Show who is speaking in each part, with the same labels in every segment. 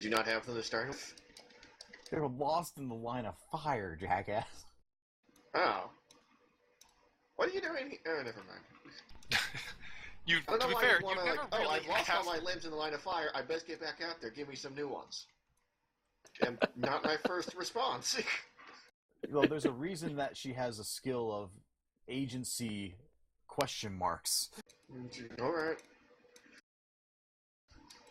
Speaker 1: Do you not have them to start with?
Speaker 2: They're lost in the line of fire, jackass.
Speaker 1: Oh. What are you doing here? Oh, never mind.
Speaker 3: You,
Speaker 1: I don't
Speaker 3: to
Speaker 1: know
Speaker 3: be
Speaker 1: why
Speaker 3: fair,
Speaker 1: you'd want
Speaker 3: you've
Speaker 1: to, like,
Speaker 3: never
Speaker 1: oh,
Speaker 3: really
Speaker 1: I've lost all
Speaker 3: asked.
Speaker 1: my limbs in the line of fire. I best get back out there. Give me some new ones. And not my first response.
Speaker 2: Well, there's a reason that she has a skill of agency question marks.
Speaker 1: Alright.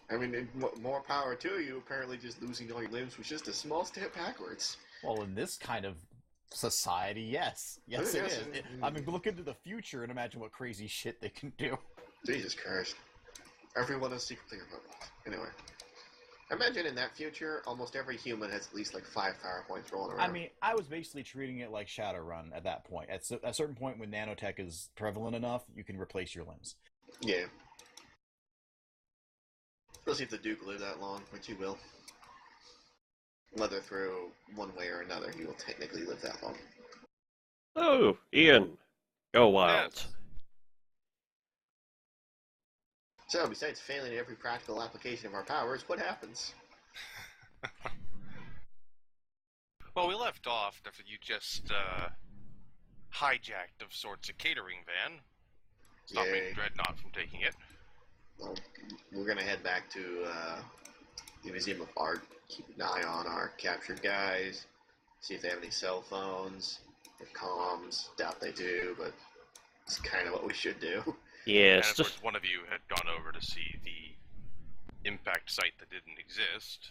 Speaker 1: I mean, more power to you. Apparently, just losing all your limbs was just a small step backwards.
Speaker 2: Well, in this kind of society, yes. Yes, it is. I mean, look into the future and imagine what crazy shit they can do.
Speaker 1: Jesus Christ. Everyone is secretly a robot. Anyway. Imagine in that future, almost every human has at least like 5 power points rolling around.
Speaker 2: I mean, I was basically treating it like Shadowrun at that point. At a certain point when nanotech is prevalent enough, you can replace your limbs.
Speaker 1: Yeah. Especially if the Duke lived that long, which he will. Whether through one way or another, he will technically live that long.
Speaker 4: Oh, Ian. Go wild.
Speaker 3: Yes.
Speaker 1: So, besides failing at every practical application of our powers, what happens?
Speaker 3: Well, we left off after you just hijacked of sorts a catering van, stopping
Speaker 1: Yay.
Speaker 3: Dreadnought from taking it.
Speaker 1: Well, we're gonna head back to the Museum of Art, keep an eye on our captured guys, see if they have any cell phones, if comms. Doubt they do, but it's kind of what we should do.
Speaker 4: Yes,
Speaker 3: And of
Speaker 4: just
Speaker 3: course, one of you had gone over to see the impact site that didn't exist.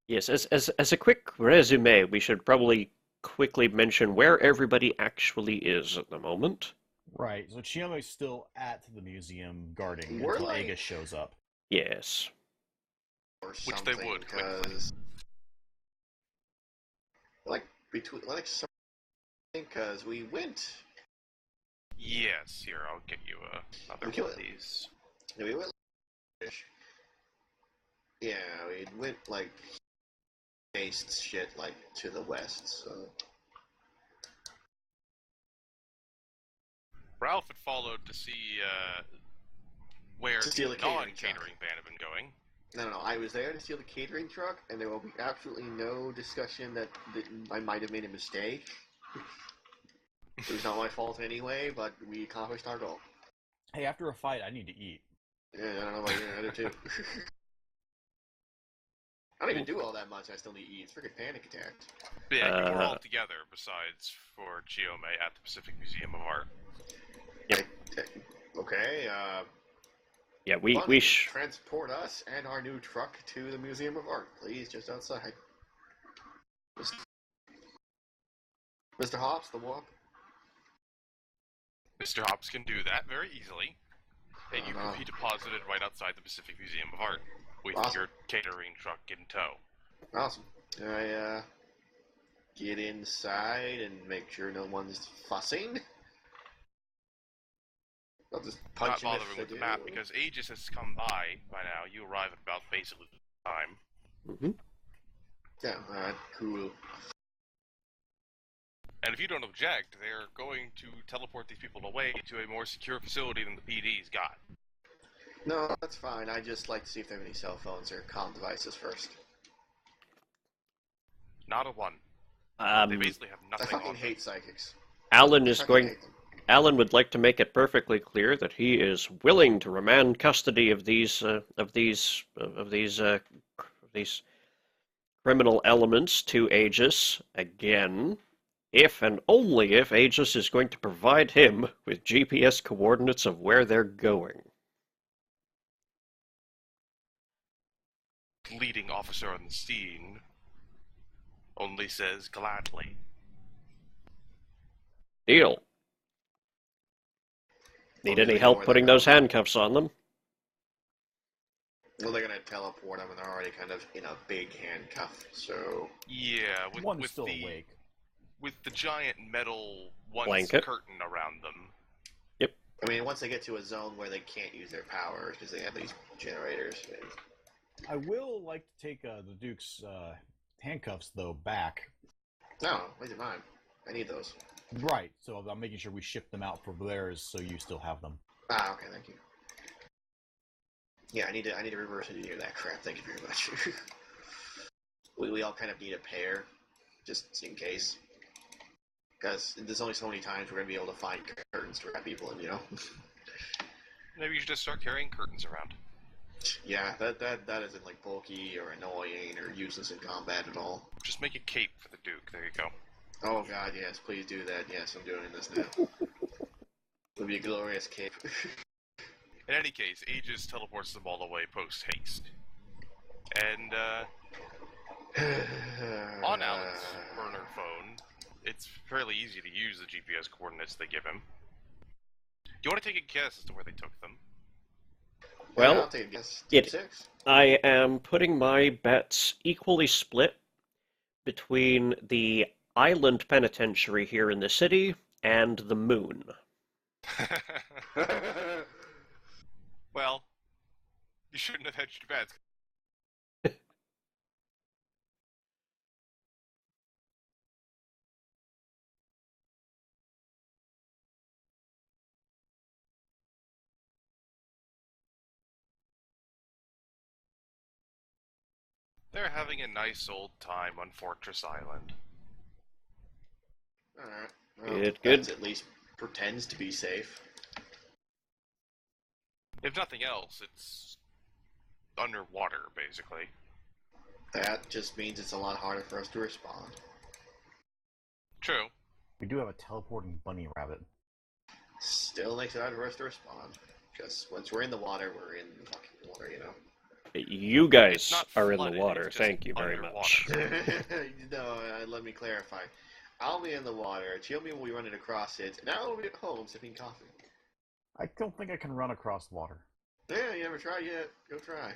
Speaker 4: yes. As a quick resume, we should probably quickly mention where everybody actually is at the moment.
Speaker 2: Right. So Chiyome's still at the museum guarding
Speaker 1: We're
Speaker 2: until
Speaker 1: like-
Speaker 2: Aegis shows up.
Speaker 4: Yes.
Speaker 1: Or
Speaker 3: Which they
Speaker 1: something,
Speaker 3: would, quickly.
Speaker 1: because because we went.
Speaker 3: Yes, here, I'll get you another
Speaker 1: Okay.
Speaker 3: one of these.
Speaker 1: We went. Yeah, we went like based shit like to the west. So
Speaker 3: Ralph had followed to see where
Speaker 1: To steal
Speaker 3: the
Speaker 1: the catering
Speaker 3: non-catering van had been going.
Speaker 1: no. I was there to steal the catering truck, and there will be absolutely no discussion that I might have made a mistake. It was not my fault anyway, but we accomplished our goal.
Speaker 2: Hey, after a fight, I need to eat.
Speaker 1: Yeah, I don't know about you, I do too. I don't even do all that much. I still need to eat. It's freaking panic attack.
Speaker 3: But yeah, you were all together, besides for Chiome at the Pacific Museum of Art.
Speaker 1: Okay.
Speaker 4: Yeah, we
Speaker 1: Bunny,
Speaker 4: sh
Speaker 1: transport us and our new truck to the Museum of Art, please, just outside. Mr. Hops, the warp.
Speaker 3: Mr. Hobbs can do that very easily. And you can be deposited right outside the Pacific Museum of Art with
Speaker 1: Awesome.
Speaker 3: your catering truck in tow.
Speaker 1: Awesome. I get inside and make sure no one's fussing. I'll just
Speaker 3: Not
Speaker 1: punch him if
Speaker 3: bothering
Speaker 1: they
Speaker 3: with the
Speaker 1: do.
Speaker 3: map because Aegis has come by now. You arrive at about basically the time.
Speaker 4: Mhm.
Speaker 1: Yeah, alright, cool.
Speaker 3: And if you don't object, they're going to teleport these people away to a more secure facility than the PD's got.
Speaker 1: No, that's fine. I just like to see if they have any cell phones or comm devices first.
Speaker 3: Not a one. They basically have
Speaker 1: I
Speaker 3: nothing
Speaker 1: fucking
Speaker 3: on them.
Speaker 1: hate psychics.
Speaker 4: Alan
Speaker 1: I
Speaker 4: is
Speaker 1: fucking
Speaker 4: going.
Speaker 1: hate them.
Speaker 4: Alan would like to make it perfectly clear that he is willing to remand custody of these criminal elements to Aegis again, if and only if Aegis is going to provide him with GPS coordinates of where they're going.
Speaker 3: Leading officer on the scene only says gladly.
Speaker 4: Deal. Need
Speaker 1: Well,
Speaker 4: any
Speaker 1: they know
Speaker 4: help
Speaker 1: where
Speaker 4: putting
Speaker 1: they're
Speaker 4: those
Speaker 1: going.
Speaker 4: handcuffs on them?
Speaker 1: Well, they're gonna teleport them, and they're already kind of in a big handcuff, so...
Speaker 3: Yeah,
Speaker 2: One's
Speaker 3: with
Speaker 2: still
Speaker 3: the
Speaker 2: awake.
Speaker 3: with the giant metal once
Speaker 4: Blanket.
Speaker 3: curtain around them.
Speaker 1: I mean, once they get to a zone where they can't use their powers, because they have these generators...
Speaker 2: I will like to take the Duke's handcuffs, though, back.
Speaker 1: No, these are mine. I need those.
Speaker 2: Right, so I'm making sure we ship them out for theirs so you still have them.
Speaker 1: Ah, okay, thank you. Yeah, I need to reverse engineer that crap. Thank you very much. we all kind of need a pair, just in case. Because there's only so many times we're gonna be able to find curtains to wrap people in, you know.
Speaker 3: Maybe you should just start carrying curtains around.
Speaker 1: Yeah, that isn't like bulky or annoying or useless in combat at all.
Speaker 3: Just make a cape for the Duke. There you go.
Speaker 1: Oh god, yes, please do that. Yes, I'm doing this now. It'll be a glorious cape.
Speaker 3: In any case, Aegis teleports them all the way post haste. And on Alan's burner phone, it's fairly easy to use the GPS coordinates they give him. Do you want to take a guess as to where they took them?
Speaker 1: Well, I'll take a guess. Six.
Speaker 4: I am putting my bets equally split between the island penitentiary here in the city and the moon.
Speaker 3: Well, you shouldn't have hedged your bets. They're having a nice old time on Fortress Island.
Speaker 1: Alright.
Speaker 4: Good.
Speaker 1: That at least pretends to be safe.
Speaker 3: If nothing else, it's underwater, basically.
Speaker 1: That just means it's a lot harder for us to respond.
Speaker 3: True.
Speaker 2: We do have a teleporting bunny rabbit.
Speaker 1: Still makes it harder for us to respond. Because once we're in the water, we're in the fucking water, you know?
Speaker 4: You guys are in
Speaker 3: flooded,
Speaker 4: the water.
Speaker 3: it's just
Speaker 4: Thank you very
Speaker 3: underwater.
Speaker 4: much.
Speaker 1: No, let me clarify. I'll be in the water, Chill me will be running across it, and I'll be at home sipping coffee.
Speaker 2: I don't think I can run across water.
Speaker 1: Yeah, you never tried yet? Go try.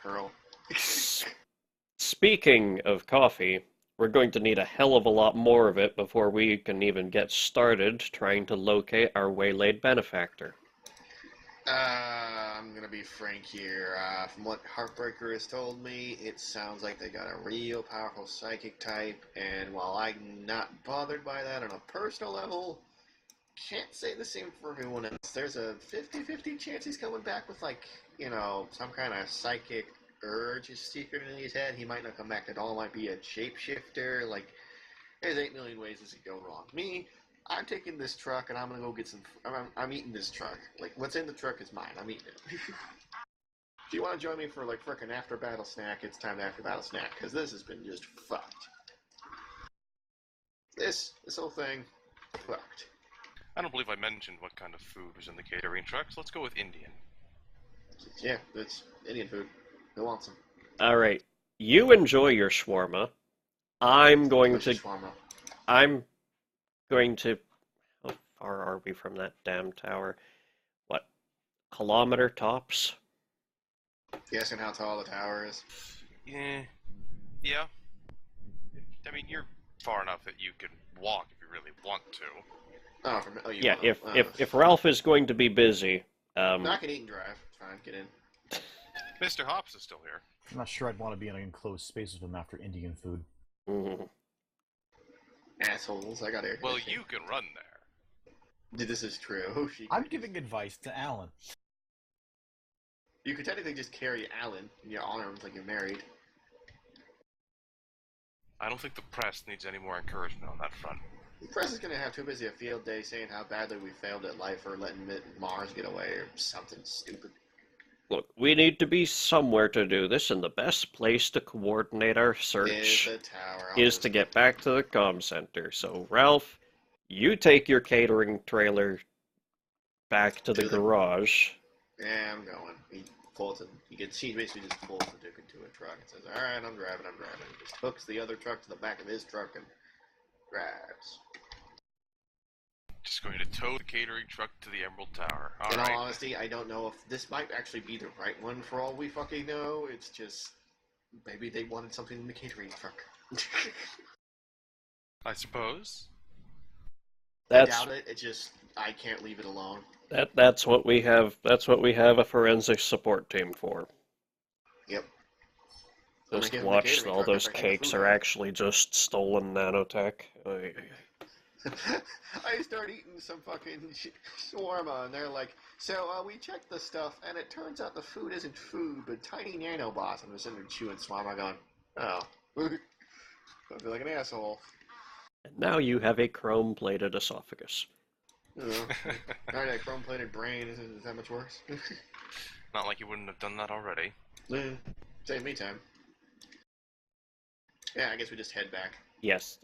Speaker 1: Pearl.
Speaker 4: Speaking of coffee, we're going to need a hell of a lot more of it before we can even get started trying to locate our waylaid benefactor.
Speaker 1: I'm gonna be frank here. From what Heartbreaker has told me, it sounds like they got a real powerful psychic type, and while I'm not bothered by that on a personal level, can't say the same for everyone else. There's a 50-50 chance he's coming back with, like, you know, some kind of psychic urge is secret in his head. He might not come back at all. Might be a shapeshifter. Like, there's 8 million ways this could go wrong. I'm taking this truck and I'm gonna go get some. I'm eating this truck. Like, what's in the truck is mine. I'm eating it. If you want to join me for like frickin' after battle snack, it's time to after battle snack because this has been just fucked. This whole thing, fucked.
Speaker 3: I don't believe I mentioned what kind of food was in the catering trucks. Let's go with Indian.
Speaker 1: Yeah, it's Indian food. Who wants some?
Speaker 4: All right, you enjoy your shawarma. I'm going to.
Speaker 1: Shawarma.
Speaker 4: I'm going to. How far are we from that damn tower? What, kilometer tops?
Speaker 1: You asking how tall the tower is?
Speaker 3: Yeah. I mean, you're far enough that you can walk if you really want to.
Speaker 1: Oh, you
Speaker 4: Yeah,
Speaker 1: want
Speaker 4: if Ralph is going to be busy,
Speaker 1: I can eat and drive. It's fine. Get in.
Speaker 3: Mr. Hops is still here.
Speaker 2: I'm not sure I'd want to be in an enclosed space with him after Indian food.
Speaker 4: mhm.
Speaker 1: Assholes. I got air
Speaker 3: Well,
Speaker 1: conditioning.
Speaker 3: you can run there.
Speaker 1: Dude, this is true.
Speaker 2: I'm giving advice to Alan.
Speaker 1: You could technically just carry Alan in your arms like you're married.
Speaker 3: I don't think the press needs any more encouragement on that front.
Speaker 1: The press is going to have too busy a field day saying how badly we failed at life or letting Mars get away or something stupid.
Speaker 4: Look, we need to be somewhere to do this, and the best place to coordinate our search
Speaker 1: Is the tower.
Speaker 4: is to get back to the comm center. So, Ralph, you take your catering trailer back to the garage.
Speaker 1: Yeah, I'm going. He basically just pulls the Duke into a truck and says, "Alright, I'm driving. He just hooks the other truck to the back of his truck and drives.
Speaker 3: Just going to tow the catering truck to the Emerald Tower.
Speaker 1: In
Speaker 3: Alright.
Speaker 1: all honesty, I don't know if this might actually be the right one for all we fucking know. It's just, maybe they wanted something in the catering truck.
Speaker 3: I suppose.
Speaker 1: I doubt it. It just, I can't leave it alone.
Speaker 4: That's what we have. That's what we have a forensic support team for.
Speaker 1: Yep.
Speaker 4: Just
Speaker 1: Only give them the
Speaker 4: watch
Speaker 1: catering
Speaker 4: all
Speaker 1: truck
Speaker 4: those
Speaker 1: if I get the
Speaker 4: cakes
Speaker 1: food
Speaker 4: are
Speaker 1: out.
Speaker 4: actually just stolen nanotech. Oy.
Speaker 1: I start eating some fucking shawarma, and they're like, so we checked the stuff, and it turns out the food isn't food, but tiny nanobots. I'm just sitting there chewing shawarma going, oh. I feel like an asshole.
Speaker 4: And now you have a chrome-plated esophagus.
Speaker 1: Alright, that chrome-plated brain is that much worse?
Speaker 3: Not like you wouldn't have done that already.
Speaker 1: Save me time. Yeah, I guess we just head back.
Speaker 4: Yes,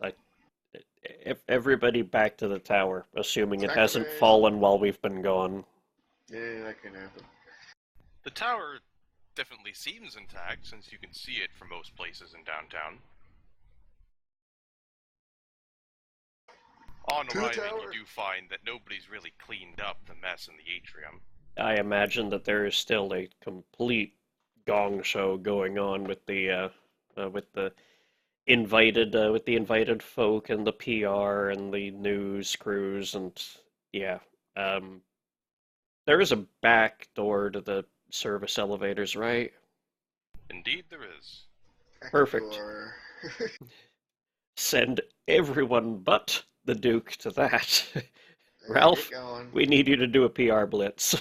Speaker 4: everybody back to the tower, assuming it hasn't
Speaker 1: Sacrifice.
Speaker 4: fallen while we've been gone.
Speaker 1: Yeah, that can happen.
Speaker 3: The tower definitely seems intact, since you can see it from most places in downtown. On
Speaker 1: To the
Speaker 3: arriving,
Speaker 1: tower.
Speaker 3: you do find that nobody's really cleaned up the mess in the atrium.
Speaker 4: I imagine that there is still a complete gong show going on with the invited folk and the PR and the news crews, and yeah, there is a back door to the service elevators, right?
Speaker 3: Indeed there is.
Speaker 4: Perfect.
Speaker 1: Or...
Speaker 4: Send everyone but the Duke to that.
Speaker 1: Get
Speaker 4: Ralph,
Speaker 1: going.
Speaker 4: we need you to do a PR blitz.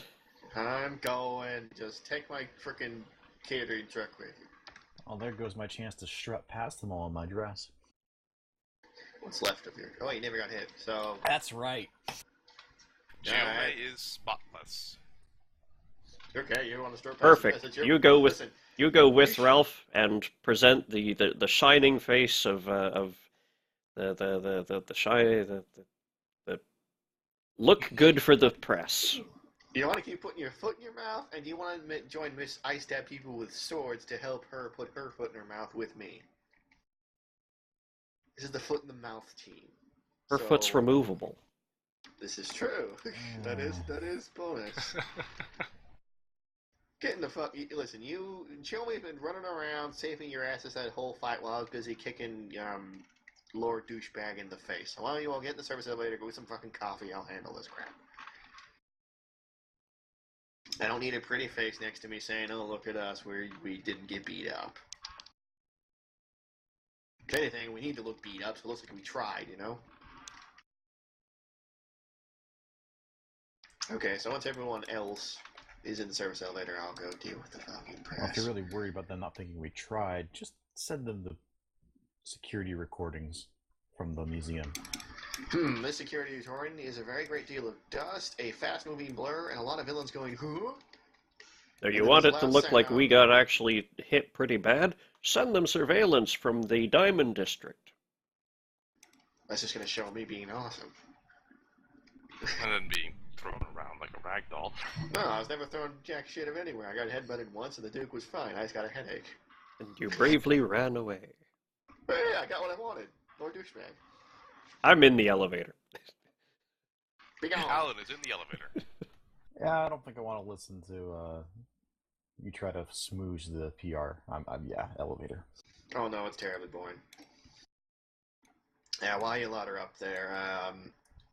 Speaker 1: I'm going. Just take my frickin' catering truck with you.
Speaker 2: Oh, there goes my chance to strut past them all in my dress.
Speaker 1: What's left of your... Oh, you never got hit, so...
Speaker 2: That's right.
Speaker 3: Giome
Speaker 1: Alright.
Speaker 3: is spotless.
Speaker 1: Okay, you want to start...
Speaker 4: Perfect. You go with Ralph and present the shining face of the look good for the press.
Speaker 1: You want to keep putting your foot in your mouth, and you want to join Miss I Stab People with Swords to help her put her foot in her mouth with me. This is the foot in the mouth team.
Speaker 4: Her foot's removable.
Speaker 1: This is true. that is bonus. Get in the fuck. Listen, Chiome's been running around saving your asses that whole fight while I was busy kicking Lord Douchebag in the face. So why don't you all get in the service elevator, go get some fucking coffee, I'll handle this crap. I don't need a pretty face next to me saying, oh, look at us, we didn't get beat up. If anything, we need to look beat up, so it looks like we tried, you know? Okay, so once everyone else is in the service elevator, I'll go deal with the fucking press.
Speaker 2: Well, if you're really worried about them not thinking we tried, just send them the security recordings from the museum.
Speaker 1: This security recording is a very great deal of dust, a fast-moving blur, and a lot of villains going, huh?
Speaker 4: So you want it to look like we got actually hit pretty bad? Send them surveillance from the Diamond District.
Speaker 1: That's just going to show me being awesome.
Speaker 3: And then being thrown around like a rag doll.
Speaker 1: No, I was never throwing jack shit of anywhere. I got headbutted once and the Duke was fine. I just got a headache.
Speaker 4: And you bravely ran away.
Speaker 1: But yeah, I got what I wanted. Lord Douchebag.
Speaker 4: I'm in the elevator.
Speaker 1: Be gone.
Speaker 3: Alan is in the elevator.
Speaker 2: Yeah, I don't think I want to listen to you try to smooze the PR. Yeah, elevator.
Speaker 1: Oh no, it's terribly boring. Yeah, while you lot are up there,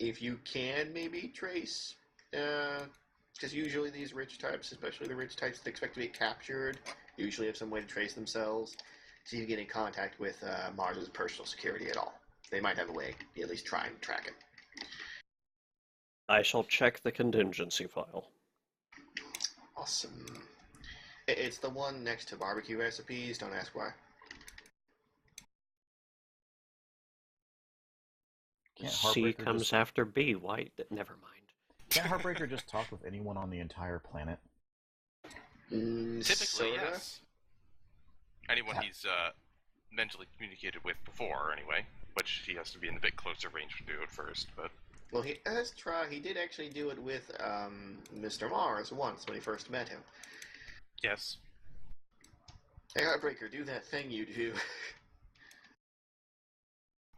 Speaker 1: if you can maybe trace, because usually these rich types, especially the rich types that expect to be captured, usually have some way to trace themselves. See if you get in contact with Mars's personal security at all. They might have a way to at least try and track it.
Speaker 4: I shall check the contingency file.
Speaker 1: Awesome. It's the one next to barbecue recipes, don't ask why.
Speaker 4: C comes after B. Why? Never mind.
Speaker 2: Can't Heartbreaker just talk with anyone on the entire planet?
Speaker 3: Typically,
Speaker 1: sorta?
Speaker 3: yes. Anyone he's mentally communicated with before, anyway. Which he has to be in a bit closer range to do it first, but...
Speaker 1: Well, he did actually do it with Mr. Mars once when he first met him.
Speaker 3: Yes.
Speaker 1: Hey, Heartbreaker, do that thing you do.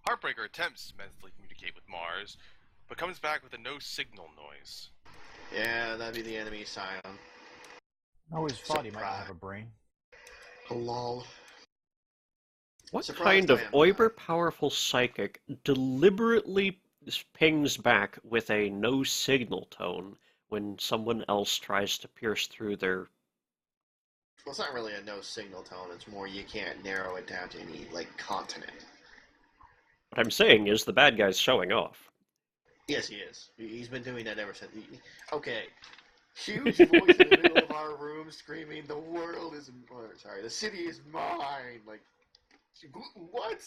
Speaker 3: Heartbreaker attempts to mentally communicate with Mars, but comes back with a no-signal noise.
Speaker 1: Yeah, that'd be the enemy Scion.
Speaker 2: I always thought he might not have a brain.
Speaker 1: Lol.
Speaker 4: What
Speaker 1: Surprised
Speaker 4: kind of
Speaker 1: I am.
Speaker 4: uber-powerful psychic deliberately pings back with a no-signal tone when someone else tries to pierce through their...
Speaker 1: Well, it's not really a no-signal tone, it's more you can't narrow it down to any, continent.
Speaker 4: What I'm saying is the bad guy's showing off.
Speaker 1: Yes, he is. He's been doing that ever since. Okay. Huge voice in the middle of our room screaming, "The world is... sorry, the city is mine!" Like, what?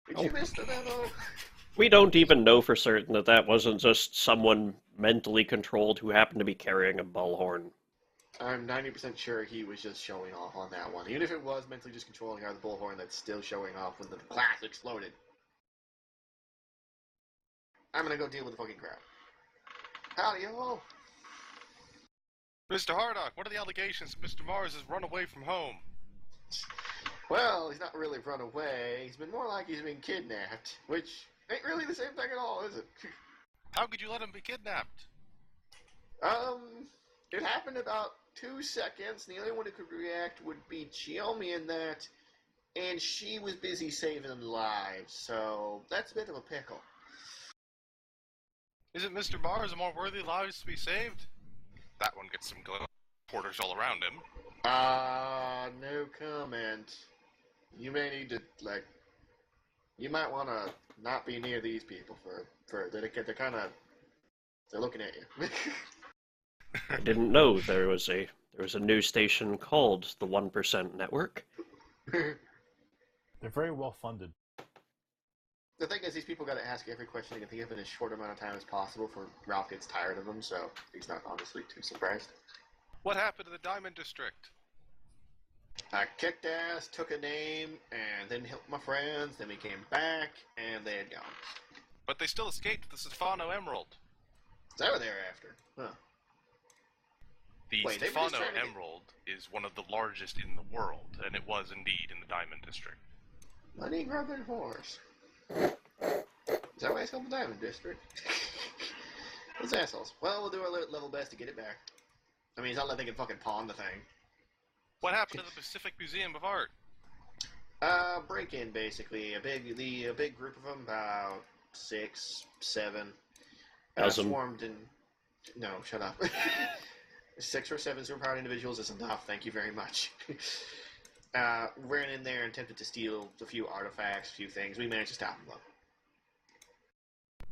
Speaker 1: Did you miss the memo?
Speaker 4: We don't even know for certain that that wasn't just someone mentally controlled who happened to be carrying a bullhorn.
Speaker 1: I'm 90% sure he was just showing off on that one. Even if it was mentally just controlling our bullhorn, that's still showing off when the glass exploded. I'm gonna go deal with the fucking crowd. Howdy, y'all.
Speaker 3: Mr. Hardock, what are the allegations that Mr. Mars has run away from home?
Speaker 1: Well, he's not really run away. He's been more like he's been kidnapped, which ain't really the same thing at all, is it?
Speaker 3: How could you let him be kidnapped?
Speaker 1: It happened about 2 seconds, and the only one who could react would be Chiomi in that, and she was busy saving lives, so that's a bit of a pickle.
Speaker 3: Isn't Mr. Mars a more worthy lives to be saved? That one gets some porters all around him.
Speaker 1: No comment. You may need to, you might want to not be near these people for they're kind of, they're looking at you.
Speaker 4: I didn't know there was a news station called the 1% Network.
Speaker 2: They're very well funded.
Speaker 1: The thing is, these people got to ask every question they can think of in as short amount of time as possible before Ralph gets tired of them, so he's not honestly too surprised.
Speaker 3: What happened to the Diamond District?
Speaker 1: I kicked ass, took a name, and then helped my friends, then we came back, and they had gone.
Speaker 3: But they still escaped the Stefano Emerald.
Speaker 1: Is that what they were after? Huh.
Speaker 3: The
Speaker 1: Wait, they were just
Speaker 3: Stefano
Speaker 1: trying to
Speaker 3: Emerald is one of the largest in the world, and it was indeed in the Diamond District.
Speaker 1: Money grubbing horse. Is that why it's called the Diamond District? Those assholes. Well, we'll do our level best to get it back. I mean, it's not like they can fucking pawn the thing.
Speaker 3: What happened to the Pacific Museum of Art?
Speaker 1: Break-in, basically. A big group of them, about 6, 7. Swarmed in... No, shut up. 6 or 7 superpowered individuals is enough, thank you very much. Ran in there and attempted to steal a few artifacts, a few things. We managed to stop them, though.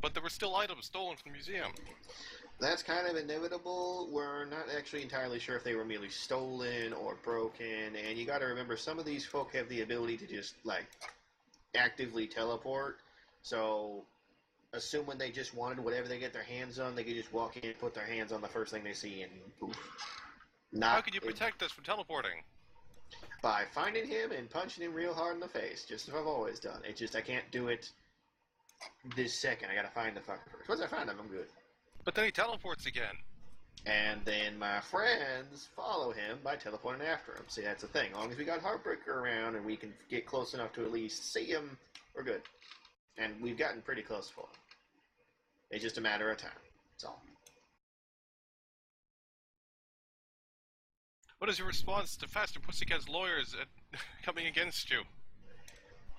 Speaker 3: But there were still items stolen from the museum.
Speaker 1: That's kind of inevitable. We're not actually entirely sure if they were merely stolen or broken, and you gotta remember, some of these folk have the ability to just, actively teleport, so assuming they just wanted whatever they get their hands on, they could just walk in, put their hands on the first thing they see, and poof.
Speaker 3: How could you protect us from teleporting?
Speaker 1: By finding him and punching him real hard in the face, just as I've always done. It's just I can't do it this second. I gotta find the fucker first. Once I find him, I'm good.
Speaker 3: But then he teleports again.
Speaker 1: And then my friends follow him by teleporting after him. See, that's the thing. As long as we got Heartbreaker around and we can get close enough to at least see him, we're good. And we've gotten pretty close for him. It's just a matter of time. That's all.
Speaker 3: What is your response to Faster Pussycat's lawyers coming against you?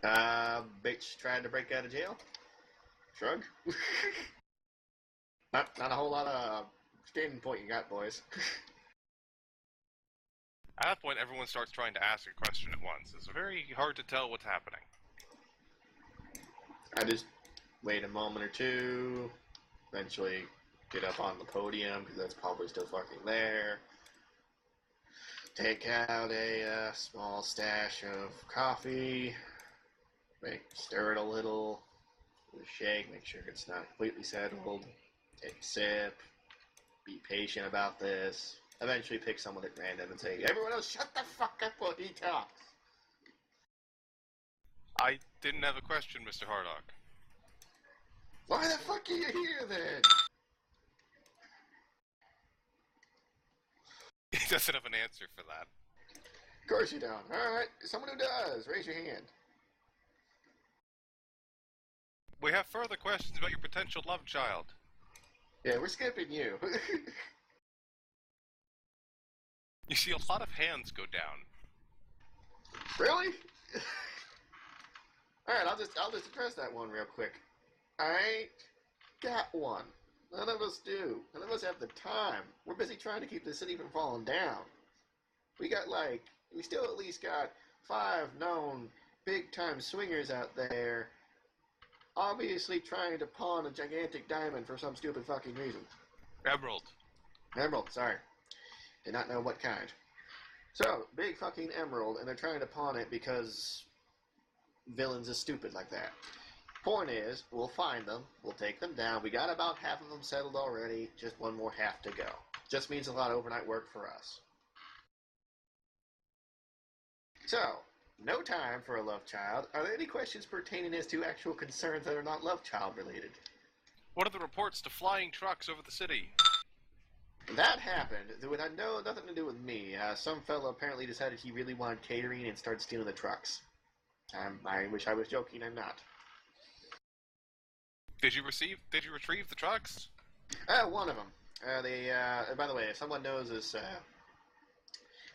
Speaker 1: Bitch tried to break out of jail. Shrug. Not a whole lot of standing point you got, boys.
Speaker 3: At that point, everyone starts trying to ask a question at once. It's very hard to tell what's happening.
Speaker 1: I just wait a moment or two, eventually get up on the podium, because that's probably still fucking there. Take out a small stash of coffee, stir it a little, shake, make sure it's not completely settled, take a sip, be patient about this, eventually pick someone at random and say, "Everyone else shut the fuck up while he talks."
Speaker 3: I didn't have a question, Mr. Hardock.
Speaker 1: Why the fuck are you here then?
Speaker 3: He doesn't have an answer for that.
Speaker 1: Of course you don't. Alright, someone who does, raise your hand.
Speaker 3: We have further questions about your potential love child.
Speaker 1: Yeah, we're skipping you.
Speaker 3: You see a lot of hands go down.
Speaker 1: Really? Alright, I'll just address that one real quick. I ain't got one. None of us do. None of us have the time. We're busy trying to keep the city from falling down. We still at least got 5 known big-time swingers out there obviously trying to pawn a gigantic diamond for some stupid fucking reason.
Speaker 3: Emerald.
Speaker 1: Emerald, sorry. Did not know what kind. So, big fucking emerald, and they're trying to pawn it because villains is stupid like that. Point is, we'll find them, we'll take them down. We got about half of them settled already, just one more half to go. Just means a lot of overnight work for us. So, no time for a love child. Are there any questions pertaining as to actual concerns that are not love child related?
Speaker 3: What are the reports to flying trucks over the city?
Speaker 1: That happened. It had nothing to do with me. Some fellow apparently decided he really wanted catering and started stealing the trucks. I wish I was joking. I'm not.
Speaker 3: Did you retrieve the trucks?
Speaker 1: One of them. By the way, if someone knows this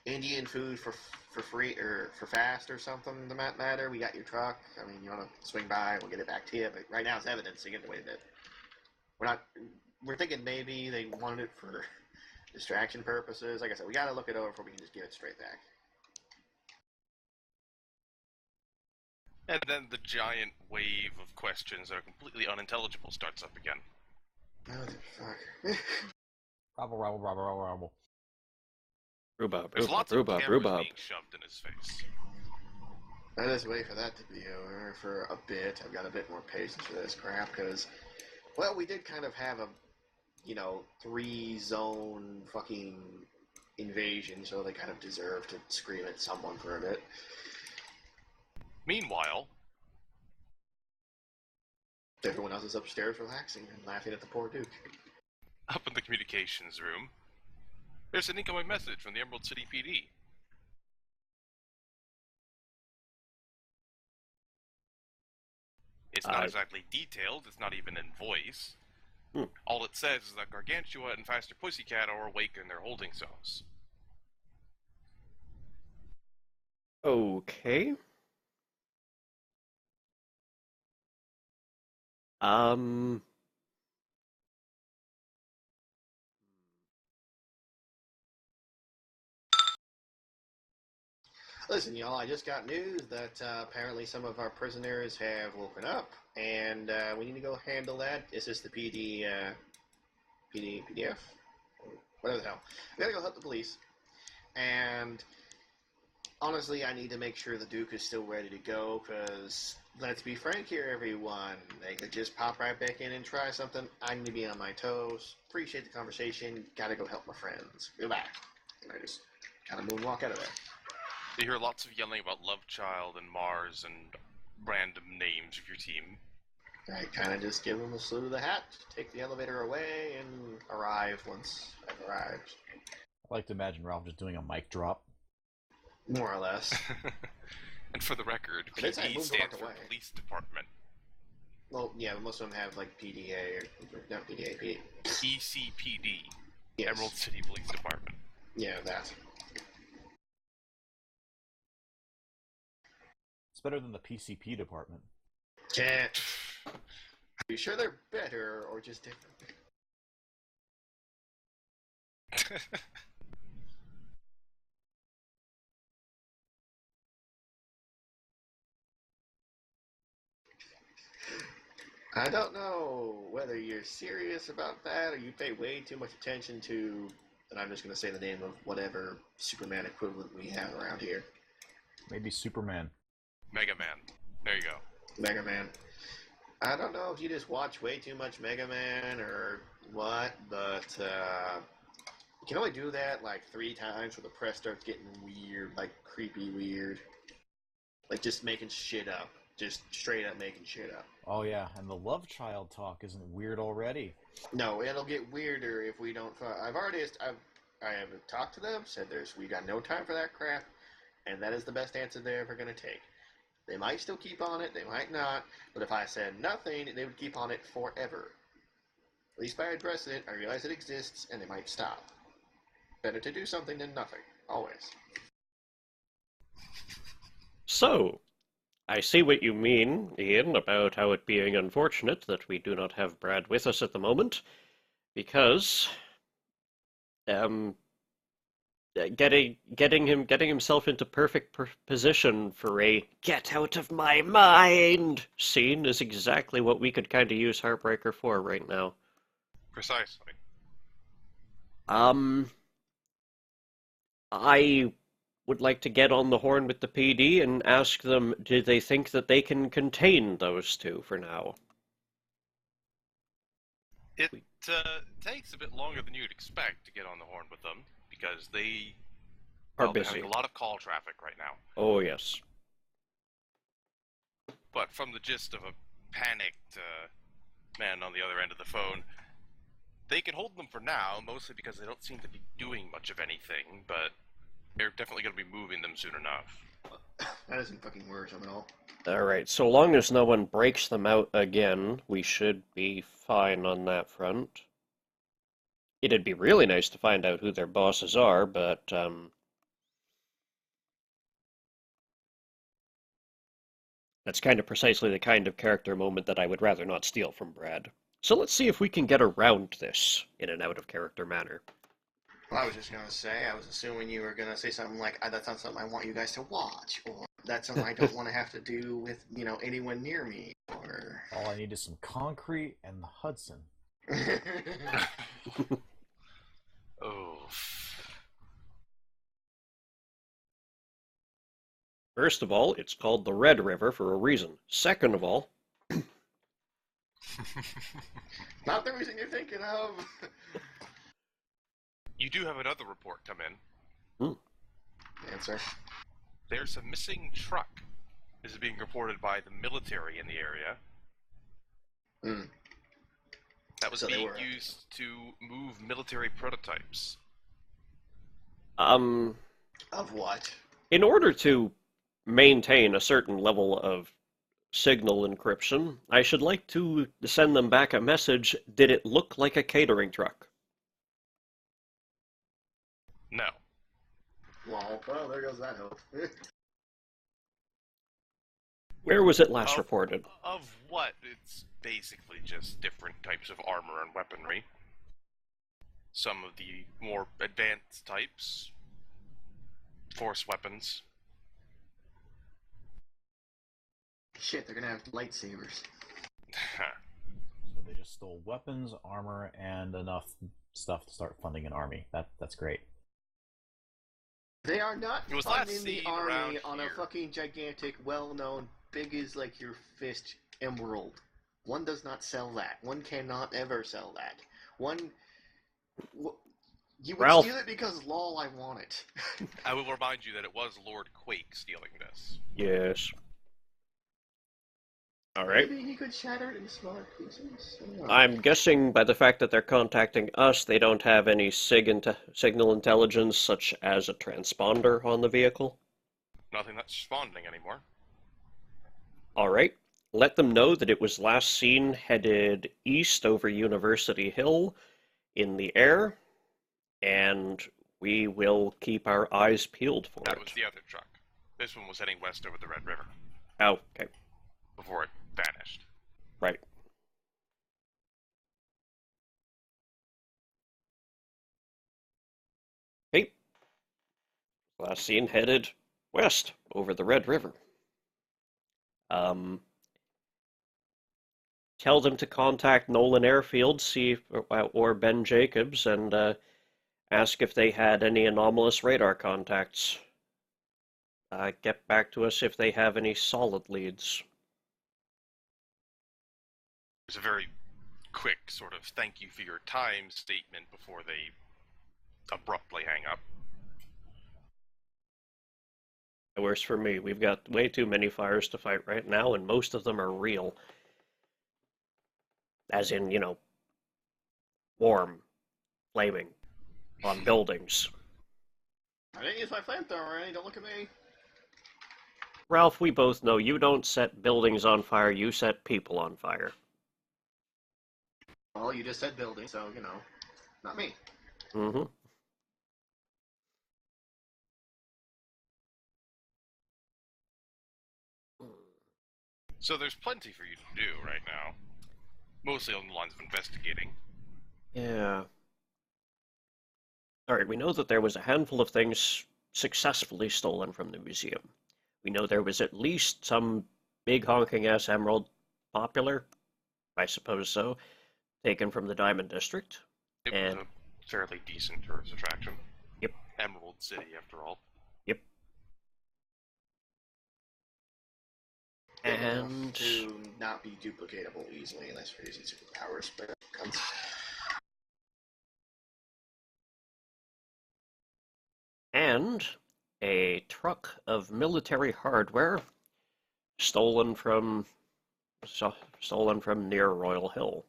Speaker 1: Indian food for free or for fast or something, the matter, we got your truck. I mean, you want to swing by, we'll get it back to you. But right now, it's evidence. So you get to wait a bit. We're thinking maybe they wanted it for distraction purposes. Like I said, we got to look it over before we can just give it straight back.
Speaker 3: And then the giant wave of questions that are completely unintelligible starts up again.
Speaker 1: Motherfucker.
Speaker 2: Robble.
Speaker 3: There's lots of cameras being shoved in his face.
Speaker 1: I just wait for that to be over for a bit. I've got a bit more patience for this crap because, well, we did kind of have a, 3-zone fucking invasion, so they kind of deserve to scream at someone for a bit.
Speaker 3: Meanwhile,
Speaker 1: everyone else is upstairs relaxing and laughing at the poor Duke.
Speaker 3: up in the communications room, there's an incoming message from the Emerald City PD. It's not exactly detailed, it's not even in voice. All it says is that Gargantua and Faster Pussycat are awake in their holding cells.
Speaker 4: Okay.
Speaker 1: Listen, y'all, I just got news that apparently some of our prisoners have woken up, and we need to go handle that. Is this the PDF? Whatever the hell. We gotta go help the police. And honestly, I need to make sure the Duke is still ready to go, because let's be frank here, everyone. They could just pop right back in and try something. I need to be on my toes. Appreciate the conversation. Gotta go help my friends. Goodbye. And I just kind of moonwalk out of there.
Speaker 3: You hear lots of yelling about Love Child and Mars and random names of your team.
Speaker 1: I kind of just give them a salute of the hat, take the elevator away, and arrive once I've arrived.
Speaker 2: I like to imagine Ralph just doing a mic drop.
Speaker 1: More or less.
Speaker 3: And for the record,
Speaker 1: But
Speaker 3: PD stands for Police Department.
Speaker 1: Well, yeah, but most of them have like PDA or not PDA, PD.
Speaker 3: ECPD.
Speaker 1: Yes.
Speaker 3: Emerald City Police Department.
Speaker 1: Yeah, that.
Speaker 2: It's better than the PCP department.
Speaker 1: Can't. Are you sure they're better or just different? I don't know whether you're serious about that or you pay way too much attention to, and I'm just going to say the name of whatever Superman equivalent we have around here.
Speaker 2: Maybe Superman.
Speaker 3: Mega Man. There you go.
Speaker 1: Mega Man. I don't know if you just watch way too much Mega Man or what, but you can only do that like 3 times where the press starts getting weird, like creepy weird. Like just making shit up. Just straight up making shit up.
Speaker 2: Oh yeah, and the love child talk isn't weird already.
Speaker 1: No, it'll get weirder if we don't. I have talked to them. Said we got no time for that crap, and that is the best answer they're ever gonna take. They might still keep on it, they might not, but if I said nothing, they would keep on it forever. At least by addressing it, I realize it exists, and they might stop. Better to do something than nothing, always.
Speaker 4: So, I see what you mean, Ian, about how it being unfortunate that we do not have Brad with us at the moment, because, getting himself into perfect position for a "get out of my mind" scene is exactly what we could kind of use Heartbreaker for right now.
Speaker 3: Precisely.
Speaker 4: I would like to get on the horn with the PD and ask them, do they think that they can contain those two for now?
Speaker 3: It takes a bit longer than you'd expect to get on the horn with them, because they're
Speaker 4: Busy.
Speaker 3: having a lot of call traffic right now.
Speaker 4: Oh, yes.
Speaker 3: But from the gist of a panicked man on the other end of the phone, they can hold them for now, mostly because they don't seem to be doing much of anything, but they're definitely going to be moving them soon enough.
Speaker 1: That doesn't fucking worrisome at all.
Speaker 4: Alright, so long as no one breaks them out again, we should be fine on that front. It'd be really nice to find out who their bosses are, but, that's kind of precisely the kind of character moment that I would rather not steal from Brad. So let's see if we can get around this in an out-of-character manner.
Speaker 1: Well, I was just going to say, I was assuming you were going to say something like, that's not something I want you guys to watch, or that's something I don't want to have to do with, anyone near me, or...
Speaker 2: All I need is some concrete and the Hudson.
Speaker 3: Oh.
Speaker 4: First of all, it's called the Red River for a reason. Second of all...
Speaker 1: Not the reason you're thinking of.
Speaker 3: You do have another report come in.
Speaker 1: Answer.
Speaker 3: There's a missing truck. This is being reported by the military in the area. That was being used to move military prototypes.
Speaker 1: Of what?
Speaker 4: In order to maintain a certain level of signal encryption, I should like to send them back a message. Did it look like a catering truck?
Speaker 3: No.
Speaker 1: Well, there goes that hope.
Speaker 4: Where was it last reported?
Speaker 3: Of what? It's basically just different types of armor and weaponry. Some of the more advanced types. Force weapons.
Speaker 1: Shit, they're gonna have lightsabers.
Speaker 2: So they just stole weapons, armor, and enough stuff to start funding an army. That's great.
Speaker 1: They are not funding the army on
Speaker 3: here.
Speaker 1: a fucking gigantic, well-known, big as like your fist emerald. One does not sell that. One cannot ever sell that. You would steal it because, lol, I want it.
Speaker 3: I will remind you that it was Lord Quake stealing this.
Speaker 4: Yes. Alright.
Speaker 1: Maybe he could shatter it in smaller pieces.
Speaker 4: I'm guessing by the fact that they're contacting us, they don't have any signal intelligence, such as a transponder on the vehicle.
Speaker 3: Nothing that's responding anymore.
Speaker 4: Alright. Let them know that it was last seen headed east over University Hill in the air, and we will keep our eyes peeled for it.
Speaker 3: That was the other truck. This one was heading west over the Red River.
Speaker 4: Oh, okay.
Speaker 3: Before it vanished.
Speaker 4: Right. Hey. Last seen headed west over the Red River. Tell them to contact Nolan Airfield, see if, or Ben Jacobs, and ask if they had any anomalous radar contacts. Get back to us if they have any solid leads.
Speaker 3: There's a very quick sort of thank you for your time statement before they abruptly hang up.
Speaker 4: It works for me. We've got way too many fires to fight right now, and most of them are real. As in, warm, flaming, on buildings.
Speaker 1: I didn't use my flamethrower, Randy. Don't look at me.
Speaker 4: Ralph, we both know you don't set buildings on fire, you set people on fire.
Speaker 1: Well, you just said building, so, not me.
Speaker 4: Mm-hmm.
Speaker 3: So there's plenty for you to do right now. Mostly on the lines of investigating.
Speaker 4: Yeah. Alright, we know that there was a handful of things successfully stolen from the museum. We know there was at least some big honking ass emerald, popular, I suppose so, taken from the Diamond District.
Speaker 3: It
Speaker 4: And
Speaker 3: was a fairly decent tourist attraction.
Speaker 4: Yep.
Speaker 3: Emerald City, after all.
Speaker 4: Yep.
Speaker 1: Big enough
Speaker 4: And
Speaker 1: to not be duplicatable easily unless you're using superpowers, but it comes.
Speaker 4: and a truck of military hardware stolen from near Royal Hill.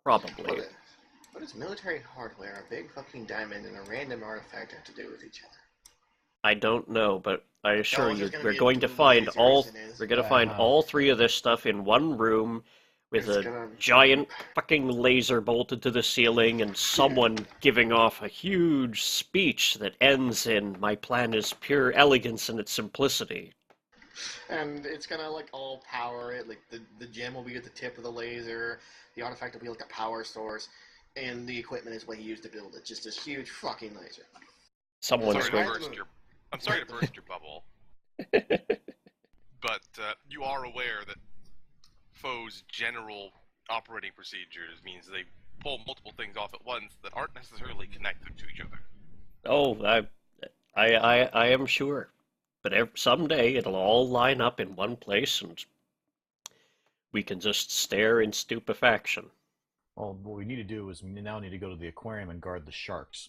Speaker 4: Probably.
Speaker 1: What does military hardware, a big fucking diamond, and a random artifact have to do with each other?
Speaker 4: I don't know, but I assure
Speaker 1: it's
Speaker 4: you,
Speaker 1: just gonna
Speaker 4: we're
Speaker 1: be
Speaker 4: going to
Speaker 1: blue
Speaker 4: find
Speaker 1: lasers
Speaker 4: all
Speaker 1: and is-
Speaker 4: we're going to find all three of this stuff in one room with
Speaker 1: It's
Speaker 4: a
Speaker 1: gonna-
Speaker 4: giant fucking laser bolted to the ceiling and someone giving off a huge speech that ends in "My plan is pure elegance in its simplicity."
Speaker 1: And it's gonna like all power it. Like the gem will be at the tip of the laser. The artifact will be like a power source, and the equipment is what he used to build it. Just this huge fucking laser.
Speaker 4: Someone's
Speaker 3: Sorry
Speaker 4: going.
Speaker 3: to burst your, I'm sorry to burst your bubble, but you are aware that foes' general operating procedures means they pull multiple things off at once that aren't necessarily connected to each other.
Speaker 4: Oh, I am sure. But someday it'll all line up in one place and we can just stare in stupefaction.
Speaker 2: Well, what we need to do is we now need to go to the aquarium and guard the sharks.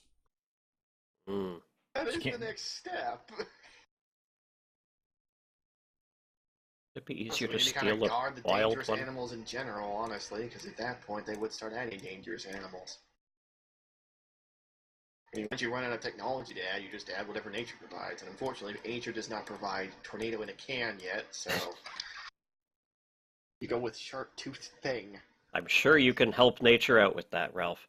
Speaker 4: Hmm.
Speaker 1: That is the
Speaker 2: can't-
Speaker 1: next step.
Speaker 4: It'd be
Speaker 1: Plus,
Speaker 4: easier
Speaker 1: we
Speaker 4: to
Speaker 1: need to kind of
Speaker 4: steal
Speaker 1: guard
Speaker 4: a
Speaker 1: the
Speaker 4: wild
Speaker 1: dangerous
Speaker 4: one.
Speaker 1: animals in general, honestly, because at that point they would start adding dangerous animals. I mean, once you run out of technology to add, you just add whatever nature provides. And unfortunately, nature does not provide tornado in a can yet, so you go with shark tooth thing.
Speaker 4: I'm sure you can help nature out with that, Ralph.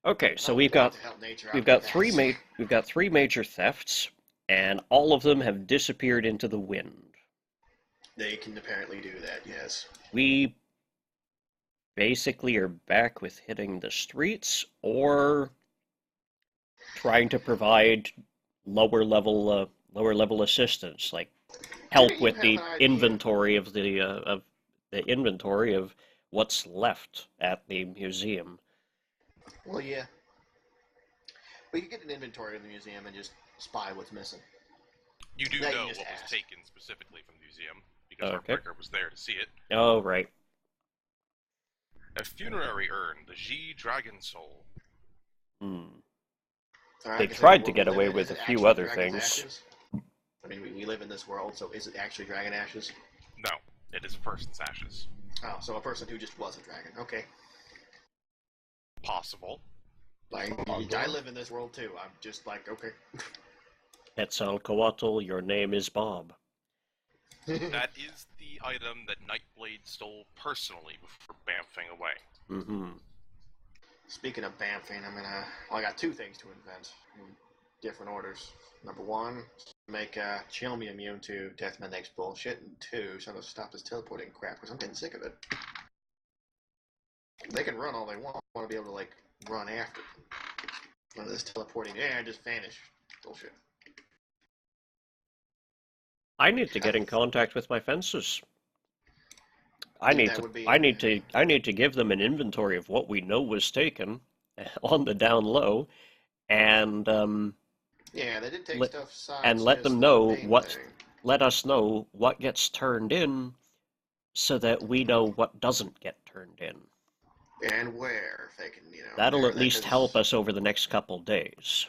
Speaker 4: Okay, so
Speaker 1: I
Speaker 4: we've
Speaker 1: would
Speaker 4: got
Speaker 1: love to help nature out
Speaker 4: we've
Speaker 1: with
Speaker 4: got
Speaker 1: that.
Speaker 4: we've got three major thefts, and all of them have disappeared into the wind.
Speaker 1: They can apparently do that, yes.
Speaker 4: We basically are back with hitting the streets or trying to provide lower level assistance, like help
Speaker 1: you
Speaker 4: with
Speaker 1: have
Speaker 4: the
Speaker 1: an idea?
Speaker 4: inventory of the inventory of what's left at the museum.
Speaker 1: Well, yeah. We could get an inventory of the museum and just spy what's missing.
Speaker 3: You do
Speaker 1: Yeah, you
Speaker 3: know
Speaker 1: just
Speaker 3: what was
Speaker 1: ask.
Speaker 3: taken specifically from the museum, because
Speaker 4: Okay.
Speaker 3: Heartbreaker was there to see it.
Speaker 4: Oh, right.
Speaker 3: A funerary urn, the G Dragon Soul.
Speaker 4: Hmm.
Speaker 1: Alright,
Speaker 4: They
Speaker 1: I guess
Speaker 4: tried
Speaker 1: the
Speaker 4: to
Speaker 1: world
Speaker 4: get
Speaker 1: we live
Speaker 4: away
Speaker 1: in,
Speaker 4: with
Speaker 1: is
Speaker 4: a
Speaker 1: it
Speaker 4: few
Speaker 1: actually
Speaker 4: other
Speaker 1: dragon's
Speaker 4: things.
Speaker 1: ashes? I mean, we live in this world, so is it actually dragon ashes?
Speaker 3: No, it is a person's ashes.
Speaker 1: Oh, so a person who just was a dragon. Okay.
Speaker 3: Possible.
Speaker 1: Like, I live in this world too. I'm just like, okay.
Speaker 4: Quetzalcoatl, your name is Bob.
Speaker 3: That is the item that Nightblade stole personally before bamfing away.
Speaker 4: Mm-hmm.
Speaker 1: Speaking of bamfing, I got two things to invent in different orders. Number one, make Chilmy immune to Deathman X bullshit, and two, so to stop this teleporting crap, because I'm getting sick of it. They can run all they want. I want to be able to, like, run after them. None of this teleporting, just vanish bullshit.
Speaker 4: I need to get in contact with my fences. I need
Speaker 1: That
Speaker 4: to
Speaker 1: would be-
Speaker 4: I need to give them an inventory of what we know was taken on the down low, and
Speaker 1: Yeah, they did take
Speaker 4: Let-
Speaker 1: stuff aside.
Speaker 4: and let
Speaker 1: as
Speaker 4: them
Speaker 1: the
Speaker 4: know
Speaker 1: main
Speaker 4: what-
Speaker 1: thing.
Speaker 4: let us know what gets turned in, so that we know what doesn't get turned in.
Speaker 1: And where, if they can,
Speaker 4: That'll
Speaker 1: narrow
Speaker 4: at
Speaker 1: that,
Speaker 4: least
Speaker 1: 'cause-
Speaker 4: help us over the next couple days.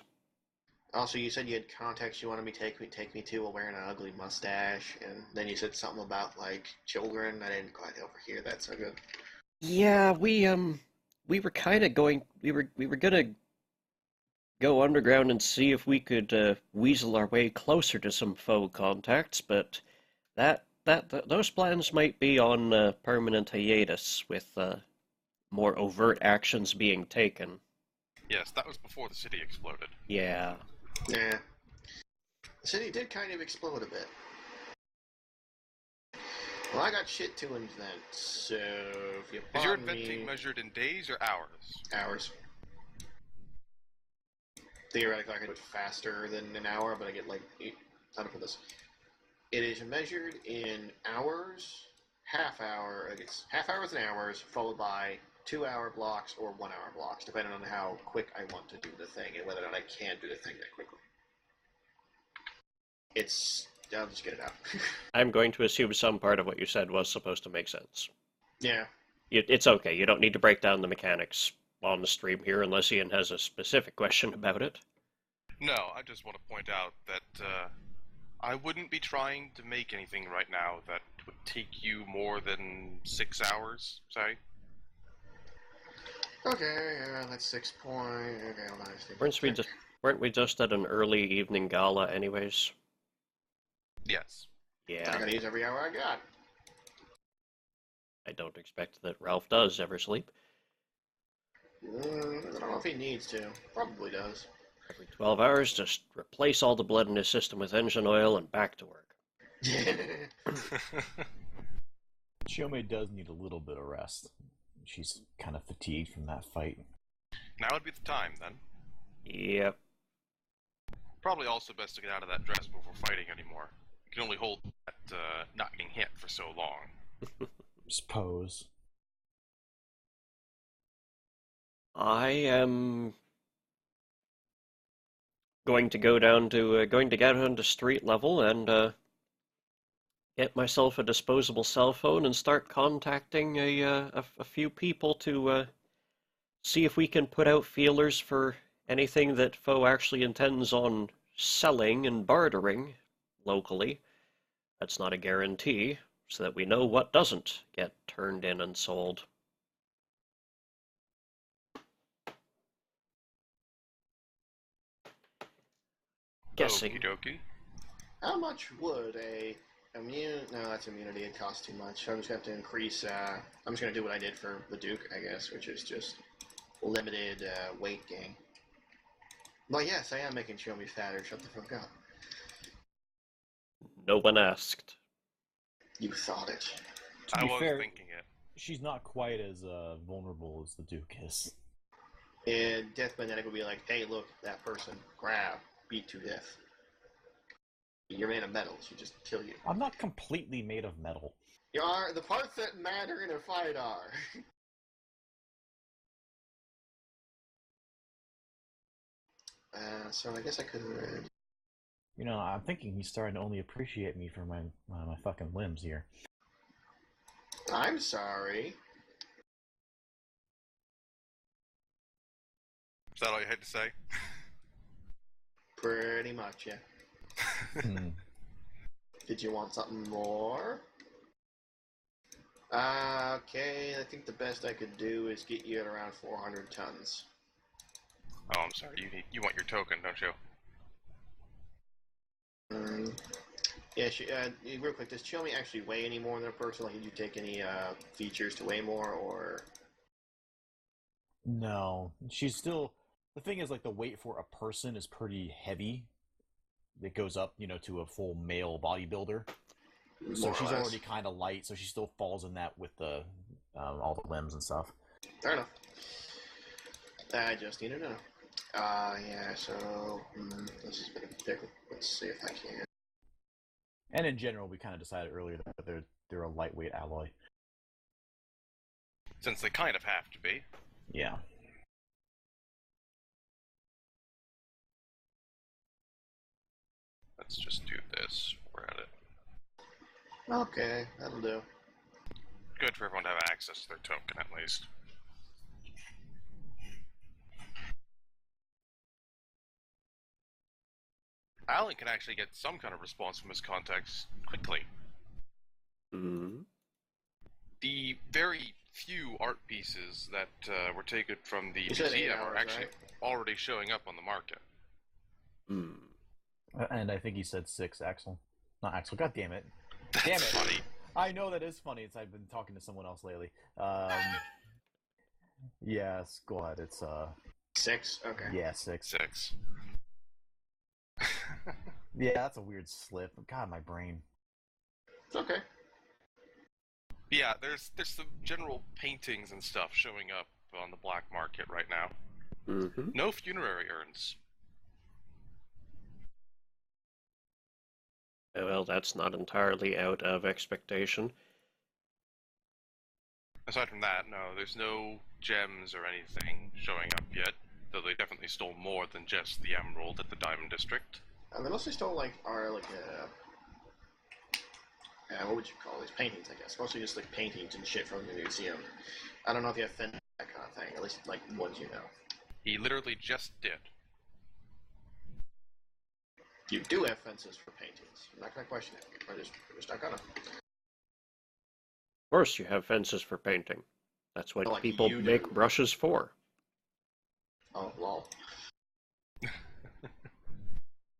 Speaker 1: Also, you said you had contacts you wanted me to take me to while wearing an ugly mustache, and then you said something about, like, children. I didn't quite overhear that so good.
Speaker 4: Yeah, we were kind of going. We were gonna go underground and see if we could weasel our way closer to some foe contacts, but those plans might be on permanent hiatus with more overt actions being taken.
Speaker 3: Yes, that was before the city exploded.
Speaker 4: Yeah.
Speaker 1: Yeah. The city did kind of explode a bit. Well, I got shit to invent, so if you
Speaker 3: Is your
Speaker 1: pardon
Speaker 3: inventing
Speaker 1: me,
Speaker 3: measured in days or hours?
Speaker 1: hours. theoretically I could do it faster than an hour, but I get like how to put this. It is measured in hours, half hour. It's half hours and hours, followed by 2-hour blocks or 1-hour blocks, depending on how quick I want to do the thing and whether or not I can do the thing that quickly. I'll just get it out.
Speaker 4: I'm going to assume some part of what you said was supposed to make sense.
Speaker 1: Yeah.
Speaker 4: It's okay. You don't need to break down the mechanics on the stream here unless Ian has a specific question about it.
Speaker 3: No, I just want to point out that I wouldn't be trying to make anything right now that would take you more than 6 hours, say.
Speaker 1: Okay, that's 6 point. Okay, hold on.
Speaker 4: Weren't we just at an early evening gala anyways?
Speaker 3: Yes.
Speaker 4: Yeah.
Speaker 1: I gotta use every hour I got.
Speaker 4: I don't expect that Ralph does ever sleep.
Speaker 1: I don't know if he needs to. Probably does.
Speaker 4: Every 12 hours, just replace all the blood in his system with engine oil and back to work.
Speaker 2: Chiome does need a little bit of rest. She's kind of fatigued from that fight.
Speaker 3: Now would be the time, then.
Speaker 4: Yep.
Speaker 3: Probably also best to get out of that dress before fighting anymore. You can only hold that not getting hit for so long.
Speaker 2: Suppose.
Speaker 4: I am going to go down to get on to street level and get myself a disposable cell phone and start contacting a few people to see if we can put out feelers for anything that Foe actually intends on selling and bartering locally. That's not a guarantee, so that we know what doesn't get turned in and sold. Guessing.
Speaker 3: Okie dokie.
Speaker 1: How much would no, that's immunity. It costs too much. I'm just gonna have to increase. I'm just gonna do what I did for the Duke, I guess, which is just limited weight gain. But yes, I am making Chiome fatter. Shut the fuck up.
Speaker 4: No one asked.
Speaker 1: You thought it.
Speaker 2: To be fair,
Speaker 3: thinking it.
Speaker 2: she's not quite as vulnerable as the Duke is.
Speaker 1: And Death Magnetic would be like, hey, look, that person, grab, beat to death. You're made of metal, she'll just kill you.
Speaker 2: I'm not completely made of metal.
Speaker 1: You are, the parts that matter in a fight are. So I guess I could.
Speaker 2: You know, I'm thinking he's starting to only appreciate me for my fucking limbs here.
Speaker 1: I'm sorry.
Speaker 3: Is that all you had to say?
Speaker 1: Pretty much, yeah. Did you want something more? Okay, I think the best I could do is get you at around 400 tons.
Speaker 3: Oh, I'm sorry. You want your token, don't you?
Speaker 1: Yeah, real quick, does Chiome actually weigh any more than a person? Like, did you take any features to weigh more, or?
Speaker 2: No, she's still. The thing is, like, the weight for a person is pretty heavy. It goes up, to a full male bodybuilder. So she's already kind of light, so she still falls in that with the all the limbs and stuff.
Speaker 1: Fair enough. I just need to know. Yeah, so this is a bit of a pickle. Let's see if I can.
Speaker 2: And in general, we kind of decided earlier that they're a lightweight alloy.
Speaker 3: Since they kind of have to be.
Speaker 2: Yeah.
Speaker 3: Let's just do this. We're at it.
Speaker 1: Okay, that'll do.
Speaker 3: Good for everyone to have access to their token, at least. Alan can actually get some kind of response from his contacts quickly.
Speaker 4: Mm-hmm.
Speaker 3: The very few art pieces that were taken from the
Speaker 1: You said 8
Speaker 3: museum
Speaker 1: hours,
Speaker 3: are actually
Speaker 1: right?
Speaker 3: already showing up on the market.
Speaker 2: And I think he said 6, Axel. Not Axel, god damn it.
Speaker 3: That's
Speaker 2: Damn it.
Speaker 3: funny.
Speaker 2: I know that is funny. I've been talking to someone else lately. Yes, go ahead. It's
Speaker 1: 6? Okay.
Speaker 2: yeah, 6.
Speaker 3: 6.
Speaker 2: Yeah, that's a weird slip. God, my brain.
Speaker 1: It's okay.
Speaker 3: Yeah, there's some general paintings and stuff showing up on the black market right now.
Speaker 4: Mm-hmm.
Speaker 3: No funerary urns.
Speaker 4: Well, that's not entirely out of expectation.
Speaker 3: Aside from that, no, there's no gems or anything showing up yet, though they definitely stole more than just the emerald at the Diamond District.
Speaker 1: They mostly stole what would you call these paintings? I guess mostly just like paintings and shit from the museum. I don't know if you have that kind of thing. At least like ones you know.
Speaker 3: He literally just did.
Speaker 1: You do have fences for paintings. I'm not gonna question it. We're just not gonna.
Speaker 4: Of course, you have fences for painting. That's what
Speaker 1: Like
Speaker 4: people
Speaker 1: you
Speaker 4: make
Speaker 1: do.
Speaker 4: brushes for.
Speaker 1: Oh, lol.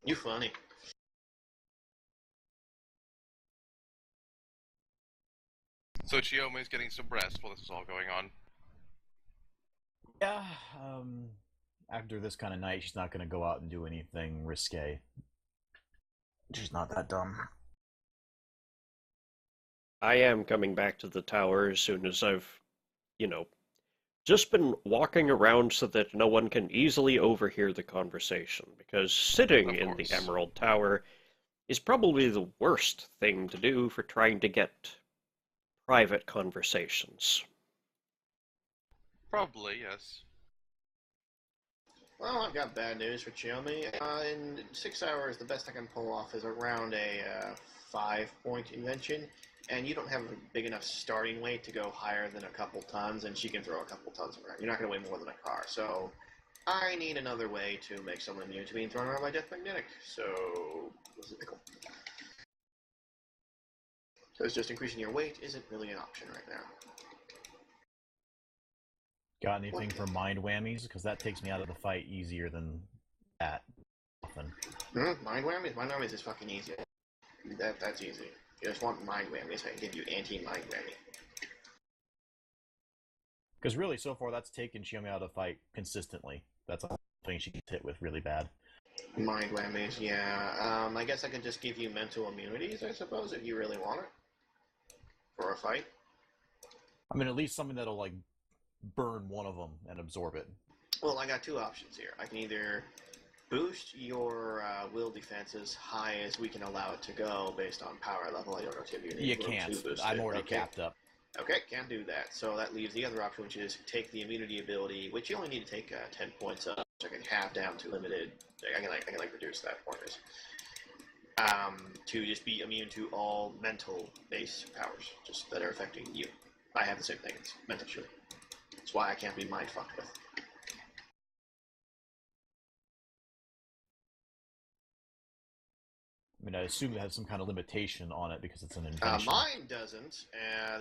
Speaker 1: You funny.
Speaker 3: So Chiome's getting some rest while this is all going on.
Speaker 2: Yeah, after this kind of night, she's not going to go out and do anything risque. She's not that dumb.
Speaker 4: I am coming back to the tower as soon as I've, just been walking around so that no one can easily overhear the conversation, because sitting in the Emerald Tower is probably the worst thing to do for trying to get private conversations.
Speaker 3: Probably, yes.
Speaker 1: Well, I've got bad news for Chiyomi. In 6 hours, the best I can pull off is around a 5-point invention, and you don't have a big enough starting weight to go higher than a couple tons, and she can throw a couple tons around. You're not going to weigh more than a car, so I need another way to make someone immune to being thrown around by Death Magnetic. So, what's the pickle? So it's just increasing your weight isn't really an option right now.
Speaker 2: Got anything for mind whammies? Because that takes me out of the fight easier than that. Often.
Speaker 1: Mind whammies? Mind whammies is fucking easy. That's easy. You just want mind whammies. I can give you anti-mind whammy.
Speaker 2: Because really, so far, that's taken Chiyomi out of the fight consistently. That's a thing she gets hit with really bad.
Speaker 1: Mind whammies, yeah. I guess I could just give you mental immunities, I suppose, if you really want it. For a fight.
Speaker 2: I mean, at least something that'll, like, burn one of them and absorb it.
Speaker 1: Well, I got two options here. I can either boost your will defense as high as we can allow it to go based on power level. I don't know if you need
Speaker 2: You can't. I'm already capped up.
Speaker 1: Okay, can't do that. So that leaves the other option, which is take the immunity ability, which you only need to take 10 points up, so I can halve down to limited. I can reduce that pointers. To just be immune to all mental-based powers, just that are affecting you. I have the same thing. It's mental shit. That's why I can't be mind fucked with.
Speaker 2: I mean, I assume it has some kind of limitation on it because it's an invention.
Speaker 1: Mine doesn't.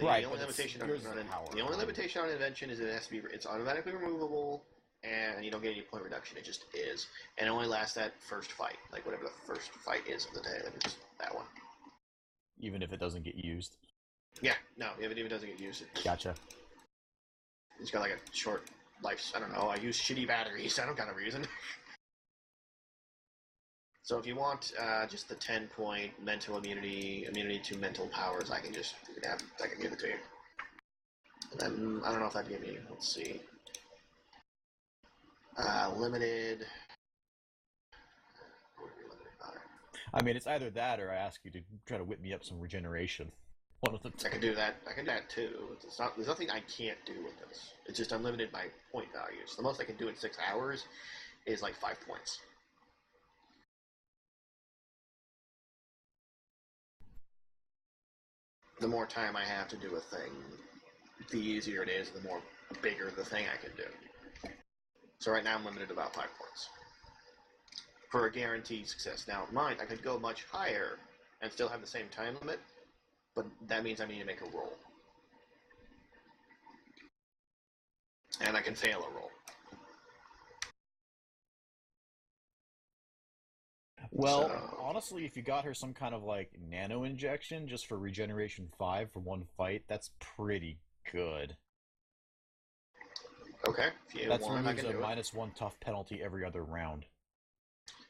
Speaker 1: The
Speaker 2: Right,
Speaker 1: only
Speaker 2: but
Speaker 1: limitation
Speaker 2: yours is
Speaker 1: on
Speaker 2: power.
Speaker 1: the only limitation on invention is it has to be. It's automatically removable, and you don't get any point reduction. It just is, and it only lasts that first fight, like whatever the first fight is of the day. Like it's that one.
Speaker 2: Even if it doesn't get used.
Speaker 1: Yeah, no, if it even doesn't get used,
Speaker 2: Gotcha.
Speaker 1: It's got like a short life. I don't know. I use shitty batteries. I don't got a reason. So if you want just the 10-point mental immunity to mental powers, I can give it to you. And then I don't know if that'd give me. Let's see. Limited.
Speaker 2: I mean, it's either that or I ask you to try to whip me up some regeneration. One of the two.
Speaker 1: I can do that. I can do that too. It's not. There's nothing I can't do with this. It's just unlimited by point values. The most I can do in 6 hours is like 5 points. The more time I have to do a thing, the easier it is, the more bigger the thing I can do. So right now I'm limited to about 5 points. For a guaranteed success. Now, mine, I could go much higher and still have the same time limit, but that means I need to make a roll. And I can fail a roll.
Speaker 2: Well,
Speaker 1: So-
Speaker 2: honestly, if you got her some kind of like nano injection just for regeneration 5 for one fight, that's pretty good.
Speaker 1: Okay, if you
Speaker 2: That's
Speaker 1: want, I
Speaker 2: removes
Speaker 1: can
Speaker 2: a
Speaker 1: do it.
Speaker 2: -1 tough penalty every other round.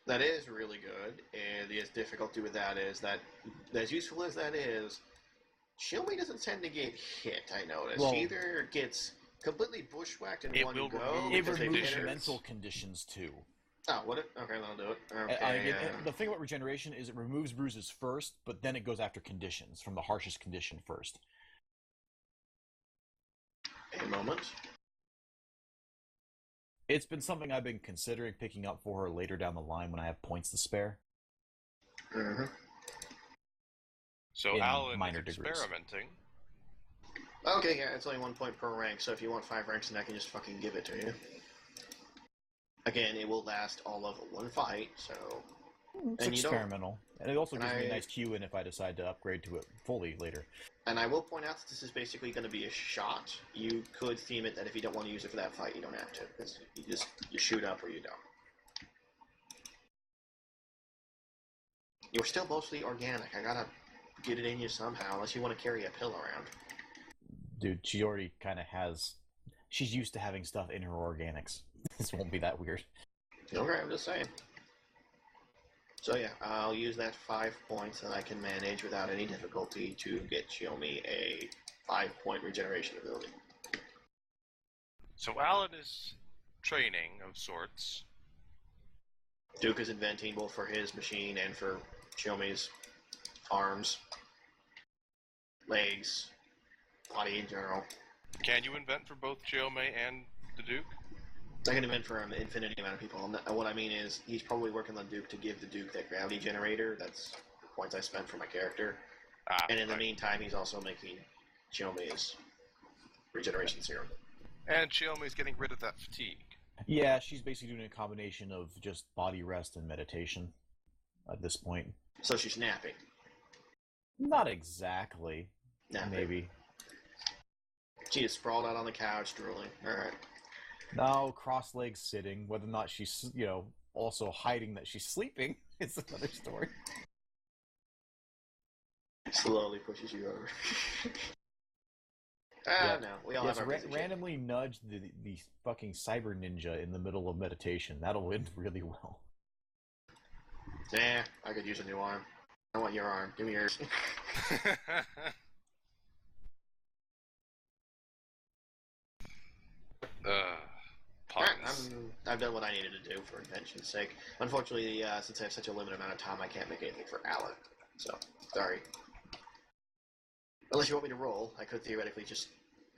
Speaker 1: That is really good, and the difficulty with that is that, as useful as that is, Shilmy doesn't tend to get hit, I noticed.
Speaker 2: Well-
Speaker 1: She either gets completely bushwhacked in
Speaker 3: It
Speaker 1: one
Speaker 3: will
Speaker 1: go
Speaker 3: remove
Speaker 2: It
Speaker 1: because they
Speaker 2: removes
Speaker 1: hit her.
Speaker 2: mental conditions too.
Speaker 1: Oh, would it? Okay, that'll do it.
Speaker 2: Again,
Speaker 1: Okay.
Speaker 2: the thing about regeneration is it removes bruises first, but then it goes after conditions, from the harshest condition first.
Speaker 1: A moment.
Speaker 2: It's been something I've been considering picking up for her later down the line when I have points to spare.
Speaker 1: Mm-hmm.
Speaker 3: So
Speaker 2: In
Speaker 3: Alan
Speaker 2: minor
Speaker 3: is
Speaker 2: degrees.
Speaker 3: experimenting.
Speaker 1: Okay, yeah, it's only 1 point per rank, so if you want 5 ranks, then I can just fucking give it to you. Again, it will last all of 1 fight, so...
Speaker 2: It's
Speaker 1: And you don't-
Speaker 2: experimental. And it also
Speaker 1: And
Speaker 2: gives me a
Speaker 1: I-
Speaker 2: nice cue in if I decide to upgrade to it fully later.
Speaker 1: And I will point out that this is basically going to be a shot. You could theme it that if you don't want to use it for that fight, you don't have to. You shoot up or you don't. You're still mostly organic. I gotta get it in you somehow, unless you want to carry a pill around.
Speaker 2: Dude, she already kind of has... She's used to having stuff in her organics. This won't be that weird.
Speaker 1: Okay, I'm just saying. So yeah, I'll use that 5 points that I can manage without any difficulty to get Shiomi a 5-point regeneration ability.
Speaker 3: So Alan is training of sorts.
Speaker 1: Duke is inventing both for his machine and for Shiomi's arms, legs, body in general.
Speaker 3: Can you invent for both Chiome and the Duke?
Speaker 1: I can invent for an infinity amount of people. What I mean is, he's probably working on Duke to give the Duke that gravity generator. That's the points I spent for my character. And in the meantime, he's also making Chiomi's regeneration serum.
Speaker 3: And Chiome is getting rid of that fatigue.
Speaker 2: Yeah, she's basically doing a combination of just body rest and meditation at this point.
Speaker 1: So she's napping.
Speaker 2: Not exactly.
Speaker 1: Napping.
Speaker 2: Maybe.
Speaker 1: She is sprawled out on the couch, drooling. Alright.
Speaker 2: No, cross-legged sitting. Whether or not she's, also hiding that she's sleeping is another story.
Speaker 1: Slowly pushes you over. No. We all
Speaker 2: Yes,
Speaker 1: have our busy shit.
Speaker 2: randomly nudge the fucking cyber ninja in the middle of meditation. That'll end really well.
Speaker 1: Nah, I could use a new arm. I want your arm. Give me yours.
Speaker 3: Puns.
Speaker 1: I've done what I needed to do for invention's sake. Unfortunately, since I have such a limited amount of time, I can't make anything for Alan. So, sorry. Unless you want me to roll, I could theoretically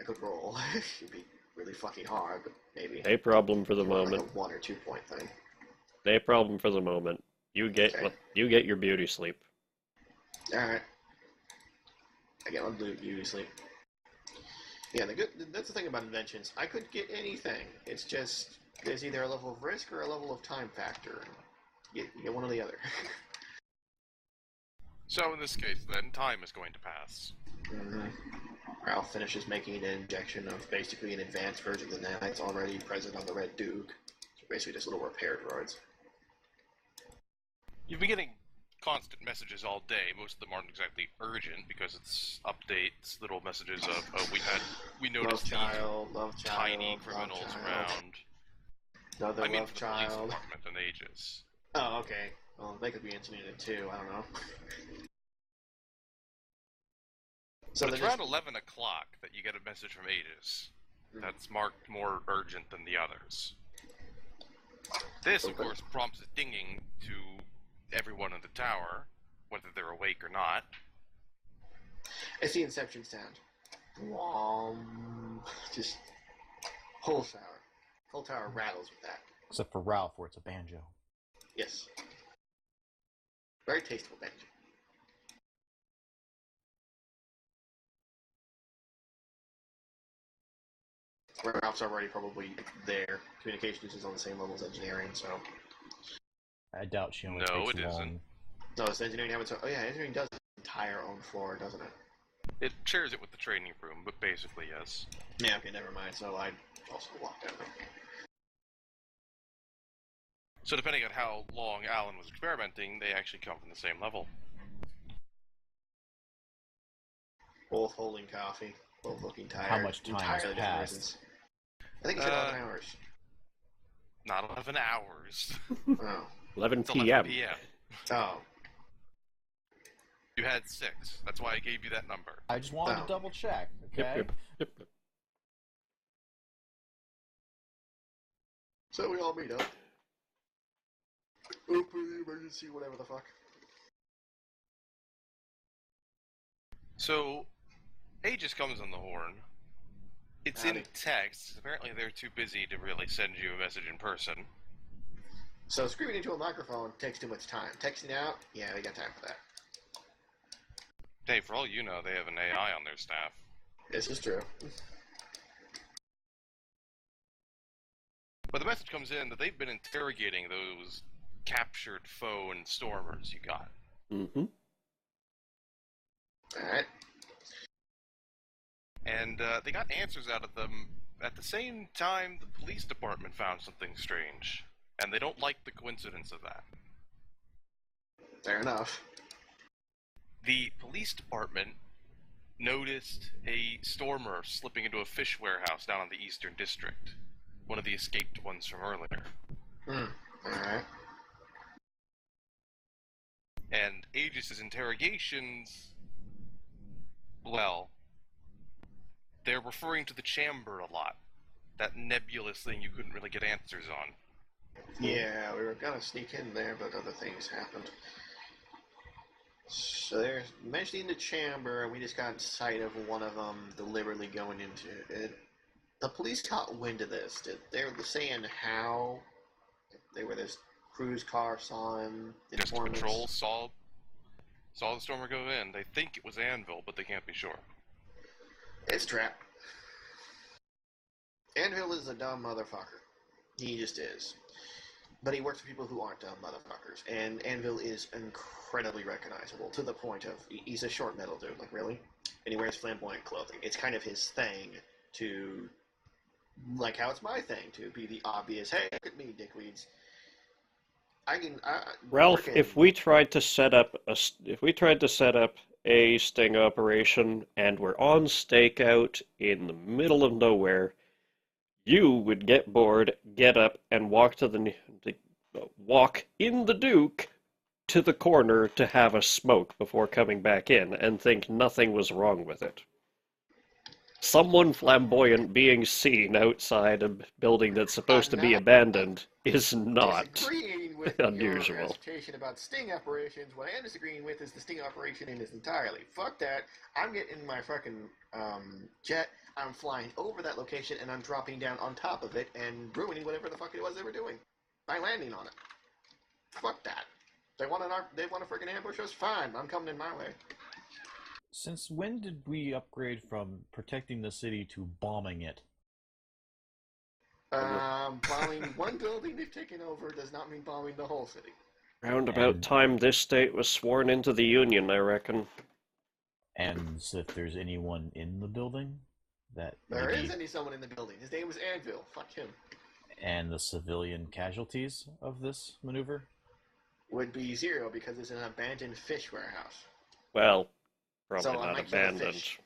Speaker 1: I could roll. It'd be really fucking hard, but maybe.
Speaker 4: No problem for the
Speaker 1: Or like
Speaker 4: moment.
Speaker 1: a 1 or 2 point thing.
Speaker 4: No problem for the moment. You get
Speaker 1: Okay.
Speaker 4: you get your beauty sleep.
Speaker 1: Alright. I get one beauty sleep. Yeah, that's the thing about inventions. I could get anything. It's just, there's either a level of risk or a level of time factor. You get one or the other.
Speaker 3: So in this case, then, time is going to pass.
Speaker 1: Mm-hmm. Ralph finishes making an injection of basically an advanced version of the nanites already present on the Red Duke. So basically just little repair droids.
Speaker 3: You've been getting constant messages all day. Most of them aren't exactly urgent because it's updates, little messages of, oh, we noticed
Speaker 1: Love child,
Speaker 3: tiny
Speaker 1: love
Speaker 3: criminals
Speaker 1: child.
Speaker 3: around.
Speaker 1: Another
Speaker 3: I mean,
Speaker 1: love
Speaker 3: for the police
Speaker 1: child.
Speaker 3: department and ages.
Speaker 1: Oh, okay. Well, they could be engineered too. I don't know. So
Speaker 3: But it's
Speaker 1: they're
Speaker 3: around 11 o'clock that you get a message from Aegis that's marked more urgent than the others. This, of course, prompts a dinging to everyone in the tower, whether they're awake or not.
Speaker 1: It's the Inception sound. Just whole tower. Whole tower rattles with that.
Speaker 2: Except for Ralph, where it's a banjo.
Speaker 1: Yes. Very tasteful banjo. Ralph's already probably there. Communications is on the same level as engineering, so.
Speaker 2: I doubt she only
Speaker 3: No,
Speaker 2: takes
Speaker 3: it
Speaker 2: long.
Speaker 3: isn't.
Speaker 1: No, does engineering have its own? Oh yeah, engineering does its entire own floor, doesn't it?
Speaker 3: It shares it with the training room, but basically, yes.
Speaker 1: Yeah, okay, never mind. So I also walked out.
Speaker 3: So depending on how long Alan was experimenting, they actually come from the same level.
Speaker 1: Both holding coffee, both looking tired.
Speaker 2: How much time has
Speaker 1: Entirely different
Speaker 2: passed?
Speaker 1: reasons. I think it's 11 hours.
Speaker 3: Not 11 hours.
Speaker 1: Oh.
Speaker 4: 11
Speaker 3: It's
Speaker 4: p.m.
Speaker 3: 11 p.m.
Speaker 1: Oh.
Speaker 3: You had 6. That's why I gave you that number.
Speaker 2: I just wanted
Speaker 1: Oh.
Speaker 2: to double check, okay?
Speaker 4: Yep.
Speaker 1: So we all meet up. Open the emergency, whatever the fuck.
Speaker 3: So, Aegis comes on the horn. It's
Speaker 1: Howdy.
Speaker 3: in text. Apparently they're too busy to really send you a message in person.
Speaker 1: So screaming into a microphone takes too much time. Texting out, yeah, they got time for that.
Speaker 3: Hey, for all you know, they have an AI on their staff.
Speaker 1: This is true.
Speaker 3: But the message comes in that they've been interrogating those captured foe and stormers you got.
Speaker 4: Mm-hmm.
Speaker 1: Alright.
Speaker 3: And they got answers out of them. At the same time, the police department found something strange. And they don't like the coincidence of that.
Speaker 1: Fair enough.
Speaker 3: The police department noticed a stormer slipping into a fish warehouse down in the Eastern District. One of the escaped ones from earlier.
Speaker 1: Alright.
Speaker 3: And Aegis' interrogations, well, they're referring to the chamber a lot. That nebulous thing you couldn't really get answers on.
Speaker 1: Yeah, we were gonna sneak in there, but other things happened. So they're mentioning the chamber, and we just got sight of one of them deliberately going into it. The police caught wind of this. They were saying how they were this cruise car saw him.
Speaker 3: Just patrol saw the stormer go in. They think it was Anvil, but they can't be sure.
Speaker 1: It's Trap. Anvil is a dumb motherfucker. He just is. But he works for people who aren't dumb motherfuckers. And Anvil is incredibly recognizable, to the point of, he's a short metal dude, like, really? And he wears flamboyant clothing. It's kind of his thing to, like how it's my thing, to be the obvious, hey, look at me, dickweeds.
Speaker 4: Ralph,
Speaker 1: frickin-
Speaker 4: if we tried to set up a sting operation and we're on stakeout in the middle of nowhere, you would get bored, get up, and walk in the Duke to the corner to have a smoke before coming back in, and think nothing was wrong with it. Someone flamboyant being seen outside a building that's supposed to be abandoned is not
Speaker 1: disagreeing with
Speaker 4: unusual.
Speaker 1: your recitation about sting operations. What I am disagreeing with is the sting operation in its entirely. Fuck that. I'm getting in my fucking jet. I'm flying over that location, and I'm dropping down on top of it and ruining whatever the fuck it was they were doing by landing on it. Fuck that. They want a freaking ambush us? Fine. I'm coming in my way.
Speaker 2: Since when did we upgrade from protecting the city to bombing it?
Speaker 1: Bombing one building they've taken over does not mean bombing the whole city.
Speaker 4: Round about time this state was sworn into the Union, I reckon.
Speaker 2: And so if there's anyone in the building that
Speaker 1: There
Speaker 2: maybe...
Speaker 1: is someone in the building. His name was Anvil. Fuck him.
Speaker 2: And the civilian casualties of this maneuver?
Speaker 1: Would be 0 because it's an abandoned fish warehouse.
Speaker 4: Well, probably
Speaker 1: So I
Speaker 4: not
Speaker 1: might kill a
Speaker 4: abandoned.
Speaker 1: fish.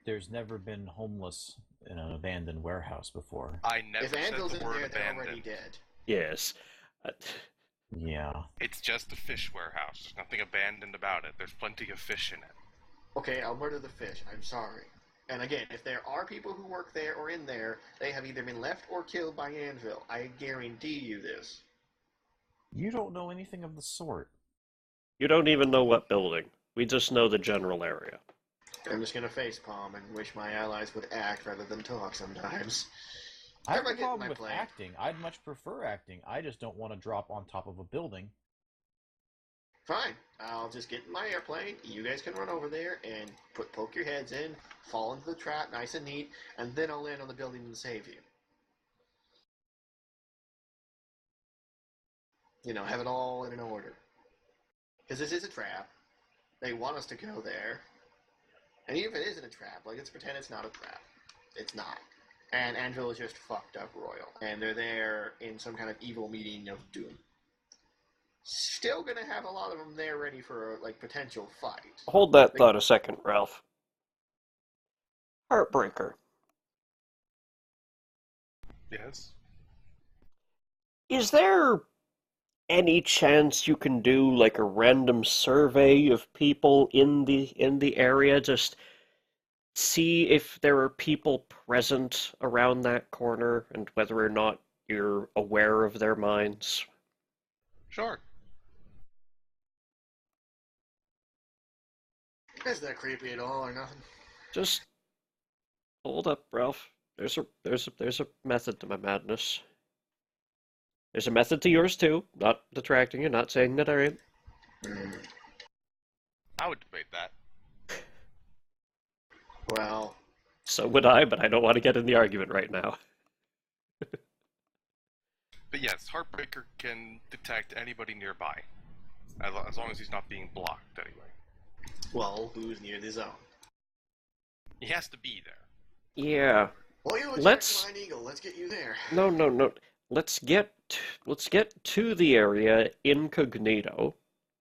Speaker 2: There's never been homeless in an abandoned warehouse before.
Speaker 3: I never
Speaker 1: If
Speaker 3: said
Speaker 1: Anvil's
Speaker 3: the
Speaker 1: in
Speaker 3: word
Speaker 1: there, they're already
Speaker 3: abandoned.
Speaker 1: dead.
Speaker 4: Yes.
Speaker 2: Yeah.
Speaker 3: It's just a fish warehouse. There's nothing abandoned about it. There's plenty of fish in it.
Speaker 1: Okay, I'll murder the fish. I'm sorry. And again, if there are people who work there or in there, they have either been left or killed by Anvil. I guarantee you this.
Speaker 2: You don't know anything of the sort.
Speaker 4: You don't even know what building. We just know the general area.
Speaker 1: I'm just gonna facepalm and wish my allies would act rather than talk sometimes.
Speaker 2: I have
Speaker 1: Never
Speaker 2: no
Speaker 1: get in
Speaker 2: problem
Speaker 1: my
Speaker 2: with
Speaker 1: plane.
Speaker 2: acting. I'd much prefer acting. I just don't want to drop on top of a building.
Speaker 1: Fine, I'll just get in my airplane. You guys can run over there and poke your heads in, fall into the trap nice and neat, and then I'll land on the building and save you. You know, have it all in an order. Because this is a trap. They want us to go there. And even if it isn't a trap, like, let's pretend it's not a trap. It's not. And Anvil is just fucked up royal. And they're there in some kind of evil meeting of doom. Still gonna have a lot of them there ready for, like, potential fight.
Speaker 4: Hold that thought a second, Ralph. Heartbreaker.
Speaker 3: Yes?
Speaker 4: Is there any chance you can do like a random survey of people in the area? Just see if there are people present around that corner and whether or not you're aware of their minds.
Speaker 3: Sure.
Speaker 1: Is that creepy at all or nothing?
Speaker 4: Just hold up, Ralph. There's a method to my madness. There's a method to yours too. Not detracting you, not saying that I ain't.
Speaker 3: I would debate that.
Speaker 1: Well,
Speaker 4: So would I, but I don't want to get in the argument right now.
Speaker 3: But yes, Heartbreaker can detect anybody nearby. As long as he's not being blocked, anyway.
Speaker 1: well, who's near the zone?
Speaker 3: He has to be there.
Speaker 4: Yeah.
Speaker 1: Well, you
Speaker 4: Let's-
Speaker 1: Blind Eagle. Let's get you there.
Speaker 4: No. Let's get to the area incognito.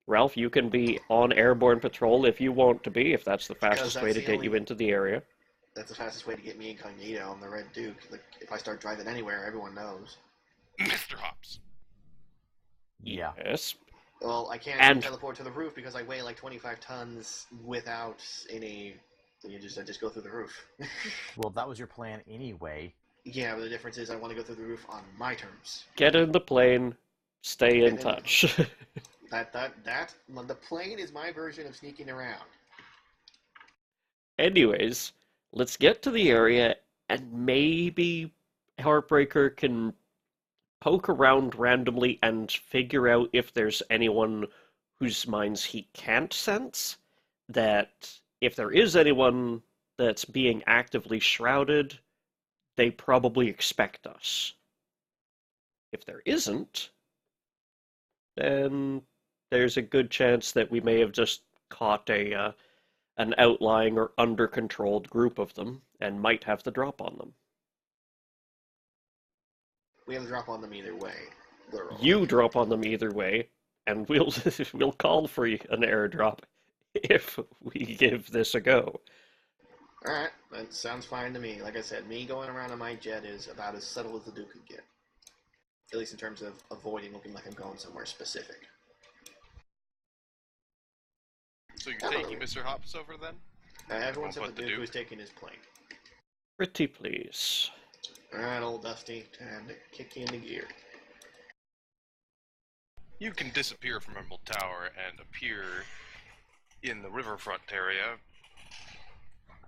Speaker 4: Ralph, you can be on airborne patrol if you want to be, if that's the fastest
Speaker 1: that's
Speaker 4: way to
Speaker 1: the
Speaker 4: get
Speaker 1: only-
Speaker 4: you into the area.
Speaker 1: That's the fastest way to get me incognito on the Red Duke. Like, if I start driving anywhere, everyone knows.
Speaker 3: Mr. Hops.
Speaker 2: Yeah.
Speaker 4: Yes.
Speaker 1: Well, I can't
Speaker 4: And-
Speaker 1: teleport to the roof because I weigh like 25 tons without any. I just go through the roof.
Speaker 2: Well, that was your plan anyway.
Speaker 1: Yeah, but the difference is I want to go through the roof on my terms.
Speaker 4: Get in the plane. Stay in
Speaker 1: And then-
Speaker 4: touch.
Speaker 1: The plane is my version of sneaking around.
Speaker 4: Anyways, let's get to the area and maybe Heartbreaker can poke around randomly and figure out if there's anyone whose minds he can't sense. That if there is anyone that's being actively shrouded, they probably expect us. If there isn't, then there's a good chance that we may have just caught an outlying or under-controlled group of them and might have the drop on them.
Speaker 1: We have a drop on them either way. Literally.
Speaker 4: You drop on them either way, and we'll we'll call for an airdrop if we give this a go.
Speaker 1: Alright, that sounds fine to me. Like I said, me going around on my jet is about as subtle as the Duke could get. At least in terms of avoiding looking like I'm going somewhere specific.
Speaker 3: So you're
Speaker 1: Hello.
Speaker 3: taking Mr. Hops over then?
Speaker 1: Everyone
Speaker 3: Well,
Speaker 1: except the
Speaker 3: but the
Speaker 1: Duke
Speaker 3: Duke-
Speaker 1: who's taking his plane.
Speaker 4: Pretty please.
Speaker 1: Alright, old Dusty, time to kick you into gear.
Speaker 3: You can disappear from Emerald Tower and appear in the riverfront area,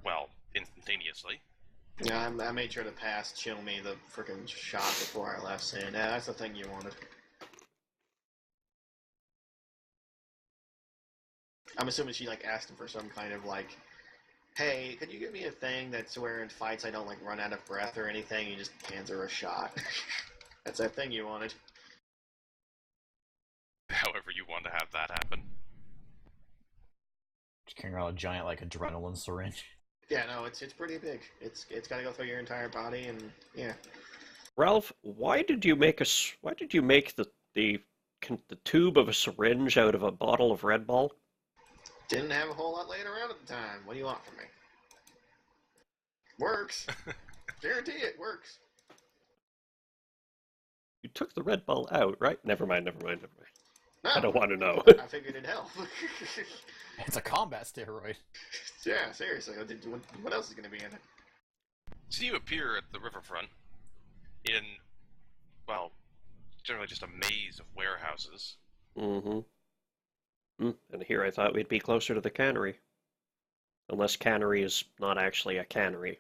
Speaker 3: well, instantaneously.
Speaker 1: Yeah, I made sure to pass chill me the freaking shot before I left, saying, yeah, that's the thing you wanted. I'm assuming she, like, asked him for some kind of, like, hey, could you give me a thing that's where in fights I don't, like, run out of breath or anything? He just hands her a shot. That's that thing you wanted.
Speaker 3: However you want to have that happen.
Speaker 2: Just carrying around a giant, like, adrenaline syringe.
Speaker 1: Yeah, no, it's pretty big. It's got to go through your entire body, and yeah.
Speaker 4: Ralph, why did you make the tube of a syringe out of a bottle of Red Bull?
Speaker 1: Didn't have a whole lot laying around at the time. What do you want from me? Works. Guarantee it works.
Speaker 4: You took the Red Bull out, right? Never mind.
Speaker 1: No,
Speaker 4: I don't want to know.
Speaker 1: I figured it'd help.
Speaker 2: It's a combat steroid.
Speaker 1: Yeah, seriously. What else is going to be in it?
Speaker 3: So you appear at the riverfront in, well, generally just a maze of warehouses.
Speaker 4: Mm-hmm. And here I thought we'd be closer to the cannery. Unless cannery is not actually a cannery.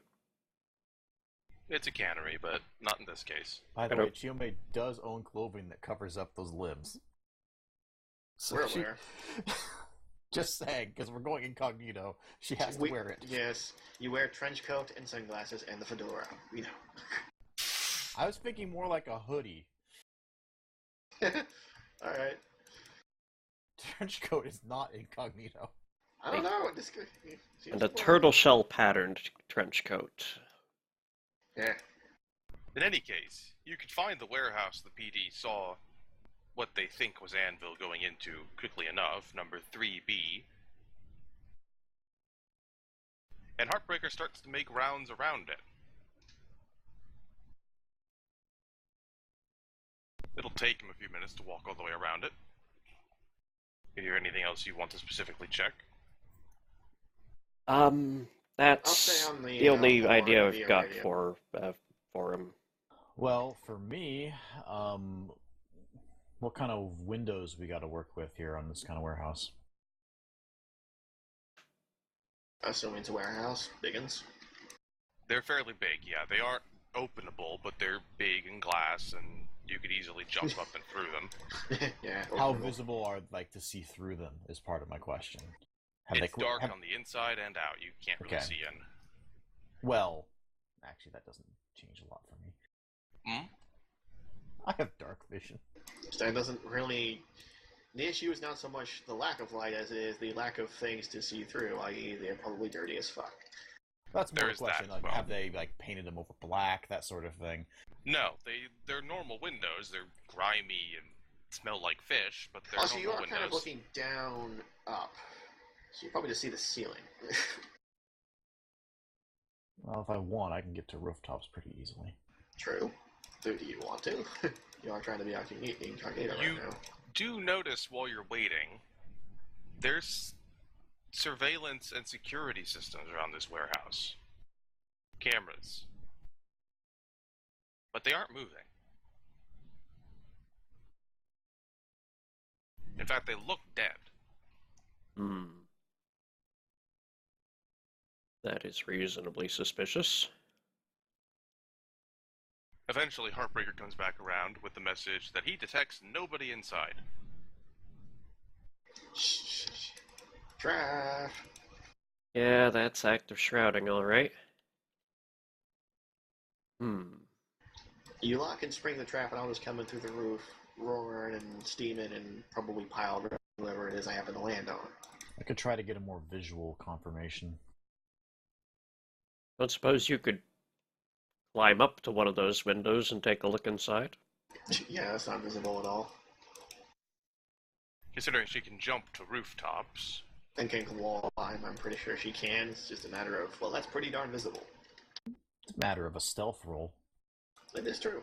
Speaker 3: It's a cannery, but not in this case.
Speaker 2: By the
Speaker 4: I
Speaker 2: way,
Speaker 4: don't-
Speaker 2: Chiome does own clothing that covers up those limbs. So
Speaker 1: We're
Speaker 2: she-
Speaker 1: aware.
Speaker 2: Just saying, because we're going incognito, she has to wear it.
Speaker 1: Yes, you wear a trench coat and sunglasses and the fedora. We know.
Speaker 2: I was thinking more like a hoodie.
Speaker 1: Alright.
Speaker 2: Trench coat is not incognito.
Speaker 1: I don't know. This seems
Speaker 4: And a
Speaker 1: cool.
Speaker 4: turtle shell patterned trench coat.
Speaker 1: Yeah.
Speaker 3: In any case, you could find the warehouse the PD saw what they think was Anvil going into quickly enough, number 3B. And Heartbreaker starts to make rounds around it. It'll take him a few minutes to walk all the way around it. Is there anything else you want to specifically check?
Speaker 1: I'll
Speaker 4: That's
Speaker 1: stay on
Speaker 4: the only
Speaker 1: on
Speaker 4: idea
Speaker 1: via
Speaker 4: I've got
Speaker 1: radio.
Speaker 4: for him.
Speaker 2: Well, for me, What kind of windows we got to work with here on this kind of warehouse?
Speaker 1: Assuming it's a warehouse, biggins.
Speaker 3: They're fairly big, yeah. They aren't openable, but they're big and glass, and you could easily jump up and through them.
Speaker 1: Yeah.
Speaker 2: How
Speaker 1: openable.
Speaker 2: visible are like to see through them? Is part of my question.
Speaker 3: It's dark on the inside and out. You can't really see in.
Speaker 2: Well, actually, that doesn't change a lot for me.
Speaker 3: Hmm?
Speaker 2: I have dark vision.
Speaker 1: That doesn't really. The issue is not so much the lack of light as it is the lack of things to see through, i.e., they're probably dirty as fuck.
Speaker 2: That's more
Speaker 3: There's
Speaker 2: the question.
Speaker 3: that,
Speaker 2: Like,
Speaker 3: well.
Speaker 2: have they like painted them over black, that sort of thing?
Speaker 3: No, they're normal windows. They're grimy and smell like fish, but they're
Speaker 1: Also, you
Speaker 3: normal
Speaker 1: are
Speaker 3: windows.
Speaker 1: kind of looking down up, so you probably just see the ceiling.
Speaker 2: Well, if I want, I can get to rooftops pretty easily.
Speaker 1: True. Do you want to? You are trying to be incognito
Speaker 3: You
Speaker 1: right now.
Speaker 3: do notice while you're waiting, there's surveillance and security systems around this warehouse. Cameras. But they aren't moving. In fact, they look dead.
Speaker 4: That is reasonably suspicious.
Speaker 3: Eventually, Heartbreaker comes back around with the message that he detects nobody inside.
Speaker 1: Shh. Trash.
Speaker 4: Yeah, that's active shrouding, alright.
Speaker 1: You lock and spring the trap, and I'll just come in through the roof, roaring and steaming, and probably pile whatever it is I happen to land on.
Speaker 2: I could try to get a more visual confirmation.
Speaker 4: Don't suppose you could climb up to one of those windows and take a look inside?
Speaker 1: Yeah, that's not visible at all.
Speaker 3: Considering she can jump to rooftops.
Speaker 1: And can wall climb, I'm pretty sure she can. It's just a matter of, well, that's pretty darn visible.
Speaker 2: It's a matter of a stealth roll.
Speaker 1: It is true.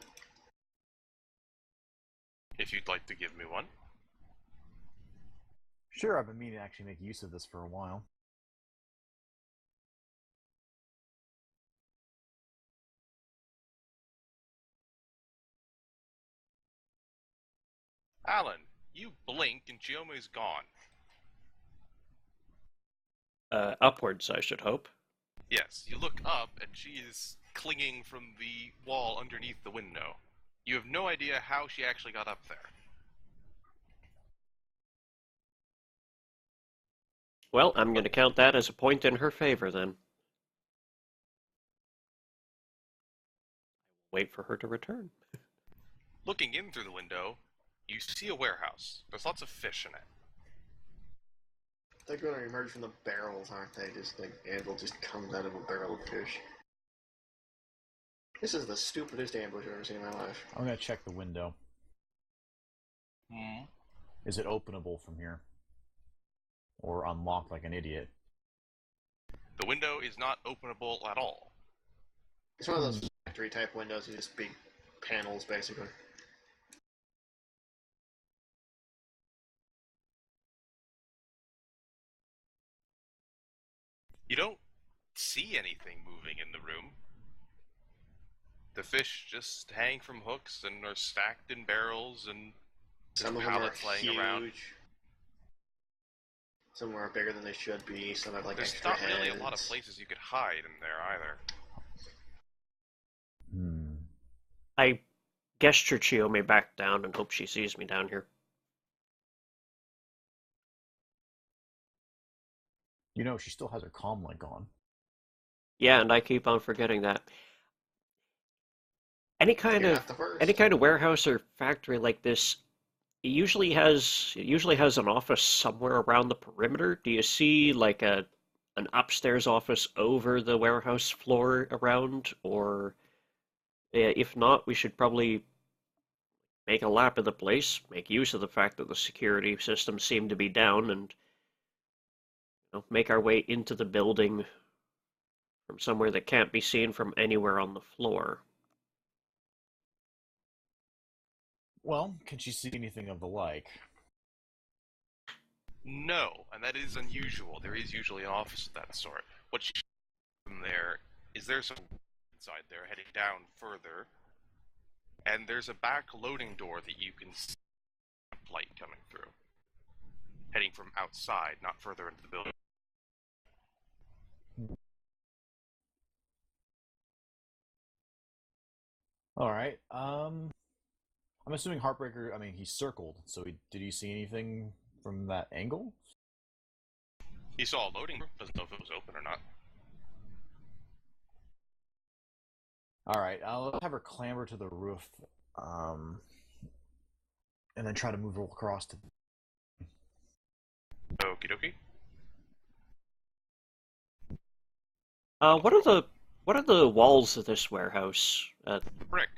Speaker 3: If you'd like to give me one.
Speaker 2: Sure, I've been meaning to actually make use of this for a while.
Speaker 3: Alan, you blink and Chiome's gone.
Speaker 4: Upwards, I should hope.
Speaker 3: Yes, you look up and she is clinging from the wall underneath the window. You have no idea how she actually got up there.
Speaker 4: Well, I'm going to count that as a point in her favor, then. Wait for her to return.
Speaker 3: Looking in through the window, you see a warehouse. There's lots of fish in it.
Speaker 1: They're going to emerge from the barrels, aren't they? Just like anvil just comes out of a barrel of fish. This is the stupidest ambush I've ever seen in my life.
Speaker 2: I'm gonna check the window. Is it openable from here? Or unlocked like an idiot?
Speaker 3: The window is not openable at all.
Speaker 1: It's one of those factory type windows, just big panels basically.
Speaker 3: You don't see anything moving in the room. The fish just hang from hooks and are stacked in barrels and
Speaker 1: Some of them are
Speaker 3: pallets laying
Speaker 1: huge.
Speaker 3: around.
Speaker 1: Some are bigger than they should be. Some have like
Speaker 3: There's
Speaker 1: extra
Speaker 3: not
Speaker 1: heads.
Speaker 3: really a lot of places you could hide in there either.
Speaker 4: I gesture Chiome back down and hope she sees me down here.
Speaker 2: You know, she still has her comm link on.
Speaker 4: Yeah, and I keep on forgetting that. Any kind
Speaker 1: You're
Speaker 4: of
Speaker 1: not the first.
Speaker 4: any kind of warehouse or factory like this usually has an office somewhere around the perimeter. Do you see like an upstairs office over the warehouse floor around, or if not, we should probably make a lap of the place, make use of the fact that the security systems seem to be down, and make our way into the building from somewhere that can't be seen from anywhere on the floor.
Speaker 2: Well, can she see anything of the like?
Speaker 3: No, and that is unusual. There is usually an office of that sort. What you from there is there's some inside there heading down further, and there's a back loading door that you can see lamplight coming through. Heading from outside, not further into the building.
Speaker 2: Alright, I'm assuming Heartbreaker, I mean, he circled, so did he see anything from that angle?
Speaker 3: He saw a loading room, doesn't know if it was open or not.
Speaker 2: Alright, I'll have her clamber to the roof, and then try to move across to...
Speaker 3: Okie dokie.
Speaker 4: What are the walls of this warehouse?
Speaker 3: Brick.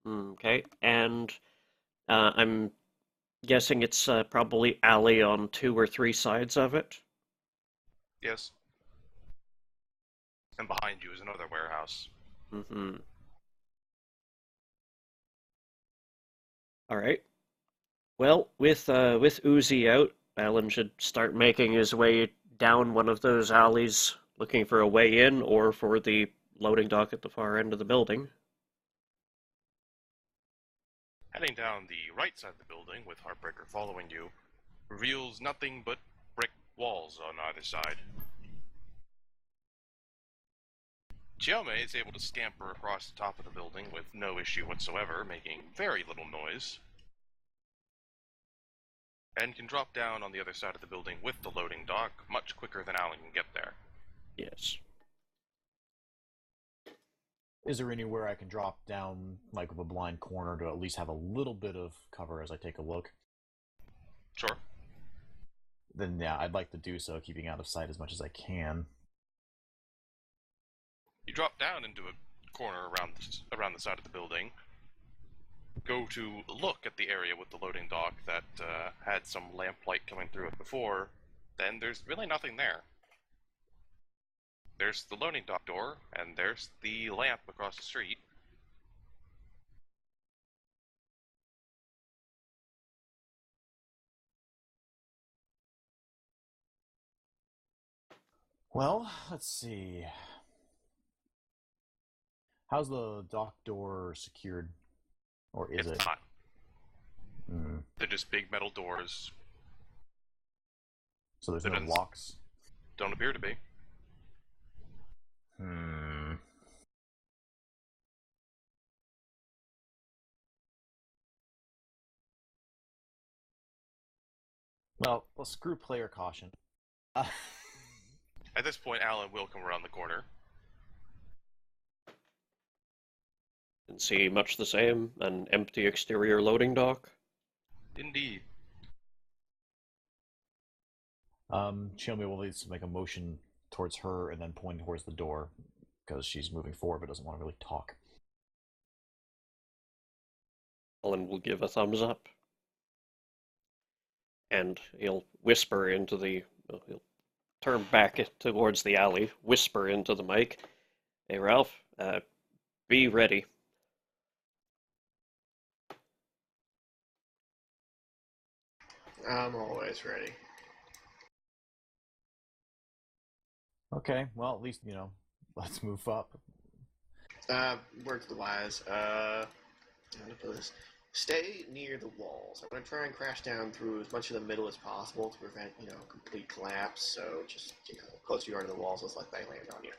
Speaker 4: Okay, and I'm guessing it's probably alley on 2 or 3 sides of it.
Speaker 3: Yes. And behind you is another warehouse.
Speaker 4: Mm-hmm. All right. Well, with Uzi out, Alan should start making his way down one of those alleys, looking for a way in or for the loading dock at the far end of the building.
Speaker 3: Heading down the right side of the building, with Heartbreaker following you, reveals nothing but brick walls on either side. Chiome is able to scamper across the top of the building with no issue whatsoever, making very little noise, and can drop down on the other side of the building with the loading dock much quicker than Alan can get there.
Speaker 4: Yes.
Speaker 2: Is there anywhere I can drop down, like with a blind corner, to at least have a little bit of cover as I take a look?
Speaker 3: Sure.
Speaker 2: Then yeah, I'd like to do so, keeping out of sight as much as I can.
Speaker 3: You drop down into a corner around the side of the building, go to look at the area with the loading dock that had some lamplight coming through it before, then there's really nothing there. There's the loading dock door, and there's the lamp across the street.
Speaker 2: Well, let's see. How's the dock door secured? Or is
Speaker 3: It's
Speaker 2: it?
Speaker 3: not.
Speaker 2: Mm.
Speaker 3: They're just big metal doors.
Speaker 2: So there's
Speaker 3: It
Speaker 2: no
Speaker 3: is.
Speaker 2: locks?
Speaker 3: Don't appear to be.
Speaker 2: Well, screw player caution.
Speaker 3: At this point, Alan will come around the corner.
Speaker 4: And see much the same, an empty exterior loading dock.
Speaker 3: Indeed.
Speaker 2: Chiome will need to make a motion towards her and then point towards the door, because she's moving forward but doesn't want to really talk.
Speaker 4: Alan will give a thumbs up. And he'll whisper into the... he'll turn back towards the alley, whisper into the mic. Hey, Ralph, be ready.
Speaker 1: I'm always ready.
Speaker 2: Okay, well, at least, let's move up.
Speaker 1: Word to the wise. How to put this? Stay near the walls. I'm going to try and crash down through as much of the middle as possible to prevent, complete collapse. So just, closer you are to the walls, less likely they land on you.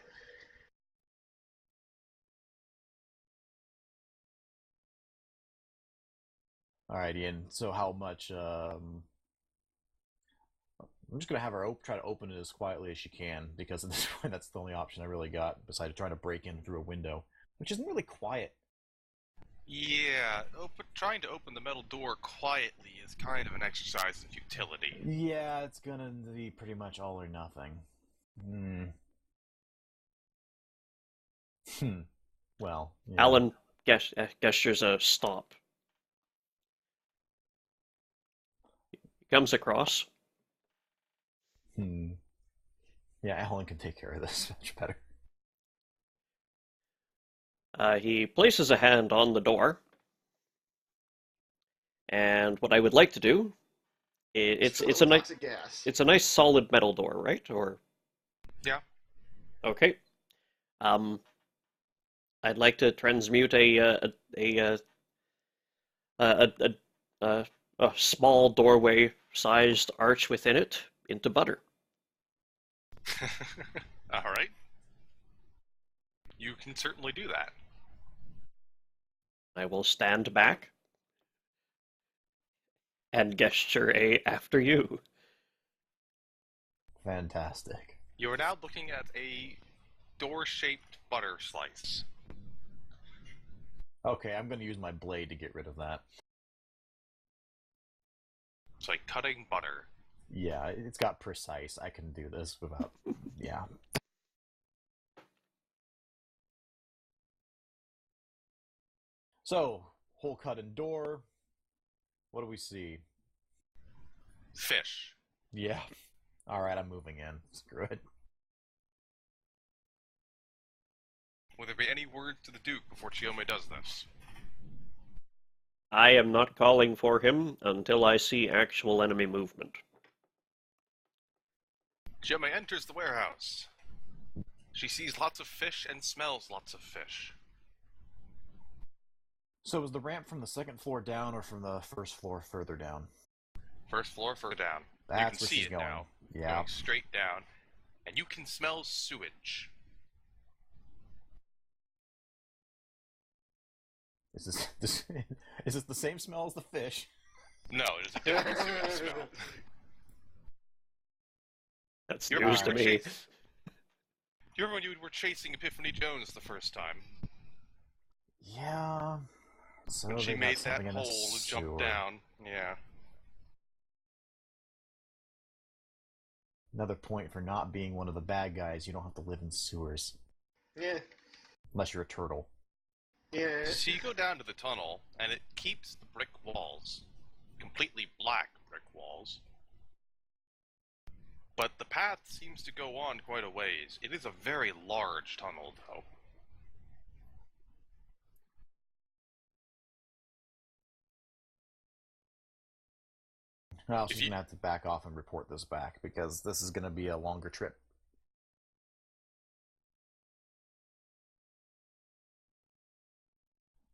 Speaker 2: Alright, Ian, so how much, I'm just going to have her try to open it as quietly as she can, because at this point that's the only option I really got, besides trying to break in through a window, which isn't really quiet.
Speaker 3: Yeah, trying to open the metal door quietly is kind of an exercise in futility.
Speaker 2: Yeah, it's going to be pretty much all or nothing. Well, yeah.
Speaker 4: Alan gestures a stop. He comes across.
Speaker 2: Yeah, Alan can take care of this much better.
Speaker 4: He places a hand on the door. And what I would like to do, it's a nice
Speaker 1: gas.
Speaker 4: It's a nice solid metal door, right? Or
Speaker 3: Yeah.
Speaker 4: Okay. I'd like to transmute a a small doorway-sized arch within it into butter.
Speaker 3: Alright. You can certainly do that.
Speaker 4: I will stand back and gesture after you.
Speaker 2: Fantastic.
Speaker 3: You are now looking at a door-shaped butter slice.
Speaker 2: Okay, I'm going to use my blade to get rid of that.
Speaker 3: It's like cutting butter.
Speaker 2: Yeah, it's got precise. I can do this without... Yeah. So, hole cut in door. What do we see?
Speaker 3: Fish.
Speaker 2: Yeah. Alright, I'm moving in. Screw it.
Speaker 3: Will there be any word to the Duke before Chiome does this?
Speaker 4: I am not calling for him until I see actual enemy movement.
Speaker 3: Chiome enters the warehouse. She sees lots of fish and smells lots of fish.
Speaker 2: So was the ramp from the second floor down or from the first floor further down?
Speaker 3: First floor, further down.
Speaker 2: That's
Speaker 3: you can
Speaker 2: where
Speaker 3: see
Speaker 2: she's
Speaker 3: it
Speaker 2: going.
Speaker 3: now.
Speaker 2: Yeah.
Speaker 3: Going straight down. And you can smell sewage.
Speaker 2: Is this the same smell as the fish?
Speaker 3: No, it is a different sewage smell.
Speaker 4: That's
Speaker 3: You
Speaker 4: news to
Speaker 3: remember
Speaker 4: me.
Speaker 3: you remember when you were chasing Epiphany Jones the first time?
Speaker 2: Yeah. So
Speaker 3: When she
Speaker 2: they got
Speaker 3: made that
Speaker 2: something in a
Speaker 3: hole and
Speaker 2: sewer.
Speaker 3: jumped down. Yeah.
Speaker 2: Another point for not being one of the bad guys. You don't have to live in sewers.
Speaker 1: Yeah.
Speaker 2: Unless you're a turtle.
Speaker 1: Yeah.
Speaker 3: So you go down to the tunnel, and it keeps the brick walls. Completely black brick walls. But the path seems to go on quite a ways. It is a very large tunnel, though.
Speaker 2: Well, she's going to have to back off and report this back, because this is going to be a longer trip.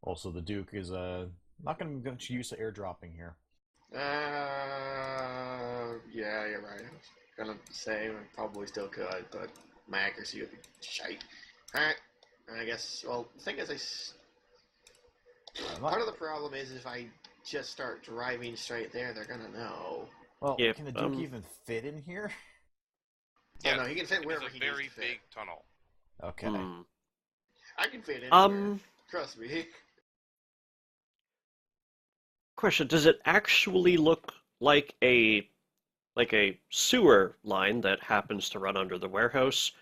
Speaker 2: Also, the Duke is not going to get used to airdropping here.
Speaker 1: Yeah, you're right. I was gonna say I probably still could, but my accuracy would be shite. Alright, I guess, well, the thing is, part of the problem is if I just start driving straight there, they're gonna know.
Speaker 2: Well,
Speaker 4: Yeah,
Speaker 2: can the Duke even fit in here?
Speaker 3: Yeah,
Speaker 1: Oh, no, he can fit wherever
Speaker 3: it's a
Speaker 1: he
Speaker 3: very
Speaker 1: needs to fit.
Speaker 3: big tunnel.
Speaker 2: Okay.
Speaker 1: I can fit anywhere. Trust me.
Speaker 4: Question, does it actually look like a sewer line that happens to run under the warehouse,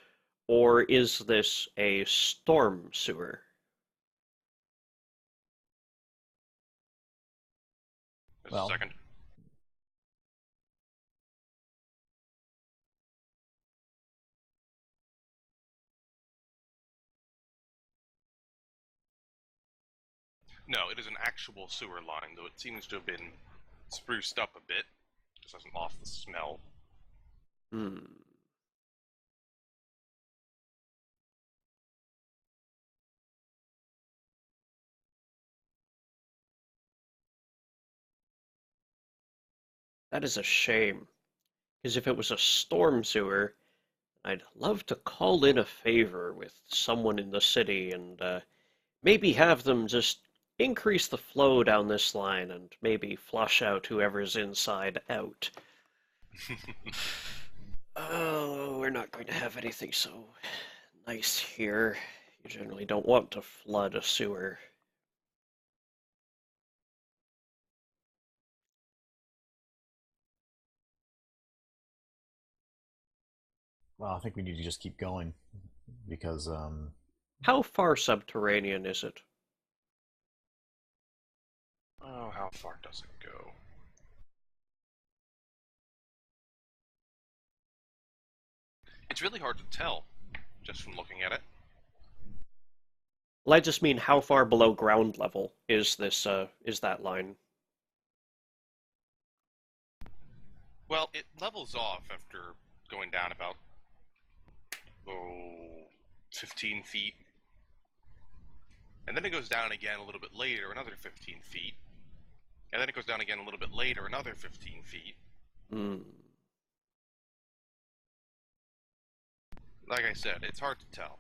Speaker 4: or is this a storm sewer?
Speaker 3: Just
Speaker 2: Well.
Speaker 3: a second. No, it is an actual sewer line, though it seems to have been spruced up a bit. Just doesn't off the smell.
Speaker 4: That is a shame. Because if it was a storm sewer, I'd love to call in a favor with someone in the city and maybe have them just increase the flow down this line and maybe flush out whoever's inside out. Oh, we're not going to have anything so nice here. You generally don't want to flood a sewer.
Speaker 2: Well, I think we need to just keep going, because,
Speaker 4: How far subterranean is it?
Speaker 3: Oh, how far does it go? It's really hard to tell, just from looking at it.
Speaker 4: Well, I just mean how far below ground level is this, is that line?
Speaker 3: Well, it levels off after going down about, 15 feet. And then it goes down again a little bit later, another 15 feet. And then it goes down again a little bit later, another 15 feet.
Speaker 4: Hmm.
Speaker 3: Like I said, it's hard to tell.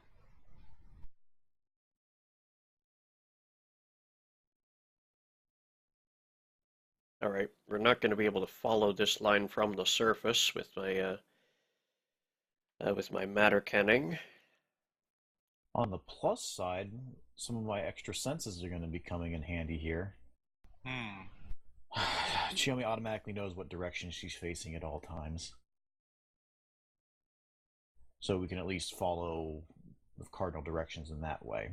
Speaker 4: All right, we're not going to be able to follow this line from the surface with my matter canning.
Speaker 2: On the plus side, some of my extra senses are going to be coming in handy here. Chiyomi automatically knows what direction she's facing at all times. So we can at least follow the cardinal directions in that way.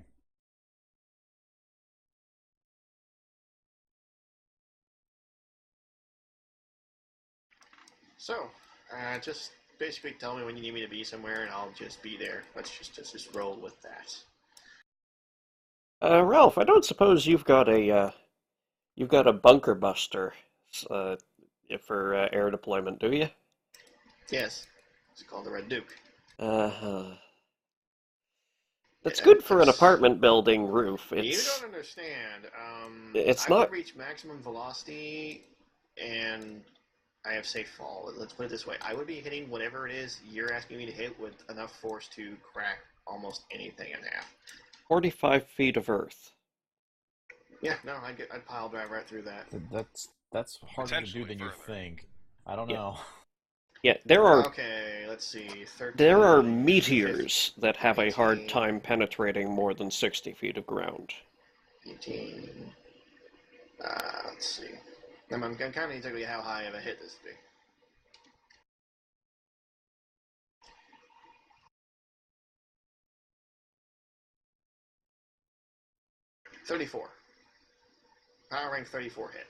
Speaker 1: So, just basically tell me when you need me to be somewhere, and I'll just be there. Let's just roll with that.
Speaker 4: Ralph, I don't suppose you've got a bunker buster for air deployment, do you?
Speaker 1: Yes, it's called the Red Duke.
Speaker 4: Uh-huh. That's
Speaker 1: Yeah,
Speaker 4: good for an
Speaker 1: it's-
Speaker 4: apartment building roof.
Speaker 1: You
Speaker 4: It's
Speaker 1: don't understand.
Speaker 4: It's
Speaker 1: I
Speaker 4: not-
Speaker 1: would reach maximum velocity, and I have safe fall. Let's put it this way: I would be hitting whatever it is you're asking me to hit with enough force to crack almost anything in half.
Speaker 4: 45 feet of earth.
Speaker 1: Yeah, no, I'd pile drive right through that.
Speaker 2: That's harder to do
Speaker 3: Potentially
Speaker 2: than you
Speaker 3: further.
Speaker 2: think. I don't
Speaker 4: Yeah.
Speaker 2: know.
Speaker 4: Yeah, there are
Speaker 1: Okay, let's see. 13,
Speaker 4: there are meteors that have a hard
Speaker 1: 15.
Speaker 4: time penetrating more than 60 feet of ground.
Speaker 1: 18. Let's see. I'm kind of need to look at how high of a hit this would be. $34. Power rank 34 hit.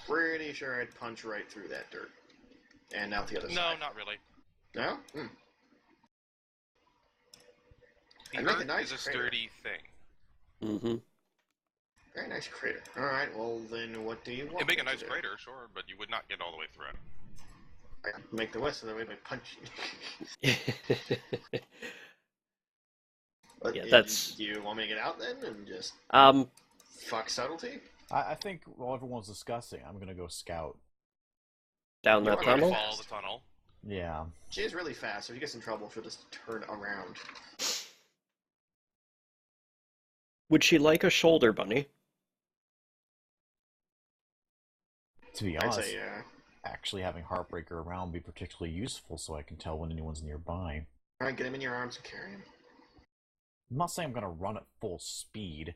Speaker 1: Pretty sure I'd punch right through that dirt. And out the other
Speaker 3: No,
Speaker 1: side.
Speaker 3: not really.
Speaker 1: No?
Speaker 3: The
Speaker 1: I'd make a
Speaker 3: Earth
Speaker 1: nice
Speaker 3: is a
Speaker 1: crater.
Speaker 3: sturdy thing.
Speaker 4: Mm-hmm.
Speaker 1: Very nice crater. Alright, well then what do you want?
Speaker 3: It'd make a
Speaker 1: me to
Speaker 3: nice
Speaker 1: do?
Speaker 3: crater, sure, but you would not get all the way through it.
Speaker 1: I can make the rest of the way by punching. But
Speaker 4: Yeah, that's-
Speaker 1: Do you want me to get out then and just fuck subtlety?
Speaker 2: I think while everyone's discussing, I'm gonna go scout.
Speaker 4: Down
Speaker 1: You're
Speaker 4: that
Speaker 3: Going to
Speaker 4: tunnel.
Speaker 3: follow the tunnel.
Speaker 2: Yeah.
Speaker 1: She is really fast, so if you get in trouble, she'll just turn around.
Speaker 4: Would she like a shoulder bunny?
Speaker 2: To be
Speaker 1: I'd
Speaker 2: honest,
Speaker 1: say,
Speaker 2: actually having Heartbreaker around would be particularly useful so I can tell when anyone's nearby.
Speaker 1: alright, get him in your arms and carry him.
Speaker 2: I'm not saying I'm gonna run at full speed.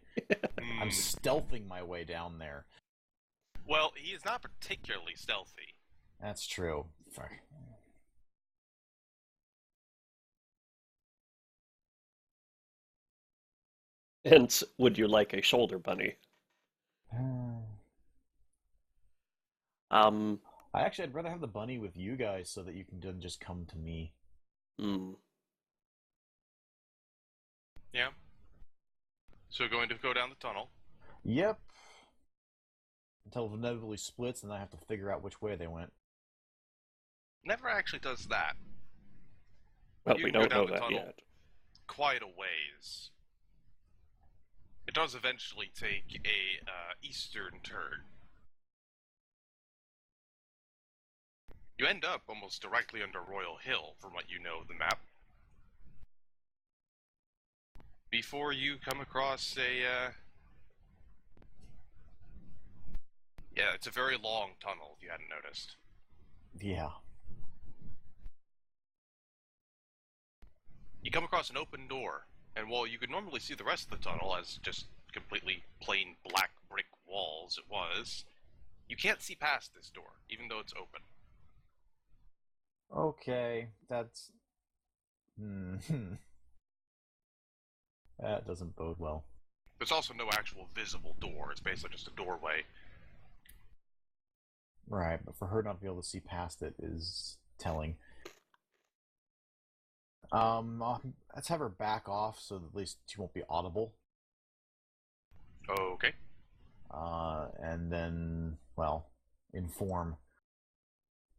Speaker 2: I'm stealthing my way down there.
Speaker 3: Well, he is not particularly stealthy.
Speaker 2: That's true. Fuck.
Speaker 4: Hence, would you like a shoulder bunny?
Speaker 2: I'd rather have the bunny with you guys so that you can then just come to me.
Speaker 4: Hmm.
Speaker 3: Yeah. So going to go down the tunnel.
Speaker 2: Yep. Until it inevitably splits, and I have to figure out which way they went.
Speaker 3: Never actually does that.
Speaker 4: Well,
Speaker 3: You
Speaker 4: we
Speaker 3: can go
Speaker 4: don't
Speaker 3: down
Speaker 4: know
Speaker 3: the
Speaker 4: that
Speaker 3: tunnel.
Speaker 4: yet.
Speaker 3: Quite a ways. It does eventually take a eastern turn. You end up almost directly under Royal Hill, from what you know of the map. Before you come across a, yeah, it's a very long tunnel, if you hadn't noticed.
Speaker 2: Yeah.
Speaker 3: You come across an open door, and while you could normally see the rest of the tunnel as just completely plain black brick walls it was, you can't see past this door, even though it's open.
Speaker 2: Okay, that's... That doesn't bode well.
Speaker 3: There's also no actual visible door, it's basically just a doorway.
Speaker 2: Right, but for her not to be able to see past it is telling. Let's have her back off so that at least she won't be audible.
Speaker 3: Okay.
Speaker 2: And then, well, inform.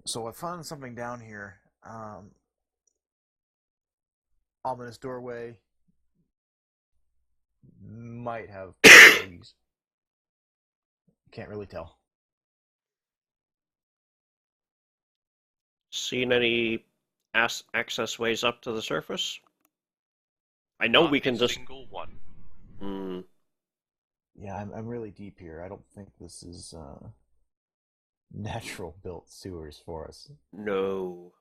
Speaker 2: So I found something down here. Ominous doorway. Might have police. Can't really tell.
Speaker 4: Seen any access ways up to the surface? I know
Speaker 3: Not
Speaker 4: we can
Speaker 3: a
Speaker 4: just...
Speaker 3: single one.
Speaker 4: Hmm.
Speaker 2: Yeah, I'm really deep here. I don't think this is natural built sewers for us.
Speaker 4: No.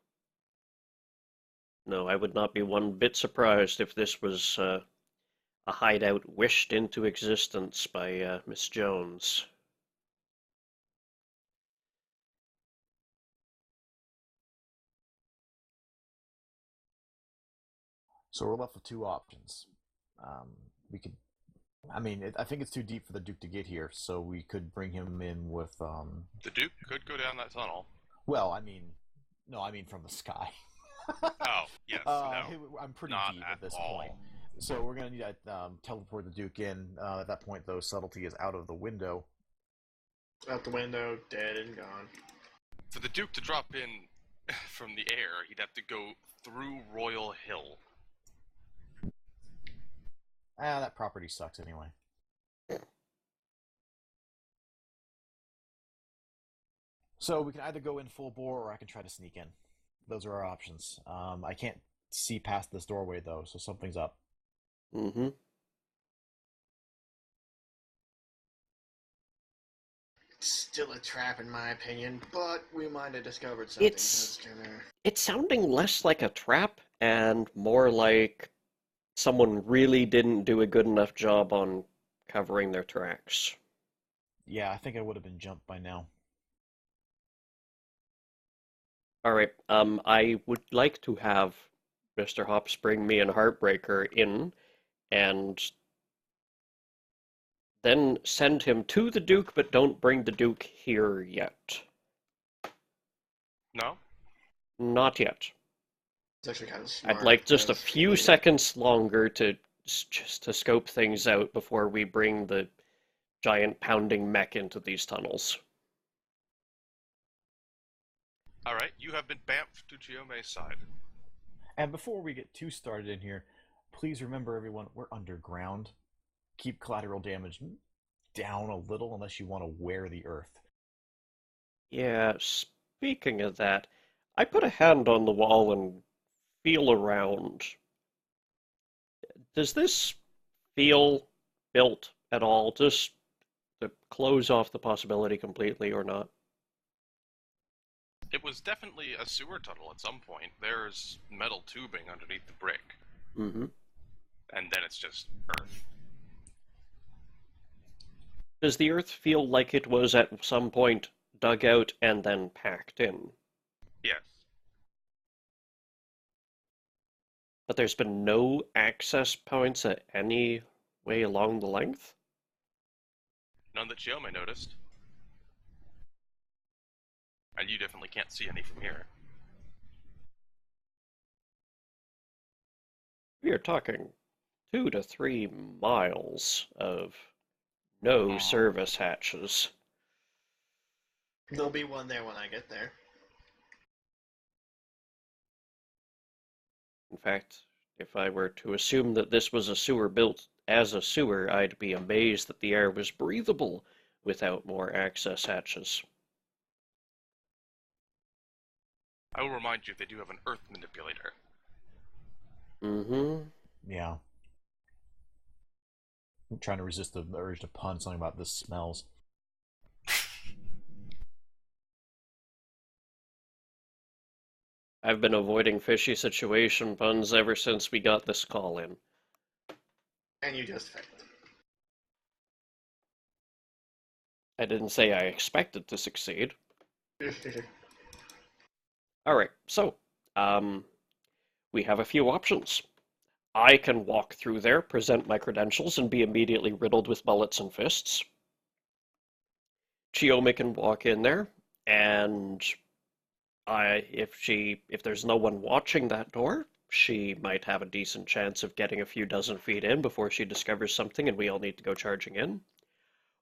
Speaker 4: No, I would not be one bit surprised if this was a hideout wished into existence by Miss Jones.
Speaker 2: So we're left with two options. We could, I mean, I think it's too deep for the Duke to get here, so we could bring him in with,
Speaker 3: The Duke could go down that tunnel.
Speaker 2: well, I mean, no, I mean from the sky.
Speaker 3: Oh, yes, no.
Speaker 2: I'm pretty
Speaker 3: Not
Speaker 2: deep
Speaker 3: at
Speaker 2: at this
Speaker 3: all.
Speaker 2: point. So we're going to need to teleport the Duke in. At that point, though, subtlety is out of the window.
Speaker 1: Out the window, dead and gone.
Speaker 3: For the Duke to drop in from the air, he'd have to go through Royal Hill.
Speaker 2: That property sucks anyway. So we can either go in full bore, or I can try to sneak in. Those are our options. I can't see past this doorway, though, so something's up.
Speaker 4: Mm-hmm.
Speaker 1: Still a trap in my opinion, but we might have discovered something.
Speaker 4: It's sounding less like a trap and more like someone really didn't do a good enough job on covering their tracks.
Speaker 2: Yeah, I think I would have been jumped by now.
Speaker 4: Alright, I would like to have Mr. Hops bring me and Heartbreaker in and then send him to the Duke, but don't bring the Duke here yet.
Speaker 3: No?
Speaker 4: Not yet.
Speaker 1: It's actually kind of smart.
Speaker 4: I'd like just a
Speaker 1: because
Speaker 4: few
Speaker 1: later-
Speaker 4: seconds longer to just to scope things out before we bring the giant pounding mech into these tunnels.
Speaker 3: Alright, you have been bamfed to Chiome's side.
Speaker 2: And before we get too started in here, please remember, everyone, we're underground. Keep collateral damage down a little unless you want to wear the earth.
Speaker 4: Yeah, speaking of that, I put a hand on the wall and feel around. Does this feel built at all? Just to close off the possibility completely or not?
Speaker 3: It was definitely a sewer tunnel at some point. There's metal tubing underneath the brick.
Speaker 4: Mm-hmm.
Speaker 3: And then it's just earth.
Speaker 4: Does the earth feel like it was at some point dug out and then packed in?
Speaker 3: Yes.
Speaker 4: But there's been no access points at any way along the length?
Speaker 3: None that Chiome noticed. And you definitely can't see any from here.
Speaker 4: We are talking 2 to 3 miles of no service hatches.
Speaker 1: There'll be one there when I get there.
Speaker 4: In fact, if I were to assume that this was a sewer built as a sewer, I'd be amazed that the air was breathable without more access hatches.
Speaker 3: I will remind you they do have an earth manipulator.
Speaker 4: Mm-hmm.
Speaker 2: Yeah. I'm trying to resist the urge to pun something about this smells.
Speaker 4: I've been avoiding fishy situation puns ever since we got this call in.
Speaker 1: And you just failed.
Speaker 4: I didn't say I expected to succeed. Alright, so, we have a few options. I can walk through there, present my credentials, and be immediately riddled with bullets and fists. Chiome can walk in there, and if there's no one watching that door, she might have a decent chance of getting a few dozen feet in before she discovers something and we all need to go charging in.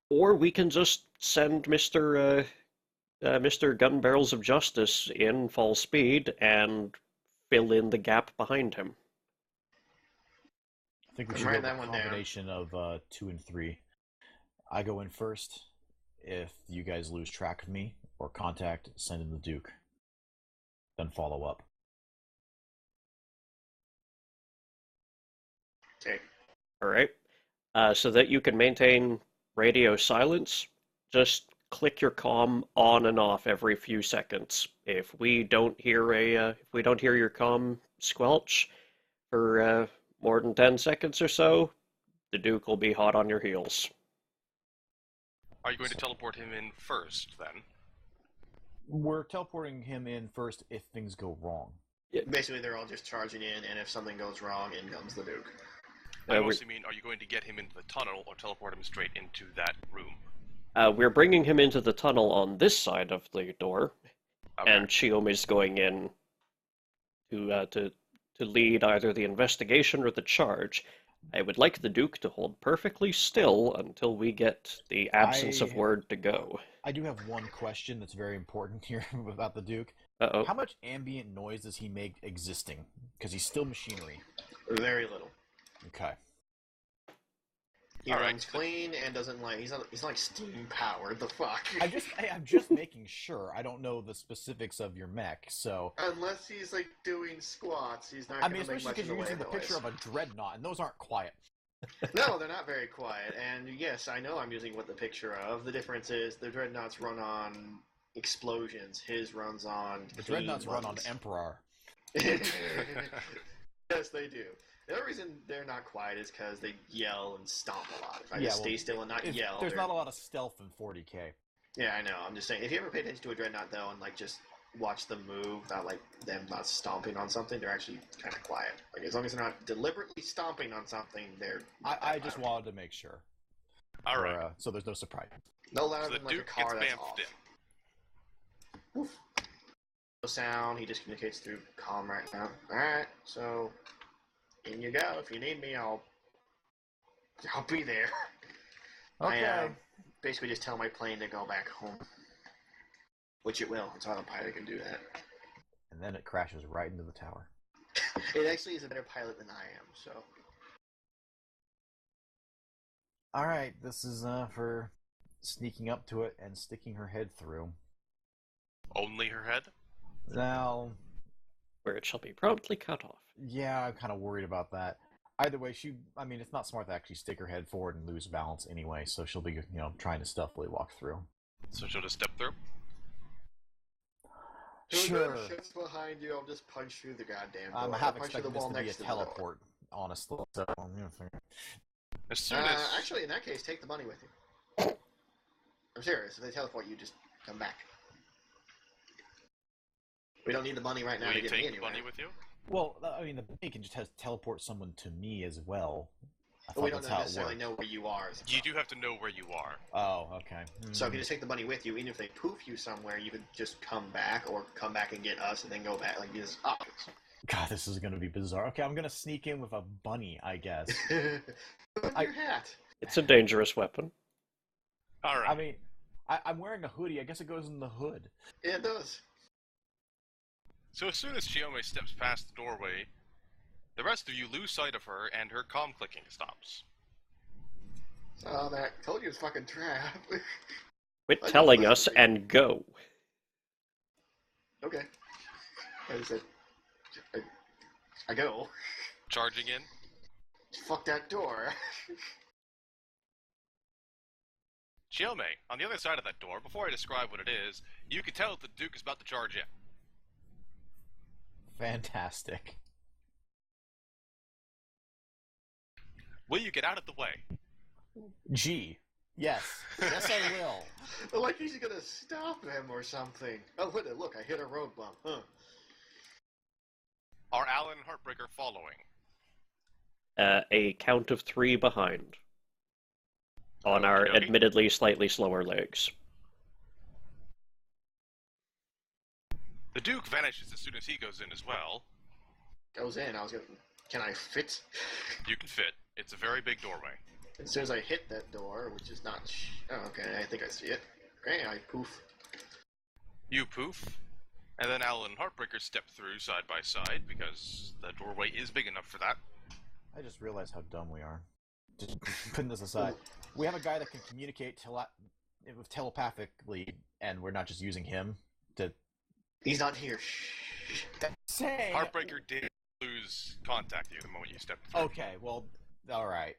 Speaker 4: Or we can just send Mr. Gun Barrels of Justice in full speed and fill in the gap behind him.
Speaker 2: I think we should go with a combination of 2 and 3. I go in first. if you guys lose track of me or contact, send in the Duke. Then follow up.
Speaker 1: Okay.
Speaker 4: All right. So that you can maintain radio silence, just click your comm on and off every few seconds. If we don't hear your comm squelch for more than 10 seconds or so, the Duke will be hot on your heels.
Speaker 3: Are you going to teleport him in first, then?
Speaker 2: We're teleporting him in first if things go wrong.
Speaker 1: Basically, they're all just charging in, and if something goes wrong, in comes the Duke.
Speaker 3: I mostly mean, are you going to get him into the tunnel or teleport him straight into that room?
Speaker 4: We're bringing him into the tunnel on this side of the door,
Speaker 3: Okay.
Speaker 4: and Shiomi's going in to lead either the investigation or the charge. I would like the Duke to hold perfectly still until we get the absence of word to go.
Speaker 2: I do have one question that's very important here about the Duke.
Speaker 4: Uh-oh.
Speaker 2: How much ambient noise does he make existing? Because he's still machinery.
Speaker 1: Very little.
Speaker 2: Okay.
Speaker 1: He runs clean and doesn't like. He's not like steam powered. The fuck.
Speaker 2: I'm just making sure. I don't know the specifics of your mech, so.
Speaker 1: Unless he's like doing squats, he's not.
Speaker 2: I mean,
Speaker 1: gonna make
Speaker 2: especially
Speaker 1: much
Speaker 2: because
Speaker 1: of
Speaker 2: you're
Speaker 1: a
Speaker 2: using the
Speaker 1: noise.
Speaker 2: picture of a dreadnought, and those aren't quiet.
Speaker 1: No, they're not very quiet. And yes, I know I'm using what the picture of. The difference is the dreadnoughts run on explosions. His runs on.
Speaker 2: The dreadnoughts run on Emperor.
Speaker 1: Yes, they do. The other reason they're not quiet is because they yell and stomp a lot. If I just stay still and not yell,
Speaker 2: there's not a lot of stealth in 40K.
Speaker 1: Yeah, I know. I'm just saying, if you ever pay attention to a dreadnought though, and like just watch them move, not like them not stomping on something, they're actually kind of quiet. Like as long as they're not deliberately stomping on something, they're.
Speaker 2: I just wanted to make sure.
Speaker 3: All right.
Speaker 2: So there's no surprise.
Speaker 1: No louder
Speaker 3: So the
Speaker 1: than like
Speaker 3: Duke
Speaker 1: a car
Speaker 3: gets
Speaker 1: that's
Speaker 3: bamfed
Speaker 1: off.
Speaker 3: in.
Speaker 1: Woof. No sound. He just communicates through comm right now. All right, so in you go. If you need me, I'll be there.
Speaker 2: Okay.
Speaker 1: I basically just tell my plane to go back home, which it will. It's autopilot can do that.
Speaker 2: And then it crashes right into the tower.
Speaker 1: It actually is a better pilot than I am. So.
Speaker 2: All right, this is for sneaking up to it and sticking her head through.
Speaker 3: Only her head?
Speaker 2: Now,
Speaker 4: Where it shall be promptly cut off.
Speaker 2: yeah, I'm kind of worried about that. Either way, it's not smart to actually stick her head forward and lose balance anyway, so she'll be, trying to stealthily walk through.
Speaker 3: So she'll just step through?
Speaker 2: Sure.
Speaker 1: Shit's behind you. I'll just punch through the goddamn door.
Speaker 2: I'm
Speaker 1: I'll
Speaker 2: half
Speaker 1: punch through
Speaker 2: expecting
Speaker 1: the
Speaker 2: this
Speaker 1: wall
Speaker 2: to be a
Speaker 1: next to the door.
Speaker 2: teleport, honestly. So,
Speaker 3: As soon as...
Speaker 1: Actually, in that case, take the money with you. I'm serious. If they teleport you, just come back. We don't need the money right now
Speaker 3: will
Speaker 1: to
Speaker 3: you
Speaker 1: get me
Speaker 3: take the
Speaker 1: anywhere.
Speaker 3: money with you?
Speaker 2: well, I mean, the bank can just teleport someone to me as well.
Speaker 1: But we don't
Speaker 2: that's how it
Speaker 1: necessarily
Speaker 2: worked.
Speaker 1: know where you are.
Speaker 3: You do have to know where you are.
Speaker 2: Oh, okay.
Speaker 1: So if you just take the money with you, even if they poof you somewhere, you could just come back, or come back and get us, and then go back. Like these options.
Speaker 2: God, this is gonna be bizarre. Okay, I'm gonna sneak in with a bunny, I guess.
Speaker 1: Put on your hat.
Speaker 4: It's a dangerous weapon.
Speaker 3: All right.
Speaker 2: I mean, I'm wearing a hoodie. I guess it goes in the hood.
Speaker 1: Yeah, it does.
Speaker 3: So as soon as Chiome steps past the doorway, the rest of you lose sight of her, and her comm clicking stops.
Speaker 1: So that told you it was fucking trap.
Speaker 4: Quit
Speaker 1: I
Speaker 4: telling
Speaker 1: just
Speaker 4: us
Speaker 1: listened to you.
Speaker 4: and go.
Speaker 1: Okay. I said, I go.
Speaker 3: Charging in.
Speaker 1: Fuck that door.
Speaker 3: Chiome, on the other side of that door, before I describe what it is, you can tell that the Duke is about to charge in.
Speaker 2: Fantastic.
Speaker 3: Will you get out of the way?
Speaker 2: G. Yes. Yes, I will.
Speaker 1: Like he's gonna stop him or something. Oh, look, I hit a road bump. Huh.
Speaker 3: Are Alan and Heartbreaker following?
Speaker 4: A count of 3 behind. On our
Speaker 3: Okey-dokey.
Speaker 4: admittedly slightly slower legs.
Speaker 3: The Duke vanishes as soon as he goes in as well.
Speaker 1: Goes in. Can I fit?
Speaker 3: You can fit. It's a very big doorway.
Speaker 1: As soon as I hit that door, which is not. Oh, okay, I think I see it. Okay, I poof.
Speaker 3: You poof, and then Alan and Heartbreaker step through side by side because the doorway is big enough for that.
Speaker 2: I just realized how dumb we are. Just putting this aside. We have a guy that can communicate telepathically, and we're not just using him to
Speaker 1: He's not here. Shh.
Speaker 2: say.
Speaker 3: Heartbreaker did lose contact with you the moment you stepped through.
Speaker 2: Okay, well, all right.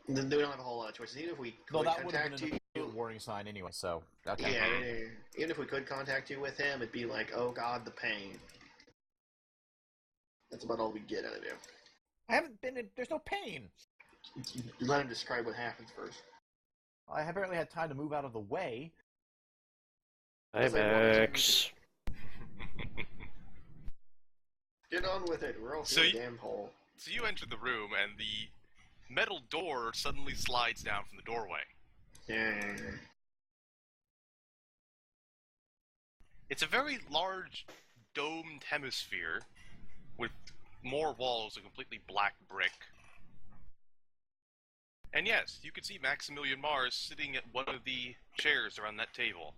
Speaker 1: Then we don't have a whole lot of choices. Even if we
Speaker 2: Well,
Speaker 1: could
Speaker 2: that would have
Speaker 1: contact
Speaker 2: been
Speaker 1: you,
Speaker 2: a warning sign anyway. So okay.
Speaker 1: yeah, even if we could contact you with him, it'd be like, oh god, the pain. That's about all we get out of you.
Speaker 2: I haven't been in. There's no pain.
Speaker 1: Let him describe what happens first.
Speaker 2: I barely had time to move out of the way.
Speaker 4: Hi, Max.
Speaker 1: Get on with it. We're all through the damn hole.
Speaker 3: So you enter the room, and the metal door suddenly slides down from the doorway.
Speaker 1: Yeah.
Speaker 3: It's a very large, domed hemisphere with more walls of completely black brick. And yes, you can see Maximilian Mars sitting at one of the chairs around that table.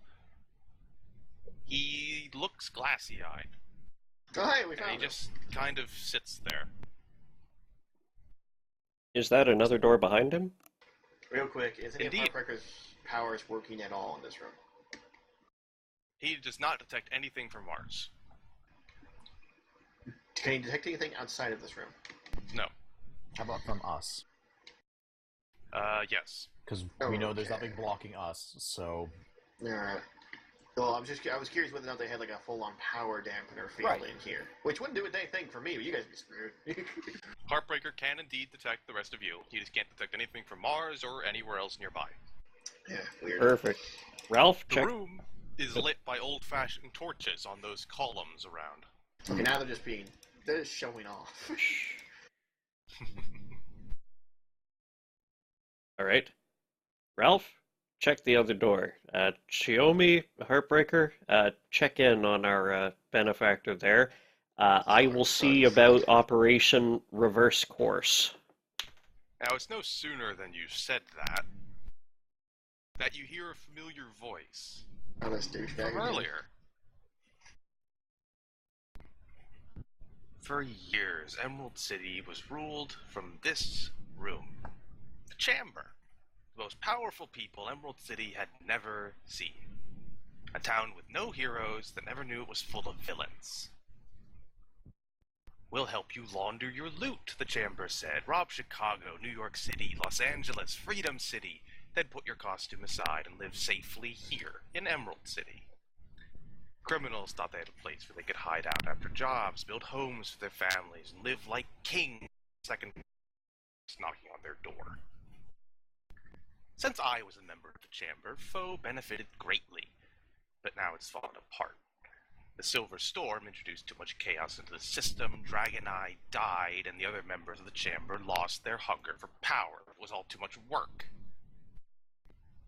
Speaker 3: He looks glassy-eyed.
Speaker 1: Oh, hey, we
Speaker 3: And
Speaker 1: found
Speaker 3: he
Speaker 1: him.
Speaker 3: just kind of sits there.
Speaker 4: Is that another door behind him?
Speaker 1: Real quick, is any
Speaker 3: Indeed.
Speaker 1: of Heartbreaker's powers working at all in this room?
Speaker 3: He does not detect anything from Mars.
Speaker 1: Can he detect anything outside of this room?
Speaker 3: No.
Speaker 2: How about from us?
Speaker 3: Yes.
Speaker 2: Because we know there's
Speaker 1: Okay.
Speaker 2: nothing blocking us. So
Speaker 1: Alright. Well, I was curious whether or not they had like a full-on power dampener field
Speaker 2: Right.
Speaker 1: in here, which wouldn't do a dang thing for me. But you guys would be screwed.
Speaker 3: Heartbreaker can indeed detect the rest of you. He just can't detect anything from Mars or anywhere else nearby.
Speaker 1: Yeah, weird.
Speaker 4: Perfect. Ralph,
Speaker 3: The
Speaker 4: check.
Speaker 3: room is lit by old-fashioned torches on those columns around.
Speaker 1: Okay, now they're just showing off.
Speaker 4: All right. Ralph, check the other door. Xiaomi, Heartbreaker, check in on our benefactor there. I will see about Operation Reverse Course.
Speaker 3: Now, it's no sooner than you said that you hear a familiar voice
Speaker 1: Oh, this douchebag
Speaker 3: from
Speaker 1: again.
Speaker 3: earlier. For years, Emerald City was ruled from this room, the Chamber, the most powerful people Emerald City had never seen. A town with no heroes that never knew it was full of villains. We'll help you launder your loot, the Chamber said. Rob Chicago, New York City, Los Angeles, Freedom City, then put your costume aside and live safely here in Emerald City. Criminals thought they had a place where they could hide out after jobs, build homes for their families, and live like kings. Second, knocking on their door. Since I was a member of the Chamber, Foe benefited greatly, but now it's fallen apart. The Silver Storm introduced too much chaos into the system, Dragon Eye died, and the other members of the Chamber lost their hunger for power. It was all too much work.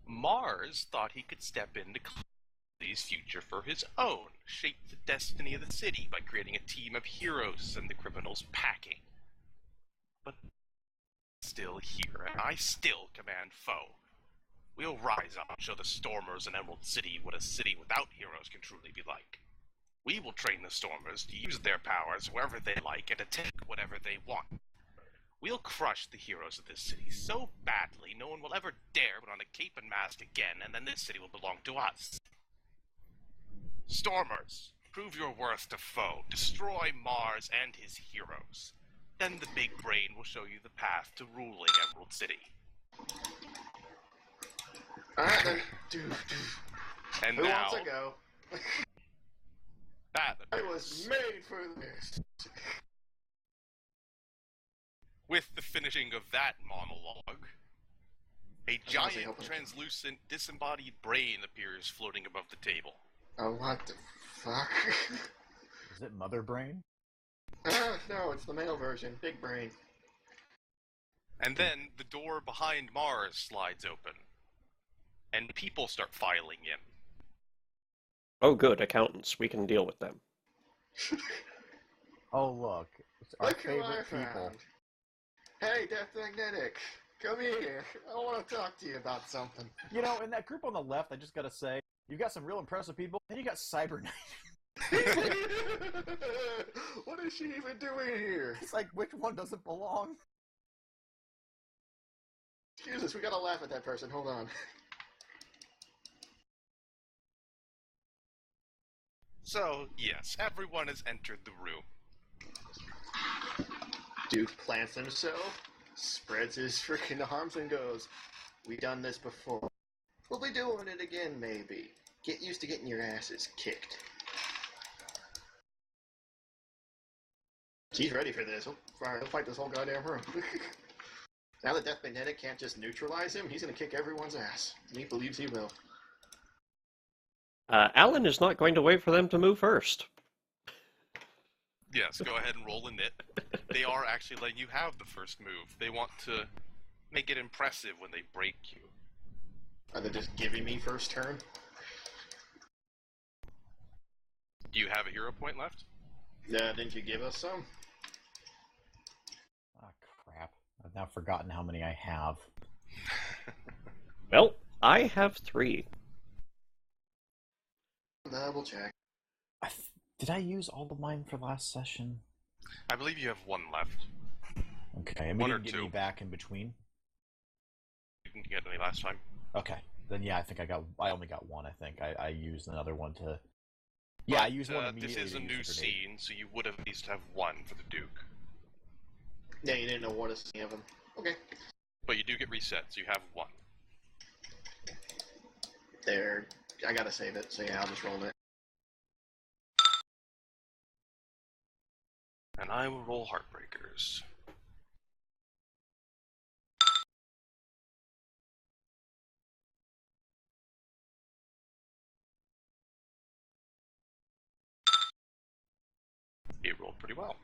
Speaker 3: Mars thought he could step into City's future for his own, shape the destiny of the city by creating a team of heroes to send the criminals packing. But still here, and I still command Foe. We'll rise up and show the Stormers in Emerald City what a city without heroes can truly be like. We will train the Stormers to use their powers wherever they like and to take whatever they want. We'll crush the heroes of this city so badly no one will ever dare put on a cape and mask again, and then this city will belong to us. Stormers, prove your worth to Foe. Destroy Mars and his heroes. Then the big brain will show you the path to ruling Emerald City.
Speaker 1: Alright then. Dude.
Speaker 3: And
Speaker 1: Who
Speaker 3: now,
Speaker 1: wants to go?
Speaker 3: that
Speaker 1: I was made for this.
Speaker 3: with the finishing of that monologue, a
Speaker 1: honestly
Speaker 3: giant,
Speaker 1: hoping-
Speaker 3: translucent, disembodied brain appears floating above the table.
Speaker 1: Oh, what the fuck?
Speaker 2: is it Mother Brain?
Speaker 1: No, it's the male version. Big brain.
Speaker 3: And then the door behind Mars slides open, and people start filing in.
Speaker 4: Oh, good. Accountants. We can deal with them.
Speaker 2: Oh look, it's our
Speaker 1: Look who I
Speaker 2: favorite people.
Speaker 1: found. Hey, Death Magnetic. Come here. I want to talk to you about something.
Speaker 2: You know, in that group on the left, I just gotta say, you got some real impressive people. Then you got Cyber Knight.
Speaker 1: What is she even doing here?
Speaker 2: It's like, which one doesn't belong?
Speaker 1: Excuse us, we gotta laugh at that person. Hold on.
Speaker 3: So, yes, everyone has entered the room.
Speaker 1: Duke plants himself, spreads his freaking arms, and goes, "We done this before. We'll be doing it again, maybe. Get used to getting your asses kicked." He's ready for this. He'll fight this whole goddamn room. Now that Death Magnetic can't just neutralize him, he's gonna kick everyone's ass. And he believes he will.
Speaker 4: Alan is not going to wait for them to move first.
Speaker 3: Yes, go ahead and roll a nit. They are actually letting you have the first move. They want to make it impressive when they break you.
Speaker 1: Are they just giving me first turn?
Speaker 3: Do you have a hero point left?
Speaker 1: Didn't you give us some?
Speaker 2: Ah, crap. I've now forgotten how many I have.
Speaker 4: Well, I have 3.
Speaker 1: Double check.
Speaker 2: Did I use all of mine for last session?
Speaker 3: I believe you have 1 left.
Speaker 2: Okay, and we
Speaker 3: 1 or
Speaker 2: didn't get
Speaker 3: 2.
Speaker 2: any back in between?
Speaker 3: You didn't get any last time.
Speaker 2: Okay. Then yeah, I think I only got 1, I think. I used another one to... Yeah, I used one immediately.
Speaker 3: This is a
Speaker 2: to
Speaker 3: new
Speaker 2: use the grenade.
Speaker 3: scene, so you would at least have 1 for the Duke.
Speaker 1: Yeah, you didn't know what to see of him. Okay.
Speaker 3: But you do get reset, so you have 1.
Speaker 1: There. I gotta save it, so yeah, I'll just roll it.
Speaker 3: And I will roll Heartbreakers. It rolled pretty well.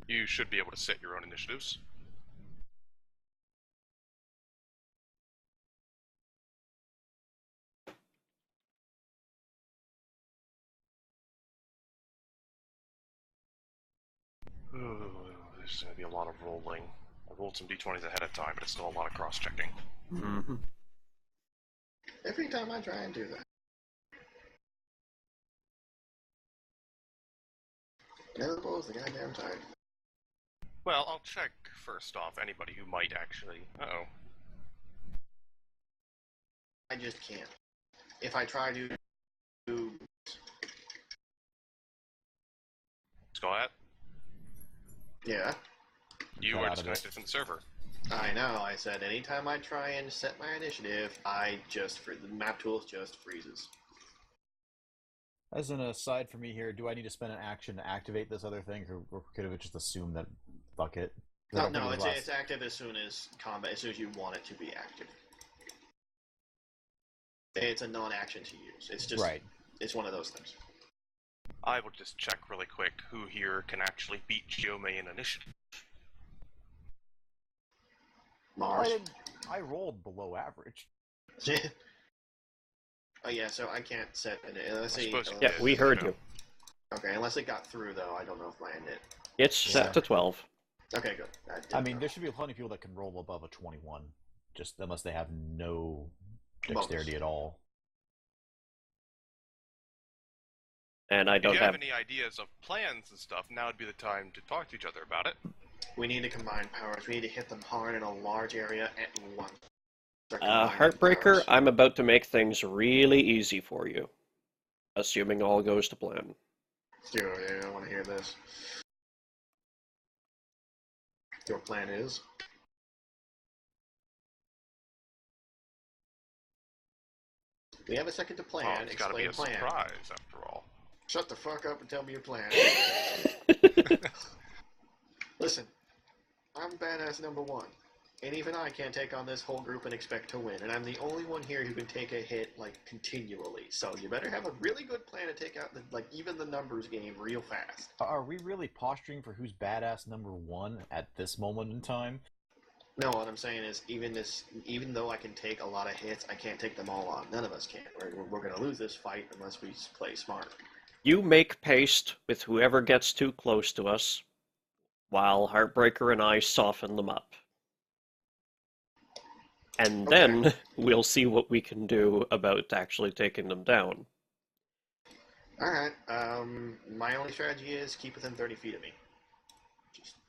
Speaker 3: You should be able to set your own initiatives. Ooh, there's going to be a lot of rolling. I rolled some d20s ahead of time, but it's still a lot of cross-checking.
Speaker 4: Mm-hmm.
Speaker 1: Every time I try and do that. Never blows the goddamn time.
Speaker 3: Well, I'll check first off anybody who might actually... Uh-oh.
Speaker 1: I just can't. If I try to do...
Speaker 3: Scott,
Speaker 1: Yeah,
Speaker 3: you
Speaker 2: Got
Speaker 3: are
Speaker 2: out of it.
Speaker 3: disconnected from the server.
Speaker 1: I know. I said anytime I try and set my initiative, the map tools just freezes.
Speaker 2: As an aside for me here, do I need to spend an action to activate this other thing, or could have just assumed that, fuck it? 'Cause I don't
Speaker 1: No,
Speaker 2: think it was
Speaker 1: it's active as soon as combat, as soon as you want it to be active. It's a non-action to use. It's just
Speaker 2: Right.
Speaker 1: It's one of those things.
Speaker 3: I will just check really quick who here can actually beat Giome in initiative.
Speaker 1: Mars.
Speaker 2: I rolled below average.
Speaker 1: Oh yeah, so I can't set it unless it.
Speaker 3: suppose you
Speaker 4: Yeah,
Speaker 3: did.
Speaker 4: we heard you.
Speaker 1: Okay, unless it got through though, I don't know if mine did.
Speaker 4: It's set to 12.
Speaker 1: Okay, good.
Speaker 2: I mean, there should be plenty of people that can roll above a 21, just unless they have no dexterity at all.
Speaker 4: And I
Speaker 3: If
Speaker 4: don't
Speaker 3: you have
Speaker 4: have...
Speaker 3: any ideas of plans and stuff, now would be the time to talk to each other about it.
Speaker 1: We need to combine powers. We need to hit them hard in a large area at once. Start combining
Speaker 4: Heartbreaker,
Speaker 1: powers.
Speaker 4: I'm about to make things really easy for you. Assuming all goes to plan.
Speaker 1: Yeah, I want to hear this. Your plan is? We have a second to plan.
Speaker 3: It's got to be
Speaker 1: Explain
Speaker 3: a
Speaker 1: plan.
Speaker 3: surprise, after all.
Speaker 1: Shut the fuck up and tell me your plan. Listen, I'm badass number 1. And even I can't take on this whole group and expect to win. And I'm the only one here who can take a hit, like, continually. So you better have a really good plan to take out, even the numbers game real fast.
Speaker 2: Are we really posturing for who's badass number 1 at this moment in time?
Speaker 1: No, what I'm saying is, even though I can take a lot of hits, I can't take them all on. None of us can. We're going to lose this fight unless we play smart.
Speaker 4: You make paste with whoever gets too close to us, while Heartbreaker and I soften them up. And then we'll see what we can do about actually taking them down.
Speaker 1: Alright, my only strategy is keep within 30 feet of me.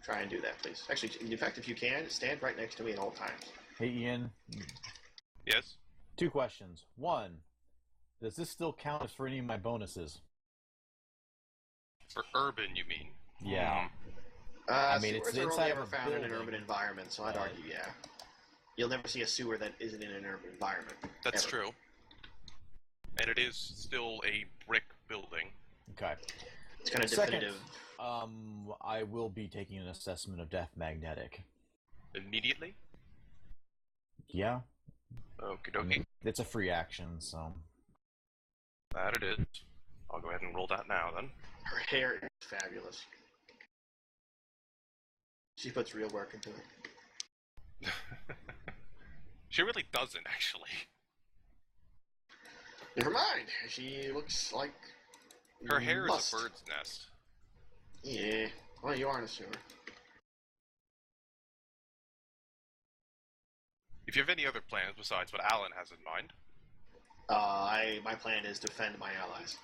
Speaker 1: try and do that, please. Actually, in fact, if you can, stand right next to me at all times.
Speaker 2: Hey, Ian.
Speaker 3: Yes?
Speaker 2: 2 questions. 1, does this still count as for any of my bonuses?
Speaker 3: For urban, you mean?
Speaker 2: Yeah.
Speaker 1: I
Speaker 2: mean,
Speaker 1: mean,
Speaker 2: it's
Speaker 1: sewers are
Speaker 2: inside
Speaker 1: only
Speaker 2: of
Speaker 1: ever
Speaker 2: a
Speaker 1: found in an
Speaker 2: building.
Speaker 1: urban environment, so I'd argue, yeah. You'll never see a sewer that isn't in an urban environment.
Speaker 3: That's
Speaker 1: ever.
Speaker 3: true. And it is still a brick building.
Speaker 2: Okay.
Speaker 1: It's kind of
Speaker 2: Second,
Speaker 1: definitive.
Speaker 2: I will be taking an assessment of Death Magnetic.
Speaker 3: Immediately?
Speaker 2: Yeah.
Speaker 3: Okie
Speaker 2: I
Speaker 3: dokie.
Speaker 2: mean, it's a free action, so...
Speaker 3: That it is. I'll go ahead and roll that now, then.
Speaker 1: Her hair is fabulous. She puts real work into it.
Speaker 3: She really doesn't, actually.
Speaker 1: Never mind. She looks like...
Speaker 3: Her hair
Speaker 1: must.
Speaker 3: is a bird's nest.
Speaker 1: Yeah. Well, you are in a sewer.
Speaker 3: If you have any other plans besides what Alan has in mind,
Speaker 1: My plan is defend my allies.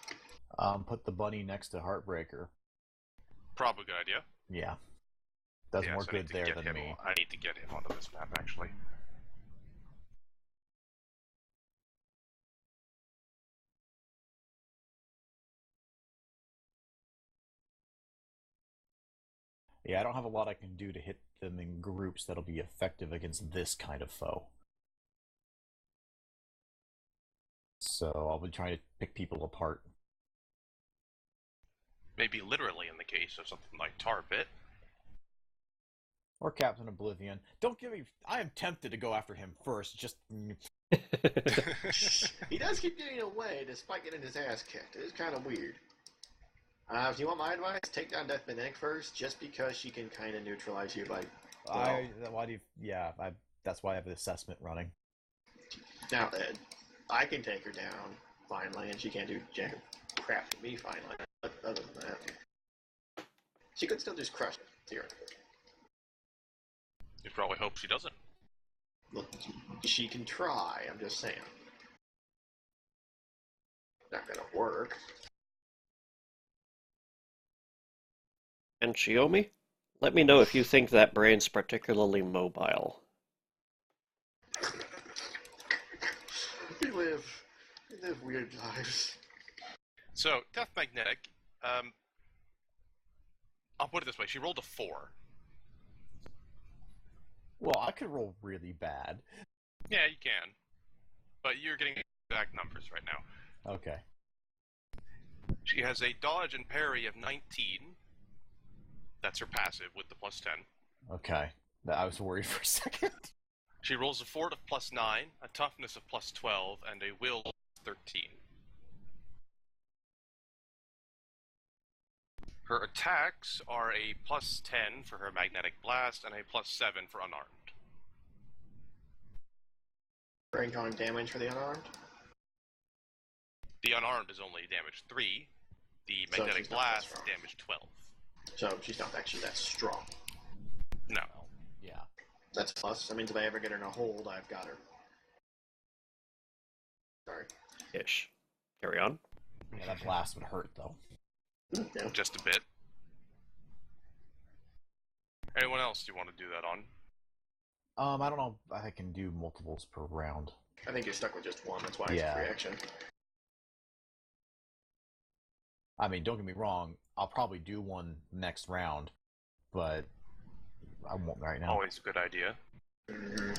Speaker 2: Put the bunny next to Heartbreaker.
Speaker 3: probably a good idea.
Speaker 2: Yeah. Does
Speaker 3: Yeah,
Speaker 2: more
Speaker 3: so I
Speaker 2: good
Speaker 3: need to
Speaker 2: there
Speaker 3: get
Speaker 2: than
Speaker 3: him,
Speaker 2: me.
Speaker 3: I need to get him onto this map, actually.
Speaker 2: Yeah, I don't have a lot I can do to hit them in groups that'll be effective against this kind of foe. So I'll be trying to pick people apart.
Speaker 3: Maybe literally in the case of something like Tar Pit.
Speaker 2: Or Captain Oblivion. Don't give me... I am tempted to go after him first, just...
Speaker 1: He does keep getting away despite getting his ass kicked. It is kind of weird. If you want my advice, take down Death Magnetic first, just because she can kind of neutralize you by...
Speaker 2: why do you... Yeah, that's why I have the assessment running.
Speaker 1: Now, I can take her down, finally, and she can't do jack crap to me, finally. But other than that, she could still just crush it, theoretically.
Speaker 3: You probably hope she doesn't.
Speaker 1: Look, she can try, I'm just saying. Not gonna work.
Speaker 4: And Shiomi, let me know if you think that brain's particularly mobile.
Speaker 1: We live weird lives.
Speaker 3: So, Death Magnetic, I'll put it this way, she rolled a 4.
Speaker 2: Well, I could roll really bad.
Speaker 3: Yeah, you can. But you're getting exact numbers right now.
Speaker 2: Okay.
Speaker 3: She has a dodge and parry of 19. That's her passive with the +10.
Speaker 2: Okay. I was worried for a second.
Speaker 3: She rolls a fort of +9, a toughness of +12, and a will of 13. Her attacks are a +10 for her magnetic blast and a +7 for unarmed.
Speaker 1: Range on damage for the unarmed?
Speaker 3: The unarmed is only damage 3. The
Speaker 1: So
Speaker 3: magnetic
Speaker 1: she's not that
Speaker 3: blast
Speaker 1: strong.
Speaker 3: damage 12.
Speaker 1: So she's not actually that strong.
Speaker 3: No.
Speaker 2: Well, yeah.
Speaker 1: That's plus. That means if I ever get her in a hold, I've got her. Sorry.
Speaker 4: Ish. Carry on.
Speaker 2: Yeah, that blast would hurt, though.
Speaker 1: Yeah.
Speaker 3: Just a bit. Anyone else you want to do that on?
Speaker 2: I don't know if I can do multiples per round.
Speaker 1: I think you're stuck with just one. That's why it's
Speaker 2: Yeah.
Speaker 1: a free action.
Speaker 2: I mean, don't get me wrong, I'll probably do one next round, but I won't right now.
Speaker 3: Always a good idea.
Speaker 1: Mm-hmm.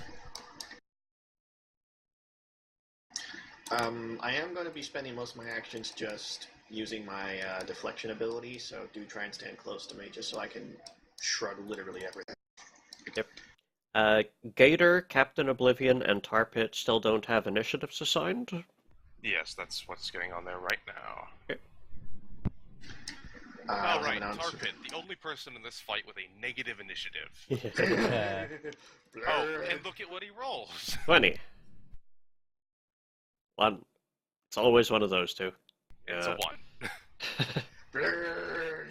Speaker 1: I am going to be spending most of my actions just using my deflection ability, so do try and stand close to me just so I can shrug literally everything.
Speaker 4: Gator, Captain Oblivion, and Tar Pit still don't have initiatives assigned?
Speaker 3: Yes, that's what's going on there right now.
Speaker 1: I
Speaker 3: Oh,
Speaker 1: don't
Speaker 3: right,
Speaker 1: have an
Speaker 3: Tar
Speaker 1: answer.
Speaker 3: Pit, the only person in this fight with a negative initiative.
Speaker 1: Blur.
Speaker 3: Oh, and look at what he rolls.
Speaker 4: 20. One. It's always one of those two.
Speaker 3: It's a 1.
Speaker 1: Blur.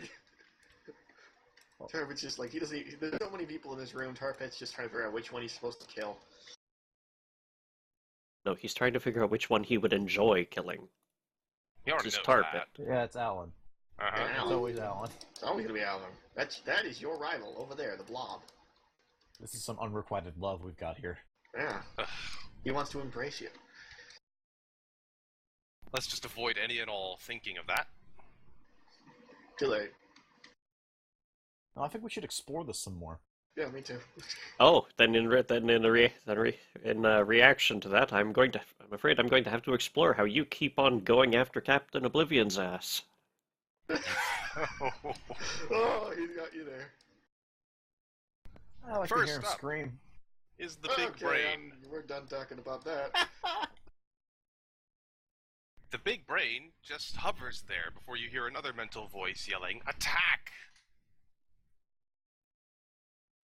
Speaker 1: Tarpit's just like, he doesn't. There's so many people in this room. Tarpit's just trying to figure out which one he's supposed to kill.
Speaker 4: No, he's trying to figure out which one he would enjoy killing.
Speaker 3: He already
Speaker 4: Just
Speaker 3: knows
Speaker 4: Tar
Speaker 3: that.
Speaker 4: Pit.
Speaker 2: Yeah, it's Alan.
Speaker 3: Uh-huh.
Speaker 1: And
Speaker 2: It's
Speaker 1: Alan.
Speaker 2: always Alan.
Speaker 1: It's always gonna be Alan. That is your rival over there, the Blob.
Speaker 2: This is some unrequited love we've got here.
Speaker 1: Yeah.
Speaker 3: Ugh.
Speaker 1: He wants to embrace you.
Speaker 3: Let's just avoid any and all thinking of that.
Speaker 1: Too late.
Speaker 2: No, I think we should explore this some more.
Speaker 1: Yeah, me too.
Speaker 4: Oh, then in reaction to that, I'm afraid I'm going to have to explore how you keep on going after Captain Oblivion's ass.
Speaker 1: Oh, he's got you there.
Speaker 2: I like to
Speaker 3: First
Speaker 2: hear him
Speaker 3: up.
Speaker 2: scream.
Speaker 3: Is the big
Speaker 1: Okay,
Speaker 3: brain.
Speaker 1: we're done talking about that.
Speaker 3: The big brain just hovers there before you hear another mental voice yelling, "Attack!"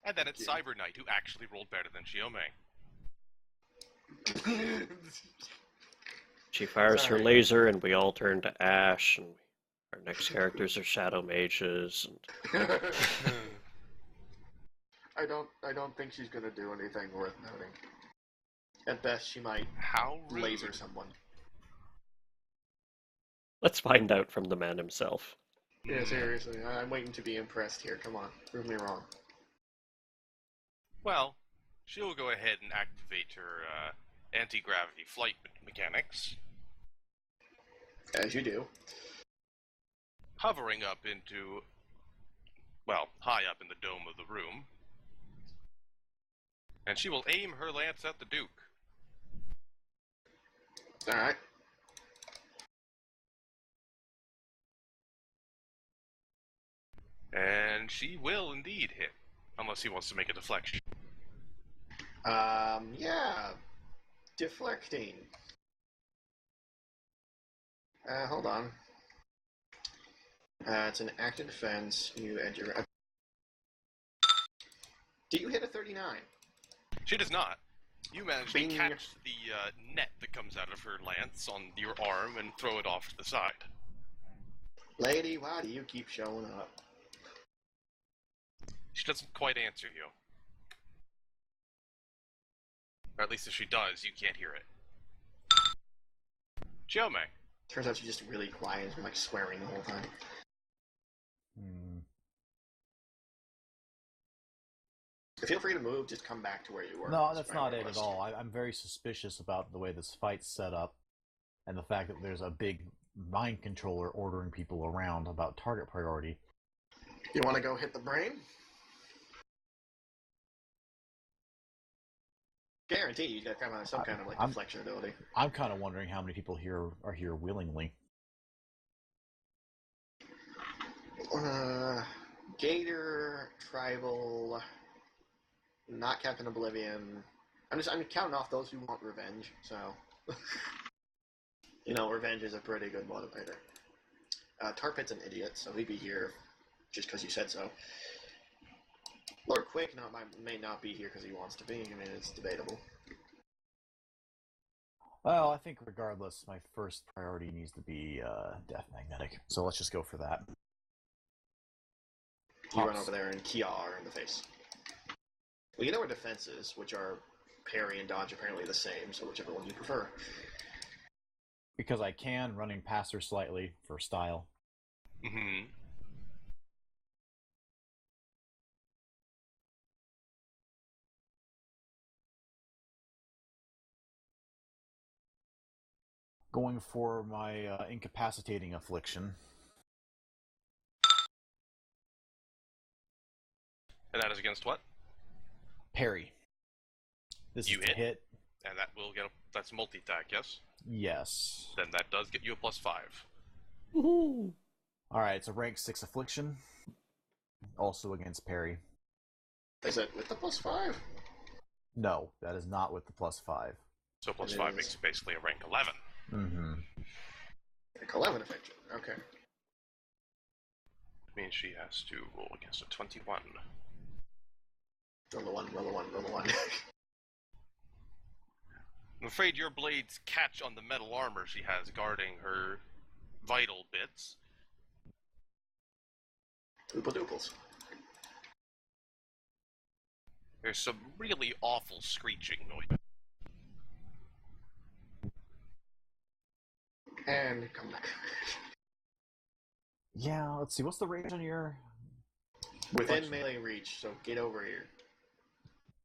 Speaker 3: And then it's
Speaker 1: Yeah.
Speaker 3: Cyber Knight, who actually rolled better than Xiaomei.
Speaker 4: She fires her
Speaker 1: Sorry.
Speaker 4: laser, and we all turn to ash, and our next characters are shadow mages. And
Speaker 1: I don't think she's gonna do anything worth noting. At best, she might
Speaker 3: How rude.
Speaker 1: laser someone.
Speaker 4: let's find out from the man himself.
Speaker 1: Yeah, seriously, I'm waiting to be impressed here. Come on, prove me wrong.
Speaker 3: Well, she'll go ahead and activate her anti-gravity flight mechanics,
Speaker 1: As you do.
Speaker 3: hovering up into, well, high up in the dome of the room. And she will aim her lance at the Duke.
Speaker 1: All right.
Speaker 3: And she will indeed hit, unless he wants to make a deflection.
Speaker 1: Yeah. Deflecting. Hold on. It's an active defense. You add your. Did you hit a 39?
Speaker 3: She does not. You manage
Speaker 1: Bing.
Speaker 3: to catch the net that comes out of her lance on your arm and throw it off to the side.
Speaker 1: Lady, why do you keep showing up?
Speaker 3: She doesn't quite answer you. Or at least if she does, you can't hear it. Xiaomei.
Speaker 1: Turns out she's just really quiet and like swearing the whole time. Feel free to move, just come back to where you were.
Speaker 2: No, that's
Speaker 1: my
Speaker 2: not it at
Speaker 1: request.
Speaker 2: all. I'm very suspicious about the way this fight's set up, and the fact that there's a big mind controller ordering people around about target priority.
Speaker 1: You want to go hit the brain? Guaranteed you got kind of some kind of like deflection ability.
Speaker 2: I'm kind of wondering how many people here are here willingly.
Speaker 1: Gator, Tribal, not Captain Oblivion. I'm counting off those who want revenge, so you know, revenge is a pretty good motivator. Tarpit's an idiot, so he'd be here just because you said so. Lord Quick may not be here because he wants to be. I mean, it's debatable.
Speaker 2: Well, I think regardless, my first priority needs to be Death Magnetic. So let's just go for that.
Speaker 1: You run over there and Kiar in the face. Well, you know our defenses, which are parry and dodge, apparently the same, so whichever one you prefer.
Speaker 2: Because I can, running past her slightly for style.
Speaker 3: Mm-hmm.
Speaker 2: Going for my incapacitating affliction.
Speaker 3: And that is against what?
Speaker 2: Parry. This
Speaker 3: You
Speaker 2: is a hit.
Speaker 3: And that will get that's multi-attack, yes?
Speaker 2: Yes.
Speaker 3: Then that does get you a +5.
Speaker 4: Woohoo!
Speaker 2: Alright, it's a rank 6 affliction. Also against parry.
Speaker 1: Is it with the +5?
Speaker 2: No, that is not with the +5.
Speaker 3: So
Speaker 1: It
Speaker 3: +5
Speaker 1: is.
Speaker 3: makes it basically a rank 11.
Speaker 2: Mm-hmm.
Speaker 1: Rank 11 affliction. Okay.
Speaker 3: Which means she has to roll against a 21.
Speaker 1: Roll a 1, roll a 1, roll a 1.
Speaker 3: I'm afraid your blades catch on the metal armor she has guarding her vital bits.
Speaker 1: Oopa dooples.
Speaker 3: There's some really awful screeching noise.
Speaker 1: And come back.
Speaker 2: Yeah, let's see. What's the range on your?
Speaker 1: Within melee reach, so get over here.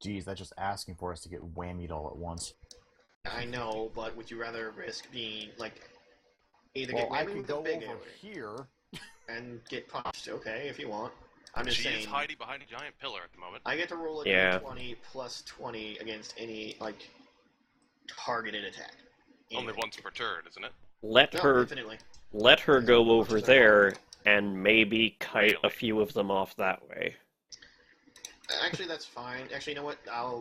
Speaker 2: Geez, that's just asking for us to get whammied all at once.
Speaker 1: I know, but would you rather risk being like either
Speaker 2: Well,
Speaker 1: get
Speaker 2: I
Speaker 1: whammied
Speaker 2: could
Speaker 1: with
Speaker 2: go
Speaker 1: a big
Speaker 2: over
Speaker 1: area
Speaker 2: here.
Speaker 1: and get punched? Okay, if you want. I'm just
Speaker 3: She
Speaker 1: saying.
Speaker 3: is hiding behind a giant pillar at the moment.
Speaker 1: I get to roll a
Speaker 4: Yeah.
Speaker 1: d20 plus 20 against any like targeted attack.
Speaker 3: Only
Speaker 1: Anything.
Speaker 3: once per turn, isn't it?
Speaker 4: Let
Speaker 1: No,
Speaker 4: her
Speaker 1: infinitely.
Speaker 4: go
Speaker 1: As much
Speaker 4: over
Speaker 1: as I
Speaker 4: there
Speaker 1: want.
Speaker 4: and maybe kite a
Speaker 3: Really?
Speaker 4: few of them off that way.
Speaker 1: Actually, that's fine. Actually, you know what?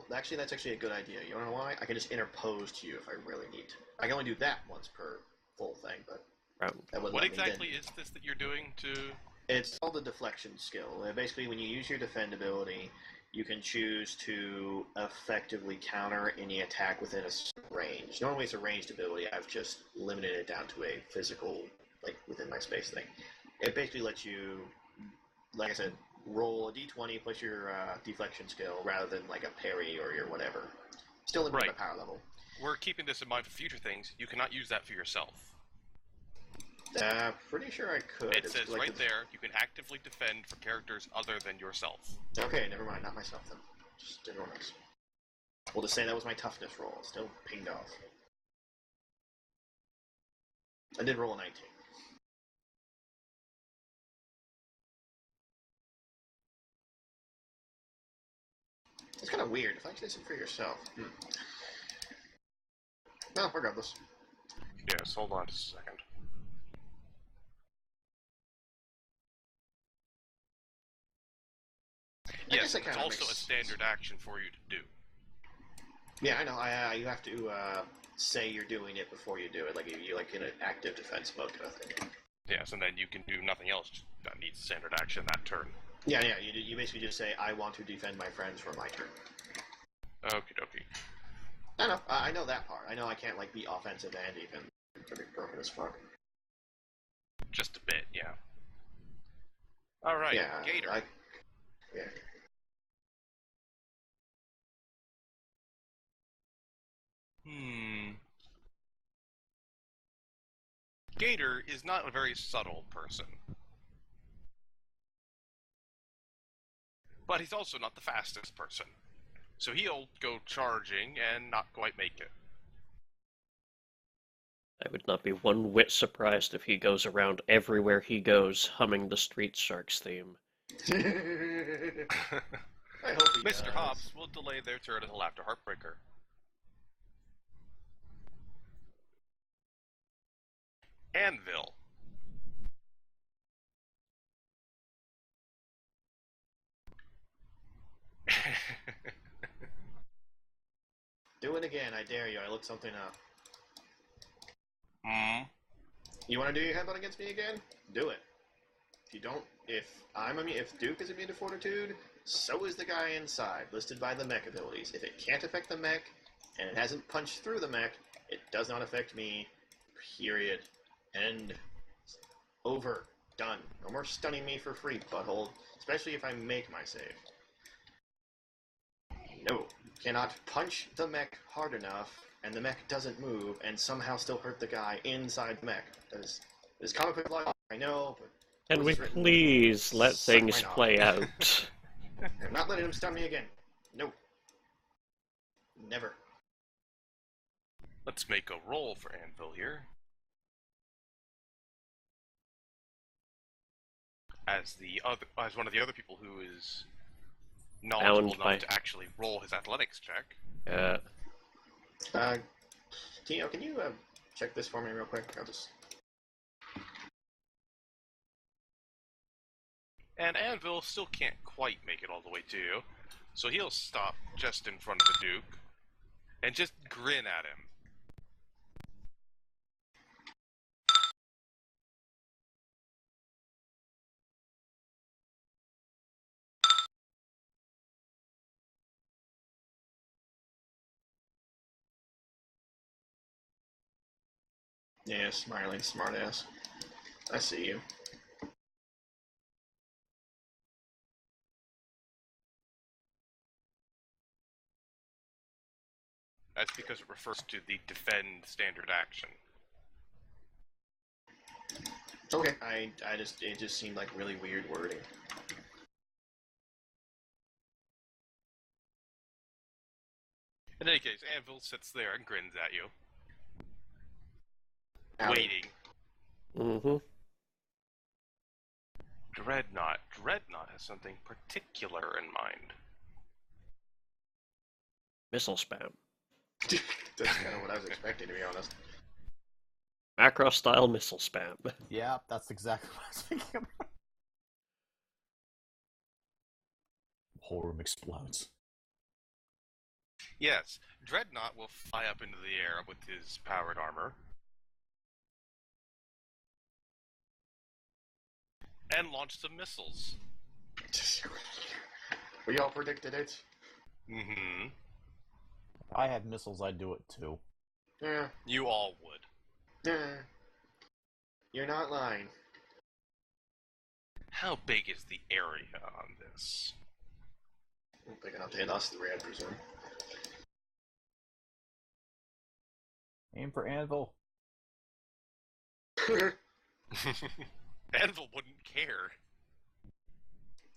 Speaker 1: That's actually a good idea. You know why? I can just interpose to you if I really need to. I can only do that once per full thing, but
Speaker 4: Round.
Speaker 1: that would
Speaker 3: What
Speaker 1: let me
Speaker 3: exactly
Speaker 1: then.
Speaker 3: is this that you're doing to...
Speaker 1: It's called the deflection skill. Basically, when you use your defend ability, you can choose to effectively counter any attack within a certain range. Normally, it's a ranged ability. I've just limited it down to a physical, like within my space thing. It basically lets you, like I said, roll a d20 plus your deflection skill rather than like a parry or your whatever. Still limited
Speaker 3: Right.
Speaker 1: by power level.
Speaker 3: We're keeping this in mind for future things. You cannot use that for yourself.
Speaker 1: Pretty sure I could.
Speaker 3: It
Speaker 1: It's
Speaker 3: says
Speaker 1: like
Speaker 3: right there, you can actively defend for characters other than yourself.
Speaker 1: Okay, never mind. Not myself then. Just everyone else. We'll just say that was my toughness roll. It's still pinged off. I did roll a 19. It's kind of weird. If I did this for yourself. No, regardless.
Speaker 3: Yes, hold on just a second. Yes,
Speaker 1: that
Speaker 3: it's
Speaker 1: kinda
Speaker 3: also
Speaker 1: makes
Speaker 3: a standard action for you to do.
Speaker 1: Yeah, I know. You have to say you're doing it before you do it. Like you like in an active defense mode kind of thing.
Speaker 3: Yes, and then you can do nothing else that needs standard action that turn.
Speaker 1: Yeah. You basically just say, I want to defend my friends for my turn.
Speaker 3: Okie dokie.
Speaker 1: I know that part. I know I can't like be offensive and even. Pretty broken as fuck.
Speaker 3: Just a bit, yeah. Alright,
Speaker 1: Yeah.
Speaker 3: Gator.
Speaker 1: Yeah.
Speaker 3: Gator is not a very subtle person. But he's also not the fastest person. So he'll go charging and not quite make it.
Speaker 4: I would not be one whit surprised if he goes around everywhere he goes humming the Street Sharks theme.
Speaker 1: I hope he
Speaker 3: Mr.
Speaker 1: does.
Speaker 3: Hobbs will delay their turn until after Heartbreaker. Anvil.
Speaker 1: Do it again, I dare you. I looked something up.
Speaker 3: Hmm.
Speaker 1: You want to do your headbutt against me again? Do it. If you don't, if Duke is immune to Fortitude, so is the guy inside, listed by the mech abilities. If it can't affect the mech, and it hasn't punched through the mech, it does not affect me. Period. End. Over. Done. No more stunning me for free, butthole. Especially if I make my save. No. Cannot punch the mech hard enough, and the mech doesn't move, and somehow still hurt the guy inside the mech. That is comic book logic, I know, but...
Speaker 4: Can we
Speaker 1: written,
Speaker 4: please let
Speaker 1: suck my
Speaker 4: things
Speaker 1: knob.
Speaker 4: play out?
Speaker 1: I'm not letting him stun me again. No. Never.
Speaker 3: Let's make a roll for Anvil here. As one of the other people who is knowledgeable enough to actually roll his athletics check.
Speaker 1: Tino, can you check this for me real quick? I'll just...
Speaker 3: And Anvil still can't quite make it all the way to you, so he'll stop just in front of the Duke and just grin at him.
Speaker 1: Yeah, smiling smartass. I see you.
Speaker 3: That's because it refers to the defend standard action.
Speaker 1: Okay. It just seemed like really weird wording.
Speaker 3: In any case, Anvil sits there and grins at you,
Speaker 1: Ow.
Speaker 3: waiting.
Speaker 4: Mm-hmm.
Speaker 3: Dreadnought. Dreadnought has something particular in mind.
Speaker 4: Missile spam.
Speaker 1: That's kind of what I was expecting, to be honest.
Speaker 4: Macross-style missile spam.
Speaker 2: Yeah, that's exactly what I was thinking about. Whole room explodes.
Speaker 3: Yes, Dreadnought will fly up into the air with his powered armor. And launch some missiles.
Speaker 1: We all predicted it.
Speaker 3: Mm-hmm.
Speaker 2: If I had missiles, I'd do it too.
Speaker 1: Yeah.
Speaker 3: You all would.
Speaker 1: Yeah. You're not lying.
Speaker 3: How big is the area on this?
Speaker 1: Big enough to hit us three, I presume.
Speaker 2: Aim for Anvil.
Speaker 3: Anvil wouldn't care.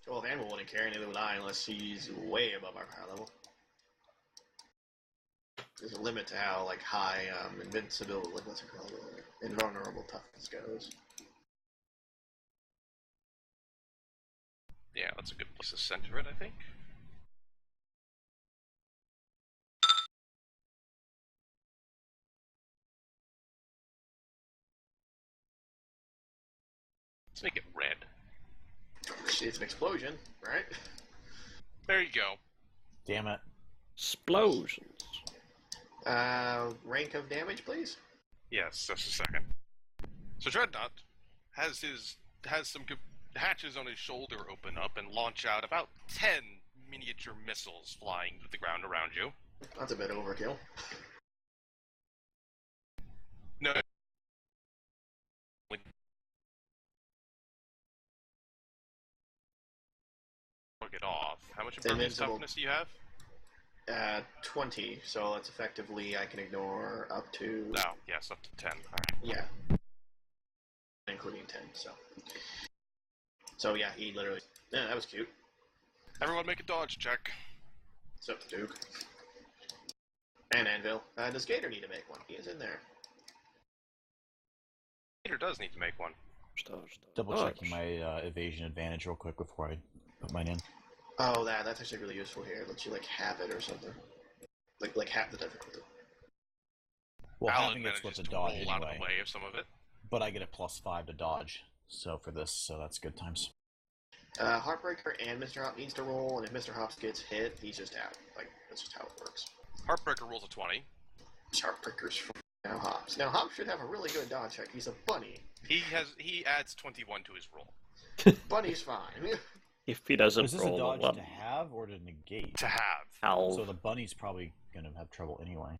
Speaker 1: Well, if Anvil wouldn't care, neither would I, unless he's way above our power level. There's a limit to how like high invincibility, what's it called, invulnerable toughness goes.
Speaker 3: Yeah, that's a good place to center it, I think. Let's make it red.
Speaker 1: It's an explosion, right?
Speaker 3: There you go.
Speaker 2: Damn it.
Speaker 4: Explosions.
Speaker 1: Rank of damage, please.
Speaker 3: Yes, just a second. So Dreadnought has some hatches on his shoulder open up and launch out about 10 miniature missiles flying to the ground around you.
Speaker 1: That's a bit overkill.
Speaker 3: No. It off. How much impervious
Speaker 1: Invincible.
Speaker 3: toughness do you have?
Speaker 1: 20, so that's effectively I can ignore up to...
Speaker 3: No, yes, up to 10. Alright.
Speaker 1: Yeah. Including 10, so... So yeah, he literally... Yeah, that was cute.
Speaker 3: Everyone make a dodge check.
Speaker 1: Except the Duke. And Anvil. Does Gator need to make one? He is in there.
Speaker 3: Peter does need to make one.
Speaker 2: Double checking my evasion advantage real quick before I put mine in.
Speaker 1: Oh, that's actually really useful here. It lets you, like, have it or something. Like half the difficulty.
Speaker 2: Well,
Speaker 3: Alan
Speaker 2: having it's
Speaker 3: manages
Speaker 2: with the
Speaker 3: to
Speaker 2: dodge
Speaker 3: roll out of
Speaker 2: anyway.
Speaker 3: the way of some of it.
Speaker 2: But I get a +5 to dodge. So for this, so that's good times.
Speaker 1: Heartbreaker and Mr. Hop needs to roll, and if Mr. Hops gets hit, he's just out. Like, that's just how it works.
Speaker 3: Heartbreaker rolls a 20.
Speaker 1: Heartbreaker's for now Hops. Now, Hops should have a really good dodge check. He's a bunny.
Speaker 3: He adds 21 to his roll.
Speaker 1: Bunny's fine.
Speaker 4: If he doesn't
Speaker 2: Is this a
Speaker 4: roll
Speaker 2: dodge
Speaker 4: one.
Speaker 2: to have or to negate?
Speaker 3: To have.
Speaker 4: Halve.
Speaker 2: So the bunny's probably gonna have trouble anyway.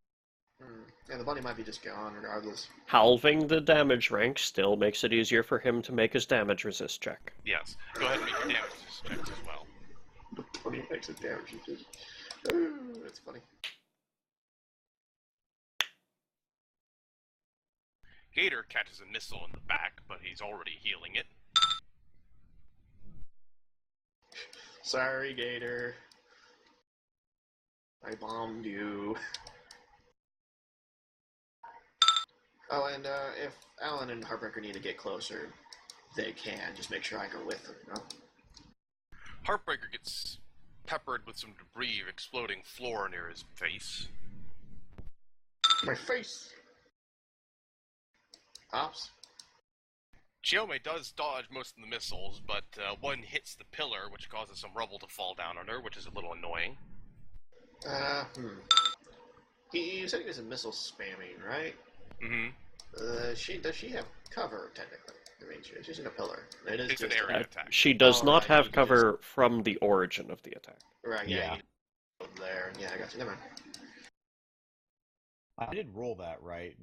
Speaker 1: And the bunny might be just gone regardless.
Speaker 4: Halving the damage rank still makes it easier for him to make his damage resist check.
Speaker 3: Yes. Go ahead and make your damage checks as well.
Speaker 1: The bunny makes a damage. Ooh, that's funny.
Speaker 3: Gator catches a missile in the back, but he's already healing it.
Speaker 1: Sorry, Gator. I bombed you. Oh, and if Alan and Heartbreaker need to get closer, they can. Just make sure I go with them, you know?
Speaker 3: Heartbreaker gets peppered with some debris exploding floor near his face.
Speaker 1: My face! Hops?
Speaker 3: Chiome does dodge most of the missiles, but one hits the pillar, which causes some rubble to fall down on her, which is a little annoying.
Speaker 1: You said he was a missile spamming, right?
Speaker 3: Mm-hmm.
Speaker 1: Does she have cover, technically? I mean, she's in a pillar.
Speaker 3: It's an area attack.
Speaker 4: She does
Speaker 1: Oh,
Speaker 4: not
Speaker 1: right,
Speaker 4: have
Speaker 1: he
Speaker 4: cover from the origin of the attack.
Speaker 1: Right,
Speaker 2: Yeah.
Speaker 1: There. Yeah, I got you. Never mind.
Speaker 2: I did roll that right?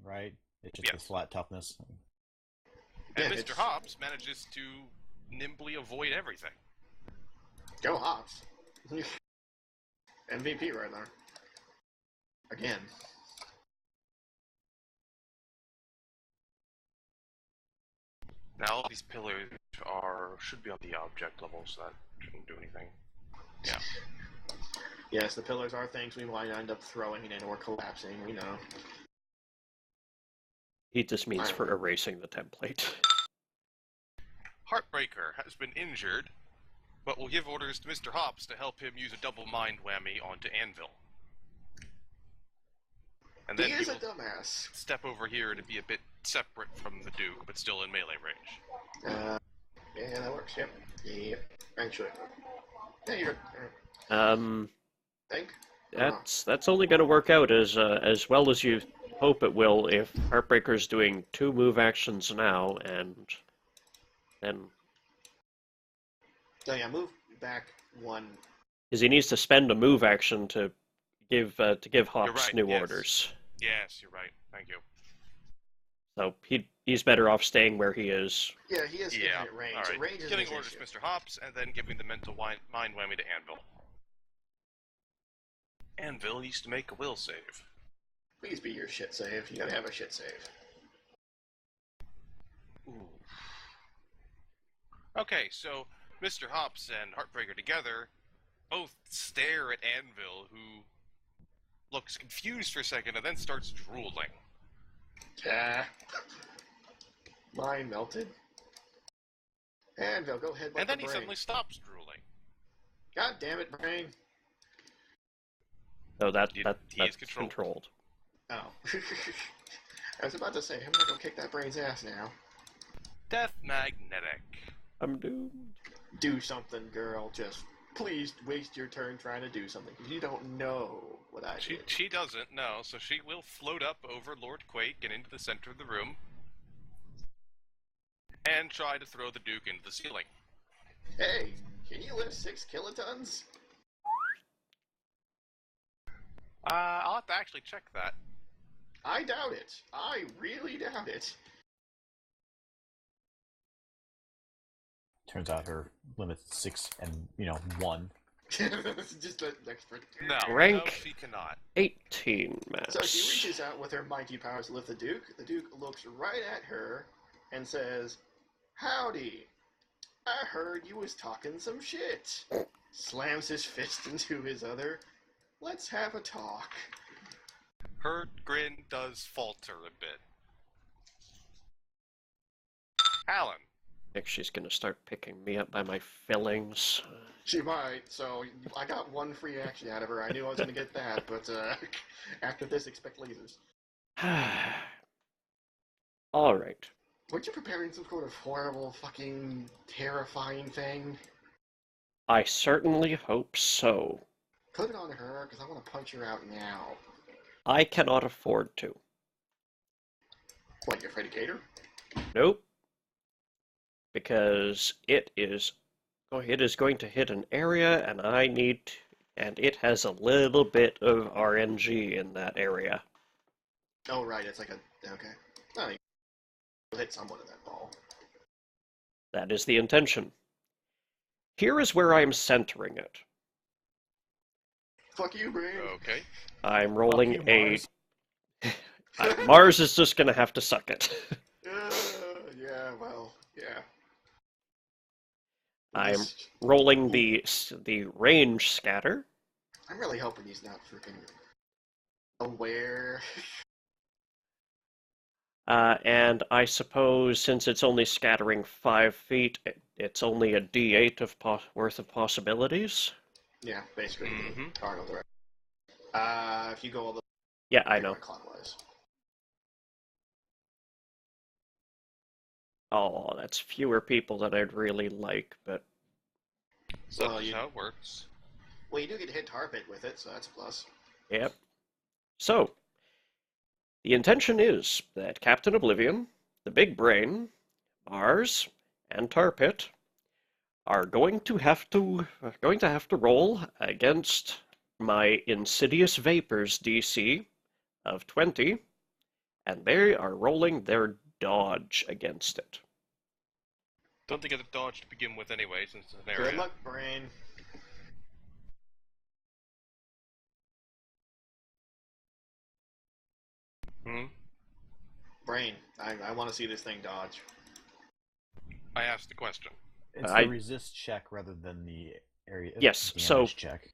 Speaker 2: It's just
Speaker 3: Yes.
Speaker 2: the flat toughness.
Speaker 3: And
Speaker 1: Yeah,
Speaker 3: Mr. Hobbs manages to nimbly avoid everything.
Speaker 1: Go Hops. MVP right there. Again.
Speaker 3: Now all these pillars should be on the object level, so that shouldn't do anything. Yeah.
Speaker 1: Yes, the pillars are things we might end up throwing in or collapsing, we know.
Speaker 4: He just means for erasing the template.
Speaker 3: Heartbreaker has been injured, but will give orders to Mr. Hops to help him use a double mind whammy onto Anvil. And then
Speaker 1: he is a dumbass.
Speaker 3: Step over here to be a bit separate from the Duke, but still in melee range.
Speaker 1: Yeah, that works, yep. Yep, actually. Yeah, you're think?
Speaker 4: That's only going to work out as well as you hope it will if Heartbreaker's doing 2 move actions now, and then...
Speaker 1: Oh yeah, move back 1.
Speaker 4: Because he needs to spend a move action to give Hops
Speaker 3: right,
Speaker 4: new
Speaker 3: yes.
Speaker 4: orders.
Speaker 3: Yes, you're right. Thank you.
Speaker 4: So he's better off staying where he is.
Speaker 1: Yeah, he has infinite range.
Speaker 3: All right.
Speaker 1: Range is
Speaker 3: Giving
Speaker 1: his
Speaker 3: orders
Speaker 1: issue.
Speaker 3: to Mr. Hops, and then giving the mental mind whammy to Anvil. Anvil needs to make a will save.
Speaker 1: Please be your shit save. You gotta have a shit save.
Speaker 3: Ooh. Okay, so Mr. Hops and Heartbreaker together both stare at Anvil, who looks confused for a second and then starts drooling.
Speaker 1: Mine melted. Anvil, go ahead.
Speaker 3: And then he suddenly stops drooling.
Speaker 1: God damn it, brain.
Speaker 4: So that's
Speaker 3: is controlled.
Speaker 1: Oh. I was about to say, I'm gonna go kick that brain's ass now.
Speaker 3: Death Magnetic.
Speaker 4: I'm doomed.
Speaker 1: Do something, girl. Just please waste your turn trying to do something. You don't know what I did.
Speaker 3: She doesn't, no, so she will float up over Lord Quake and into the center of the room and try to throw the Duke into the ceiling.
Speaker 1: Hey, can you lift 6 kilotons?
Speaker 3: I'll have to actually check that.
Speaker 1: I doubt it. I really doubt it.
Speaker 2: Turns out her limit's 6 and 1.
Speaker 1: Just an extra.
Speaker 3: No,
Speaker 4: Rank
Speaker 3: no, she cannot.
Speaker 4: 18, Max.
Speaker 1: So she reaches out with her mighty powers to lift the Duke. The Duke looks right at her and says, "Howdy. I heard you was talking some shit." Slams his fist into his other. Let's have a talk.
Speaker 3: Her grin does falter a bit. Alan.
Speaker 4: I think she's gonna start picking me up by my fillings.
Speaker 1: She might, so I got 1 free action out of her. I knew I was going to get that, but after this, expect lasers.
Speaker 4: Alright.
Speaker 1: Weren't you preparing some sort of horrible, fucking, terrifying thing?
Speaker 4: I certainly hope so.
Speaker 1: Put it on her, because I want to punch her out now.
Speaker 4: I cannot afford to.
Speaker 1: What, you're afraid of Gator?
Speaker 4: Nope. Because it is going to hit an area, and and it has a little bit of RNG in that area.
Speaker 1: Oh, right, it's like a... Okay. No, you'll hit someone in that ball.
Speaker 4: That is the intention. Here is where I'm centering it.
Speaker 1: Fuck you, Brain.
Speaker 3: Okay.
Speaker 4: I'm rolling
Speaker 2: Fuck you, Mars.
Speaker 4: Mars is just gonna have to suck it.
Speaker 1: Yeah, well, yeah.
Speaker 4: I'm rolling the range scatter.
Speaker 1: I'm really hoping he's not freaking aware.
Speaker 4: And I suppose since it's only scattering 5 feet, it's only a D8 of worth of possibilities.
Speaker 1: Yeah, basically,
Speaker 3: Mhm.
Speaker 1: cardinal direction. If you go a little
Speaker 4: Yeah, I know.
Speaker 1: clockwise.
Speaker 4: Oh, that's fewer people than I'd really like, but
Speaker 3: So
Speaker 1: Well,
Speaker 3: that's how it works.
Speaker 1: Well, you do get hit tar pit with it, so that's a plus.
Speaker 4: yep. So, the intention is that Captain Oblivion, the Big Brain, Mars, and Tarpit are going to have to roll against my Insidious Vapors DC of 20, and they are rolling their dodge against it.
Speaker 3: Don't think of the dodge to begin with anyway, since it's an
Speaker 1: Good
Speaker 3: area.
Speaker 1: luck, Brain.
Speaker 3: Hmm?
Speaker 1: Brain, I want to see this thing dodge.
Speaker 3: I asked the question.
Speaker 2: It's the resist check rather than the area
Speaker 4: Yes,
Speaker 2: damage
Speaker 4: so
Speaker 2: check.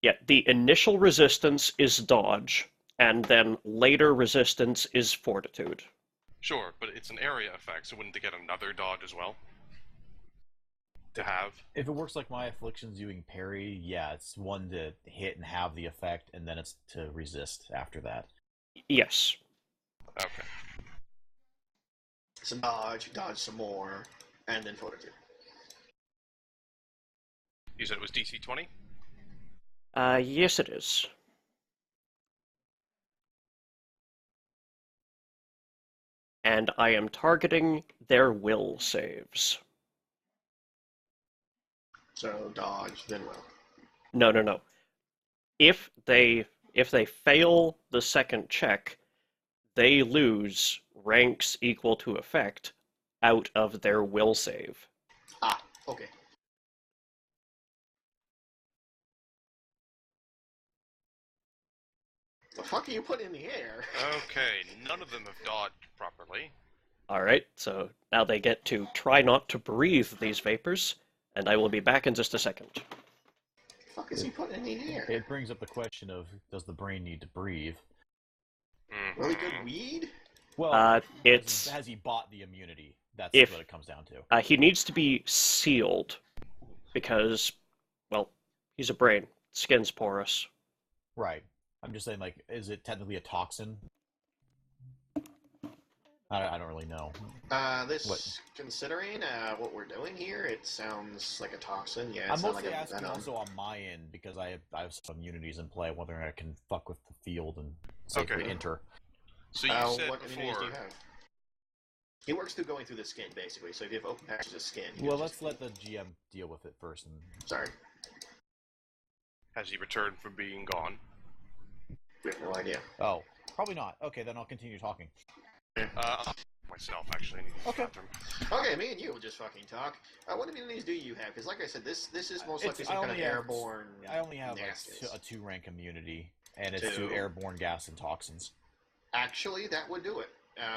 Speaker 4: yeah, the initial resistance is dodge, and then later resistance is fortitude.
Speaker 3: Sure, but it's an area effect, so wouldn't they get another dodge as well? To have?
Speaker 2: If it works like my afflictions doing parry, yeah, it's one to hit and have the effect, and then it's to resist after that.
Speaker 4: Yes.
Speaker 3: Okay.
Speaker 1: So dodge some more, and then fortitude.
Speaker 3: You said it was DC 20?
Speaker 4: Yes it is. And I am targeting their will saves.
Speaker 1: So dodge, then will.
Speaker 4: No. If they fail the second check, they lose ranks equal to effect out of their will save.
Speaker 1: Ah, okay. The fuck are you putting in the air?
Speaker 3: Okay, none of them have dodged properly.
Speaker 4: Alright, so now they get to try not to breathe these vapors, and I will be back in just a second.
Speaker 1: The fuck is he putting in the air?
Speaker 2: It brings up the question of, does the brain need to breathe?
Speaker 3: Mm-hmm.
Speaker 1: Really good weed?
Speaker 2: Well,
Speaker 4: it's...
Speaker 2: has he bought the immunity? That's what it comes down to.
Speaker 4: He needs to be sealed, because, well, he's a brain. Skin's porous.
Speaker 2: Right. I'm just saying, like, is it technically a toxin? I don't really know.
Speaker 1: Considering what we're doing here, it sounds like a toxin. Yeah,
Speaker 2: I'm
Speaker 1: it's not
Speaker 2: mostly
Speaker 1: like a
Speaker 2: asking
Speaker 1: venom.
Speaker 2: also on my end, because I have some immunities in play, whether I can fuck with the field and safely enter.
Speaker 3: So you said
Speaker 1: what immunities do
Speaker 3: before...
Speaker 1: you have? He works through going through the skin, basically. So if you have open patches of skin...
Speaker 2: Well, let's let the GM deal with it first.
Speaker 1: Sorry.
Speaker 3: Has he returned from being gone?
Speaker 1: We have no idea.
Speaker 2: Oh, probably not. Okay, then I'll continue talking.
Speaker 3: Myself, actually.
Speaker 2: Okay.
Speaker 1: Okay, me and you will just fucking talk. What immunities do you have? Because like I said, this is most likely some kind of airborne...
Speaker 2: I only have
Speaker 1: nastiness.
Speaker 2: a 2-rank immunity, and it's to airborne gas and toxins.
Speaker 1: Actually, that would do it.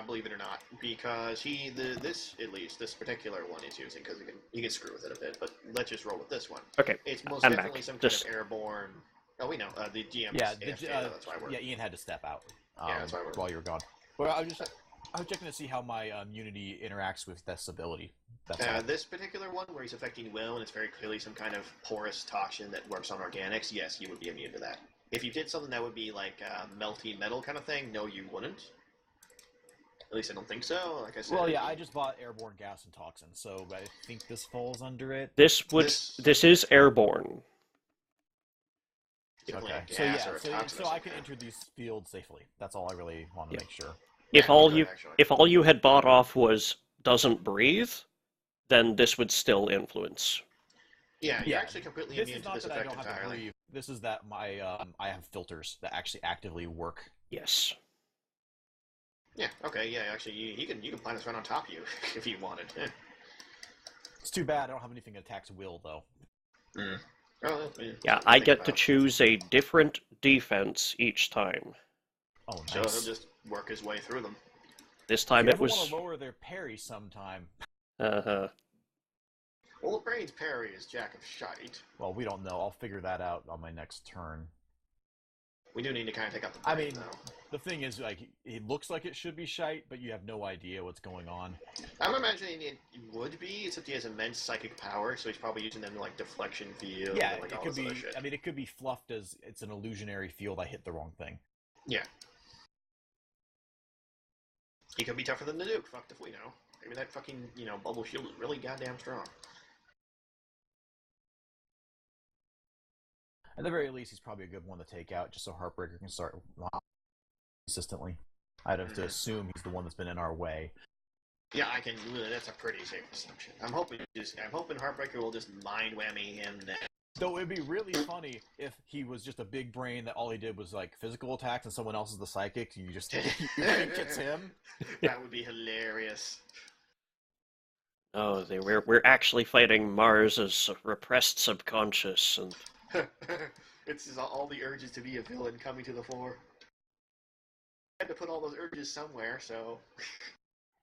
Speaker 1: Believe it or not, because this particular one he's using, because you can screw with it a bit, but let's just roll with this one.
Speaker 4: Okay,
Speaker 1: it's most
Speaker 4: I'm
Speaker 1: definitely
Speaker 4: back.
Speaker 1: some kind of airborne. Oh, we know the GM.
Speaker 2: Yeah,
Speaker 1: that's why we're.
Speaker 2: Yeah, Ian had to step out.
Speaker 1: Yeah, that's why we're.
Speaker 2: While you were gone. Well, I was checking to see how my immunity interacts with this ability. That's
Speaker 1: this particular one, where he's affecting will, and it's very clearly some kind of porous toxin that works on organics. Yes, you would be immune to that. If you did something that would be like melty metal kind of thing, no, you wouldn't. At least I don't think so. Like I said.
Speaker 2: Well, yeah, I just bought airborne gas and toxins, so I think this falls under it.
Speaker 4: This is airborne.
Speaker 2: Okay. So I can enter these fields safely. That's all I really want to make sure.
Speaker 4: If all you had bought off was doesn't breathe, then this would still influence.
Speaker 1: Yeah, you're actually completely immune to this effect entirely.
Speaker 2: This is that I have filters that actually actively work.
Speaker 4: Yes.
Speaker 1: Yeah. Okay. Yeah. Actually, you can plant us right on top of you if you wanted.
Speaker 2: It's too bad I don't have anything that attacks will though.
Speaker 1: Mm. Oh,
Speaker 4: yeah, I get to choose a different defense each time.
Speaker 2: Oh, nice.
Speaker 1: So he'll just work his way through them.
Speaker 4: This time it was.
Speaker 2: Want to lower their parry sometime.
Speaker 4: Uh-huh.
Speaker 1: Well, Brain's parry is Jack of Shite.
Speaker 2: Well, we don't know. I'll figure that out on my next turn.
Speaker 1: We do need to kind of take out the brain, though.
Speaker 2: The thing is, like, it looks like it should be shite, but you have no idea what's going on.
Speaker 1: I'm imagining it would be, except he has immense psychic power, so he's probably using them to, like, deflection field
Speaker 2: yeah,
Speaker 1: and, like, all
Speaker 2: could
Speaker 1: this
Speaker 2: be.
Speaker 1: other shit.
Speaker 2: I mean, it could be fluffed as it's an illusionary field. I hit the wrong thing.
Speaker 1: Yeah. He could be tougher than the Duke. Fucked if we know. Maybe that fucking, bubble shield is really goddamn strong.
Speaker 2: At the very least, he's probably a good one to take out, just so Heartbreaker can start consistently. I'd have to assume he's the one that's been in our way.
Speaker 1: Yeah, that's a pretty safe assumption. I'm hoping Heartbreaker will just mind whammy him then.
Speaker 2: Though it'd be really funny if he was just a big brain that all he did was like physical attacks and someone else is the psychic, and you just think it's him.
Speaker 1: That would be hilarious.
Speaker 4: Oh, we're actually fighting Mars' repressed subconscious, and
Speaker 1: It's just all the urges to be a villain coming to the fore. I had to put all those urges somewhere, so...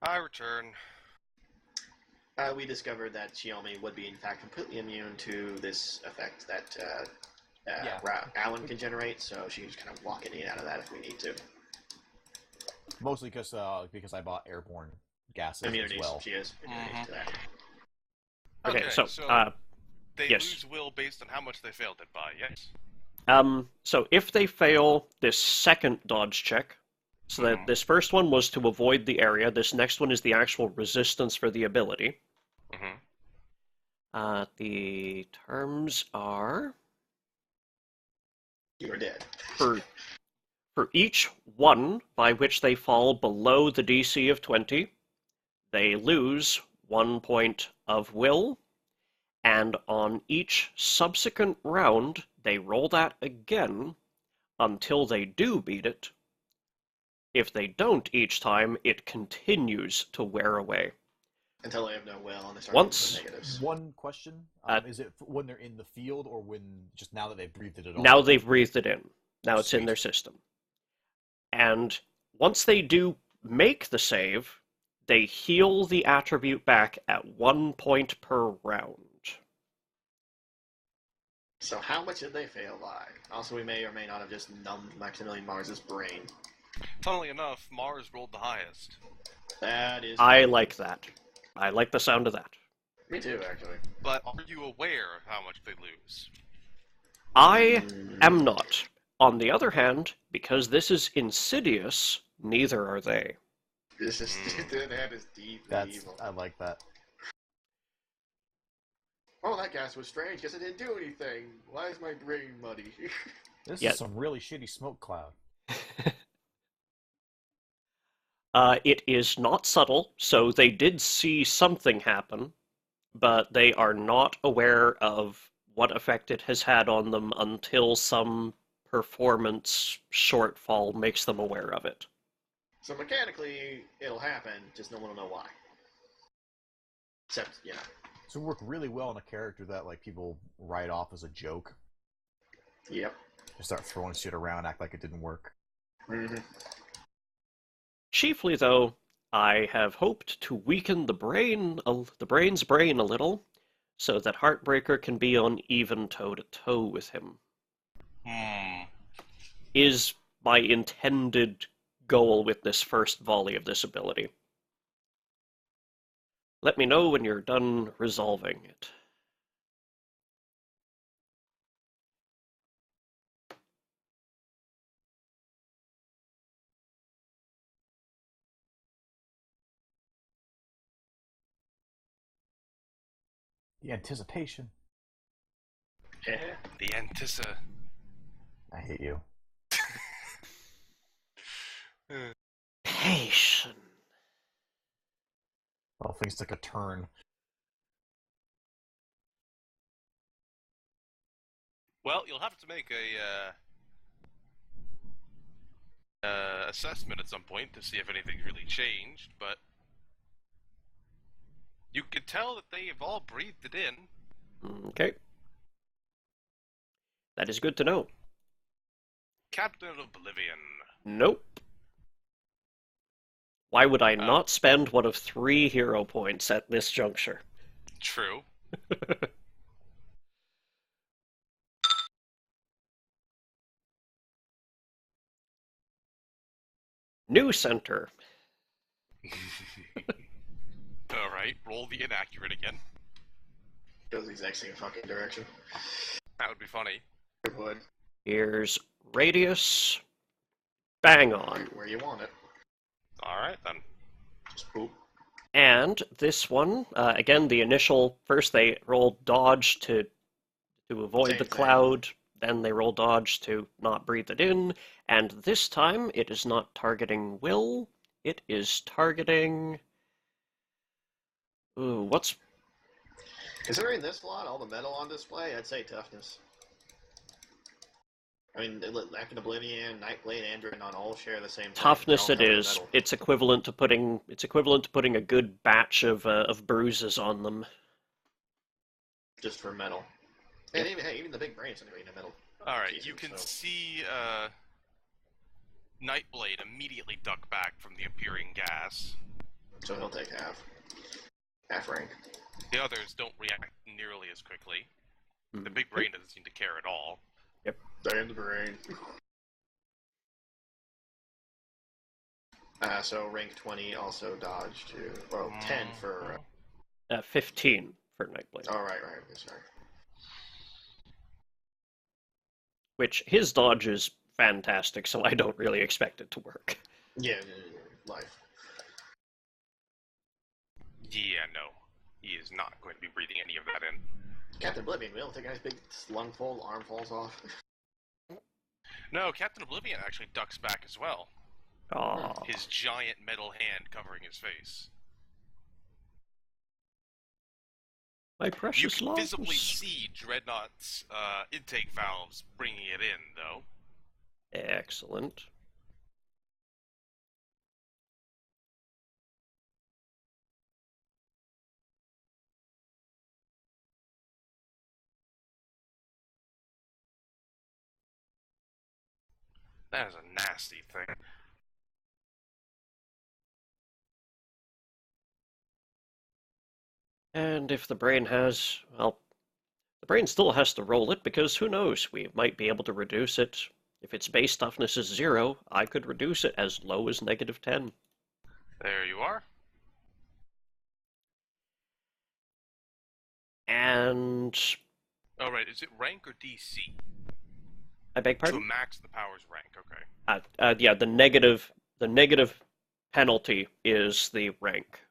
Speaker 3: I return.
Speaker 1: We discovered that Xiaomi would be, in fact, completely immune to this effect that Alan can generate, so she's kind of walking in and out of that if we need to.
Speaker 2: Mostly because I bought airborne gases
Speaker 1: Immunities,
Speaker 2: as well.
Speaker 1: she is immunity to that.
Speaker 4: Okay, so
Speaker 3: they
Speaker 4: yes.
Speaker 3: lose will based on how much they failed it by, yes?
Speaker 4: So if they fail this second dodge check, so that this first one was to avoid the area, this next one is the actual resistance for the ability. The terms are...
Speaker 1: You are dead.
Speaker 4: For each one by which they fall below the DC of 20, they lose 1 point of will, and on each subsequent round, they roll that again until they do beat it. If they don't each time, it continues to wear away.
Speaker 1: Until they have no will and they start with negatives.
Speaker 2: One question, is it when they're in the field or when just now that they've breathed it at all?
Speaker 4: Now they've breathed it in. Now it's in their system. And once they do make the save, they heal the attribute back at 1 point per round.
Speaker 1: So how much did they fail by? Also, we may or may not have just numbed Maximilian Mars's brain.
Speaker 3: Funnily enough, Mars rolled the highest.
Speaker 1: That is...
Speaker 4: I like that. I like the sound of that.
Speaker 1: Me too, actually.
Speaker 3: But are you aware of how much they lose?
Speaker 4: I am not. On the other hand, because this is insidious, neither are they.
Speaker 1: This is that is deep evil.
Speaker 2: I like that.
Speaker 1: Oh, that gas was strange because it didn't do anything. Why is my brain muddy?
Speaker 2: This is some really shitty smoke cloud.
Speaker 4: It is not subtle, so they did see something happen, but they are not aware of what effect it has had on them until some performance shortfall makes them aware of it.
Speaker 1: So mechanically, it'll happen, just no one will know why. Except,
Speaker 2: So it worked really well on a character that like people write off as a joke.
Speaker 1: Yep.
Speaker 2: Just start throwing shit around, act like it didn't work.
Speaker 1: Mm-hmm.
Speaker 4: Chiefly, though, I have hoped to weaken the brain's brain a little, so that Heartbreaker can be on even toe-to-toe with him. Is my intended goal with this first volley of this ability. Let me know when you're done resolving it.
Speaker 2: The anticipation.
Speaker 1: Yeah.
Speaker 3: The
Speaker 2: I hate you.
Speaker 4: Patience.
Speaker 2: Well, things took a turn.
Speaker 3: Well, you'll have to make a assessment at some point to see if anything's really changed, but you could tell that they have all breathed it in.
Speaker 4: Okay. That is good to know.
Speaker 3: Captain of Oblivion.
Speaker 4: Nope. Why would I not spend one of 3 hero points at this juncture?
Speaker 3: True.
Speaker 4: New center.
Speaker 3: Alright, roll the inaccurate again.
Speaker 1: Goes the exact same fucking direction.
Speaker 3: That would be funny.
Speaker 1: It would.
Speaker 4: Here's radius. Bang on.
Speaker 1: Where you want it.
Speaker 3: Alright, then.
Speaker 1: Just poop.
Speaker 4: And this one, again, the initial, first they roll dodge to avoid
Speaker 1: Same
Speaker 4: the
Speaker 1: thing.
Speaker 4: cloud, then they roll dodge to not breathe it in, and this time it is not targeting will, it is targeting... Ooh, what's...
Speaker 1: Considering this lot, all the metal on display, I'd say toughness. I mean, Back in Oblivion, Nightblade, Android on all share the same thing.
Speaker 4: Toughness
Speaker 1: They're all
Speaker 4: it
Speaker 1: covered in
Speaker 4: is.
Speaker 1: metal.
Speaker 4: It's equivalent to putting a good batch of bruises on them.
Speaker 1: Just for metal. And even the big brain's gonna be in metal.
Speaker 3: Alright,
Speaker 1: pieces,
Speaker 3: you can
Speaker 1: so.
Speaker 3: see Nightblade immediately duck back from the appearing gas.
Speaker 1: So he'll take half. F rank.
Speaker 3: The others don't react nearly as quickly. The big brain doesn't seem to care at all.
Speaker 1: Damn the brain. So rank 20, also dodge too. Well, 10 for...
Speaker 4: 15 for Nightblade.
Speaker 1: Oh, right, sorry.
Speaker 4: Which, his dodge is fantastic, so I don't really expect it to work.
Speaker 1: Yeah, life.
Speaker 3: Yeah, no. He is not going to be breathing any of that in.
Speaker 1: Captain Oblivion, we don't take a nice big lungful, arm falls off.
Speaker 3: No, Captain Oblivion actually ducks back as well.
Speaker 4: Aww.
Speaker 3: His giant metal hand covering his face.
Speaker 4: My
Speaker 3: You
Speaker 4: precious
Speaker 3: can
Speaker 4: lungs.
Speaker 3: visibly see Dreadnought's intake valves bringing it in, though.
Speaker 4: Excellent.
Speaker 3: That is a nasty thing.
Speaker 4: And if the brain has, well, the brain still has to roll it, because who knows, we might be able to reduce it. If its base toughness is 0, I could reduce it as low as -10.
Speaker 3: There you are.
Speaker 4: And...
Speaker 3: Oh, right. Is it rank or DC?
Speaker 4: I beg
Speaker 3: To
Speaker 4: pardon?
Speaker 3: max the power's rank, okay.
Speaker 4: Yeah, the negative penalty is the rank.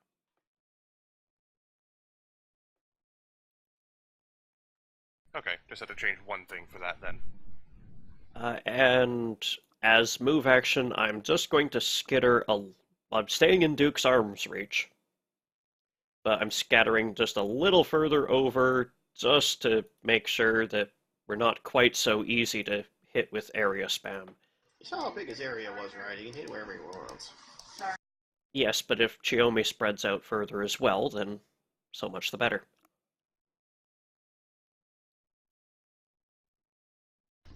Speaker 3: Okay, just had to change one thing for that then.
Speaker 4: And as move action, I'm just going to skitter I'm staying in Duke's arm's reach, but I'm scattering just a little further over just to make sure that we're not quite so easy to hit with area spam.
Speaker 1: You saw how big his area was, right? He can hit wherever he wants.
Speaker 4: Yes, but if Chiyomi spreads out further as well, then so much the better.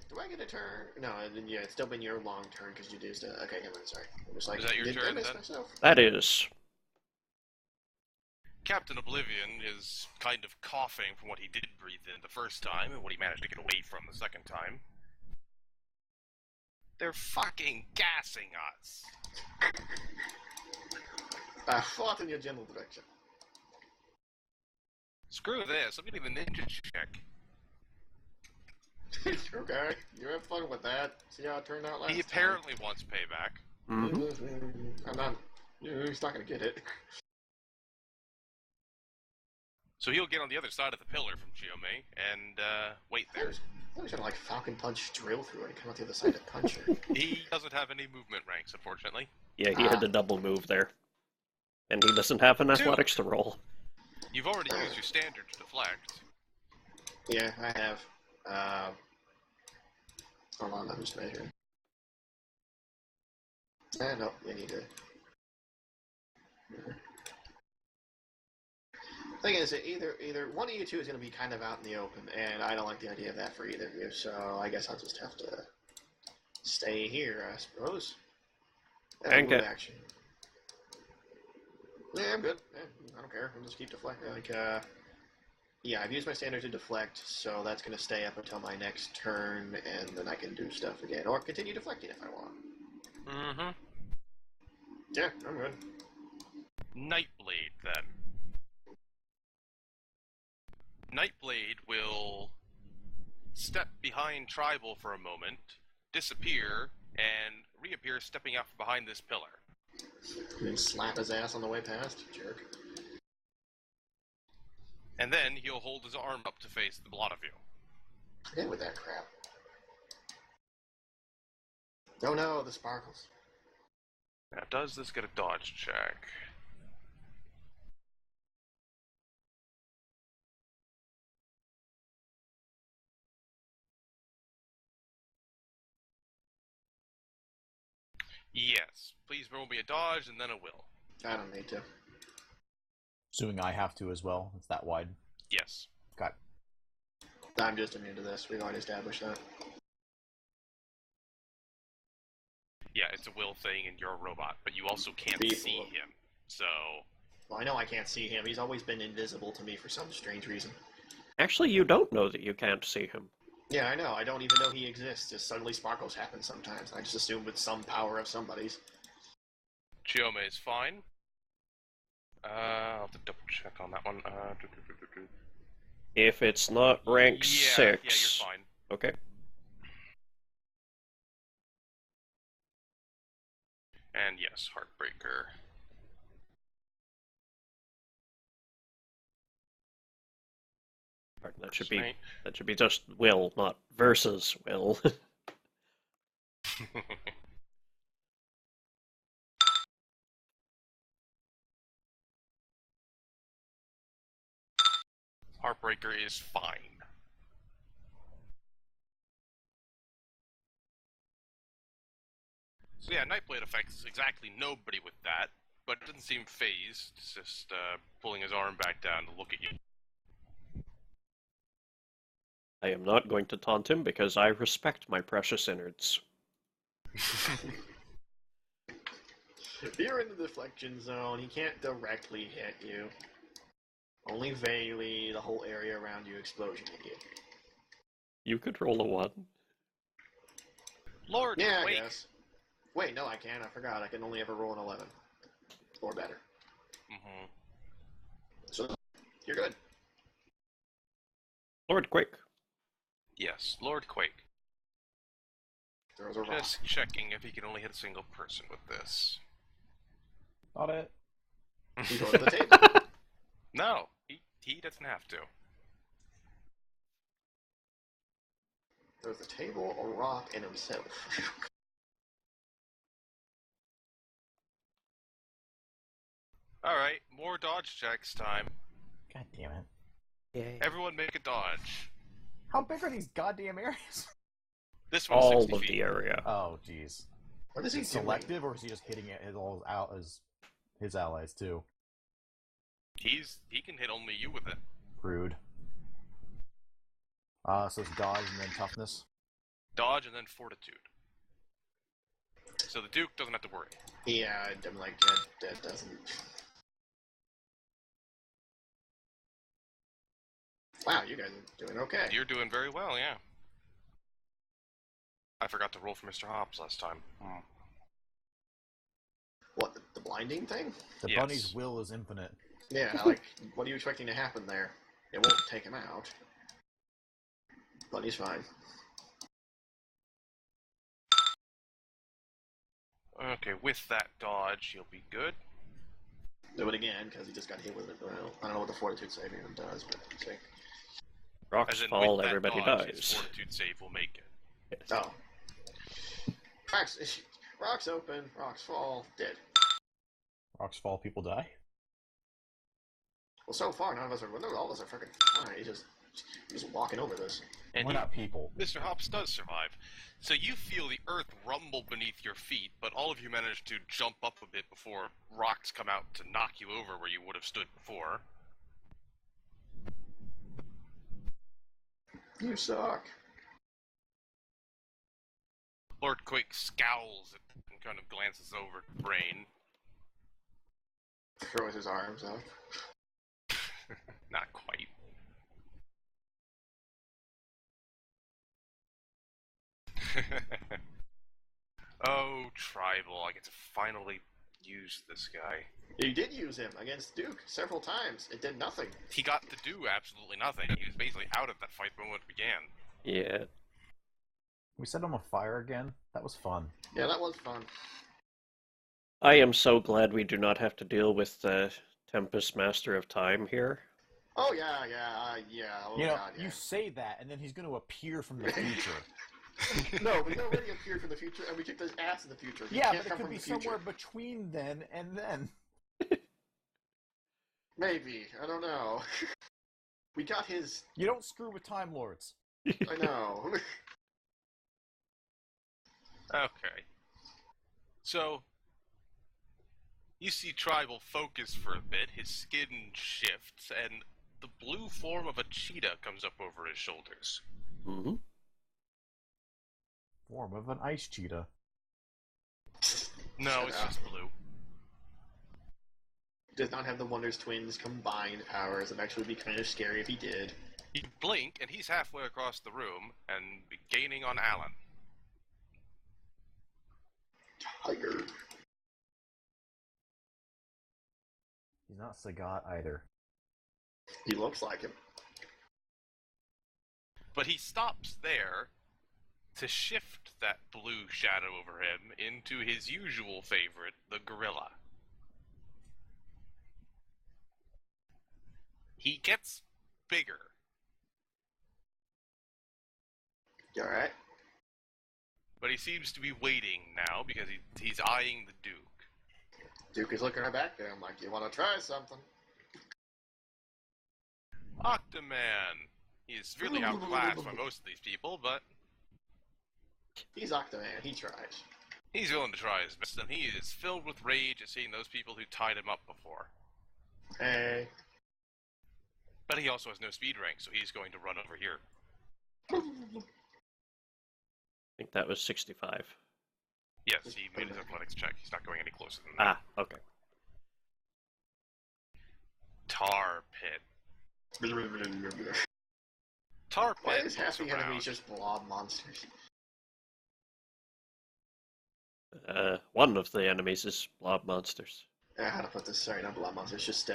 Speaker 1: Do I get a turn? No, yeah, it's still been your long turn because you used it. Okay, never mind, sorry. I was like,
Speaker 3: Is that your
Speaker 1: did I
Speaker 3: turn,
Speaker 1: miss
Speaker 3: then?
Speaker 1: myself?
Speaker 4: That is.
Speaker 3: Captain Oblivion is kind of coughing from what he did breathe in the first time and what he managed to get away from the second time. They're fucking gassing us.
Speaker 1: I fought in your general direction.
Speaker 3: Screw this, I'm getting the ninja check.
Speaker 1: Okay, you have fun with that. See how it turned out last
Speaker 3: He apparently wants payback.
Speaker 1: time. I'm not... He's not gonna get it.
Speaker 3: So he'll get on the other side of the pillar from Chiyomi and wait there.
Speaker 1: I was gonna like Falcon Punch drill through it and come out the other side to punch her.
Speaker 3: He doesn't have any movement ranks, unfortunately.
Speaker 4: Yeah, he had the double move there. And he doesn't have an
Speaker 3: Dude.
Speaker 4: athletics to roll.
Speaker 3: You've already used your standard to deflect.
Speaker 1: Yeah, I have. Hold on, I'm just measuring. No, you need to. Thing is, either one of you two is going to be kind of out in the open, and I don't like the idea of that for either of you. So I guess I'll just have to stay here, I suppose.
Speaker 4: And
Speaker 1: move
Speaker 4: get-
Speaker 1: action. Yeah, I'm good. Yeah, I don't care. I'll just keep deflecting. Like, yeah, I've used my standard to deflect, so that's going to stay up until my next turn, and then I can do stuff again, or continue deflecting if I want.
Speaker 3: Mm-hmm.
Speaker 1: Yeah, I'm good.
Speaker 3: Nightblade, then. Nightblade will step behind Tribal for a moment, disappear, and reappear stepping out from behind this pillar.
Speaker 1: And then slap his ass on the way past, jerk.
Speaker 3: And then he'll hold his arm up to face the lot of you.
Speaker 1: Forget with that crap. Oh no, the sparkles.
Speaker 3: Now, does this get a dodge check? Yes. Please roll me a dodge and then a will.
Speaker 1: I don't need to.
Speaker 2: Assuming I have to as well. It's that wide.
Speaker 3: Yes.
Speaker 2: Okay.
Speaker 1: I'm just immune to this. We've already established that.
Speaker 3: Yeah, it's a will thing and you're a robot, but you also can't
Speaker 1: Be
Speaker 3: see
Speaker 1: full.
Speaker 3: him. So,
Speaker 1: Well, I know I can't see him. He's always been invisible to me for some strange reason.
Speaker 4: Actually, you don't know that you can't see him.
Speaker 1: Yeah, I know. I don't even know he exists. Just suddenly sparkles happen sometimes. I just assume it's some power of somebody's.
Speaker 3: Chiome is fine. I'll have to double check on that one.
Speaker 4: If it's not rank 6...
Speaker 3: Yeah, you're fine.
Speaker 4: Okay.
Speaker 3: And yes, Heartbreaker.
Speaker 4: Pardon, that should be just Will, not versus Will.
Speaker 3: Heartbreaker is fine. So yeah, Nightblade affects exactly nobody with that, but it doesn't seem phased. It's just pulling his arm back down to look at you.
Speaker 4: I am not going to taunt him because I respect my precious innards.
Speaker 1: If you're in the deflection zone, he can't directly hit you. Only vaguely, the whole area around you explosion hit you.
Speaker 4: You could roll a 1.
Speaker 3: Lord,
Speaker 1: Yeah,
Speaker 3: wait.
Speaker 1: I guess. Wait, no, I can't. I forgot. I can only ever roll an 11. Or better.
Speaker 3: Mm-hmm.
Speaker 1: So, you're good.
Speaker 4: Lord Quake.
Speaker 3: Yes, Lord Quake.
Speaker 1: Throws a rock.
Speaker 3: Just checking if he can only hit a single person with this.
Speaker 2: Got it.
Speaker 1: He goes to the table.
Speaker 3: No, he doesn't have to.
Speaker 1: There's a table, a rock, and himself.
Speaker 3: Alright, more dodge checks time.
Speaker 2: God damn it.
Speaker 4: Yay.
Speaker 3: Everyone make a dodge.
Speaker 2: How big are these goddamn areas?
Speaker 3: This one's
Speaker 4: All
Speaker 3: 60
Speaker 4: of
Speaker 3: feet.
Speaker 4: the area.
Speaker 2: Oh, jeez.
Speaker 1: What is
Speaker 2: Is
Speaker 1: he
Speaker 2: he selective, or is he just hitting it his allies too?
Speaker 3: He can hit only you with it.
Speaker 2: Rude. So it's dodge and then toughness.
Speaker 3: Dodge and then fortitude. So the Duke doesn't have to worry.
Speaker 1: Yeah, I'm like, that doesn't... Wow, you guys are doing okay.
Speaker 3: You're doing very well, yeah. I forgot to roll for Mr. Hobbs last time.
Speaker 1: What, the blinding thing?
Speaker 2: The
Speaker 3: Yes.
Speaker 2: bunny's will is infinite.
Speaker 1: Yeah, like, what are you expecting to happen there? It won't take him out. Bunny's fine.
Speaker 3: Okay, with that dodge, you'll be good.
Speaker 1: Do it again, because he just got hit with it. Well, I don't know what the fortitude saving does, but see.
Speaker 4: Rocks
Speaker 3: As in,
Speaker 4: fall,
Speaker 3: with that
Speaker 4: everybody
Speaker 3: dodge, his
Speaker 4: dies.
Speaker 3: fortitude save will make it.
Speaker 1: Oh. Rocks open, rocks fall, dead.
Speaker 2: Rocks fall, people die.
Speaker 1: Well, so far, none of us are... No, all of us are freaking fine. He's just walking over this.
Speaker 3: And
Speaker 2: We're not people.
Speaker 3: Mr. Hobbs does survive. So you feel the earth rumble beneath your feet, but all of you manage to jump up a bit before rocks come out to knock you over where you would have stood before.
Speaker 1: You suck.
Speaker 3: Lord Quake scowls and kind of glances over at Brain.
Speaker 1: Throws his arms up.
Speaker 3: Not quite. Oh, Tribal, I get to finally use this guy.
Speaker 1: You did use him against Duke several times. It did nothing.
Speaker 3: He got to do absolutely nothing. He was basically out of that fight the moment it began.
Speaker 4: Yeah.
Speaker 2: We set him on fire again. That was fun.
Speaker 1: Yeah, that was fun.
Speaker 4: I am so glad we do not have to deal with the Tempest Master of Time here.
Speaker 1: Oh, yeah. Oh,
Speaker 2: You know,
Speaker 1: God, yeah.
Speaker 2: you say that, and then he's going to appear from the future.
Speaker 1: No, but he already appeared from the future, and we kicked his ass in the future. He
Speaker 2: Yeah,
Speaker 1: can't
Speaker 2: but it
Speaker 1: come
Speaker 2: could
Speaker 1: from
Speaker 2: be
Speaker 1: the future.
Speaker 2: somewhere between then and then.
Speaker 1: Maybe. I don't know. We got his...
Speaker 2: You don't screw with Time Lords.
Speaker 1: I know.
Speaker 3: Okay. So, you see Tribal focus for a bit, his skin shifts, and the blue form of a cheetah comes up over his shoulders.
Speaker 4: Mm-hmm.
Speaker 2: Form of an ice cheetah.
Speaker 3: No,
Speaker 1: Shut
Speaker 3: it's
Speaker 1: up.
Speaker 3: just blue.
Speaker 1: does not have the Wonders Twins combined powers. It'd actually be kind of scary if he did.
Speaker 3: You blink, and he's halfway across the room and gaining on Alan.
Speaker 1: Tiger.
Speaker 2: He's not Sagat either.
Speaker 1: He looks like him.
Speaker 3: But he stops there to shift that blue shadow over him into his usual favorite, the gorilla. He gets bigger.
Speaker 1: You alright?
Speaker 3: But he seems to be waiting now because he's eyeing the Duke.
Speaker 1: Duke is looking right back at him like, you want to try something?
Speaker 3: Octoman! He's really outclassed by most of these people, but
Speaker 1: He's Octoman. He tries.
Speaker 3: he's willing to try his best, and he is filled with rage at seeing those people who tied him up before.
Speaker 1: Hey.
Speaker 3: But he also has no speed rank, so he's going to run over here.
Speaker 4: I think that was 65.
Speaker 3: Yes, he made his athletics check. He's not going any closer than that.
Speaker 4: Ah, okay.
Speaker 3: Tar Pit. Tar Pit
Speaker 1: Why is half
Speaker 3: looks
Speaker 1: the
Speaker 3: around.
Speaker 1: enemies just blob monsters?
Speaker 4: One of the enemies is blob monsters.
Speaker 1: How to put this? Sorry, not blob monsters. Just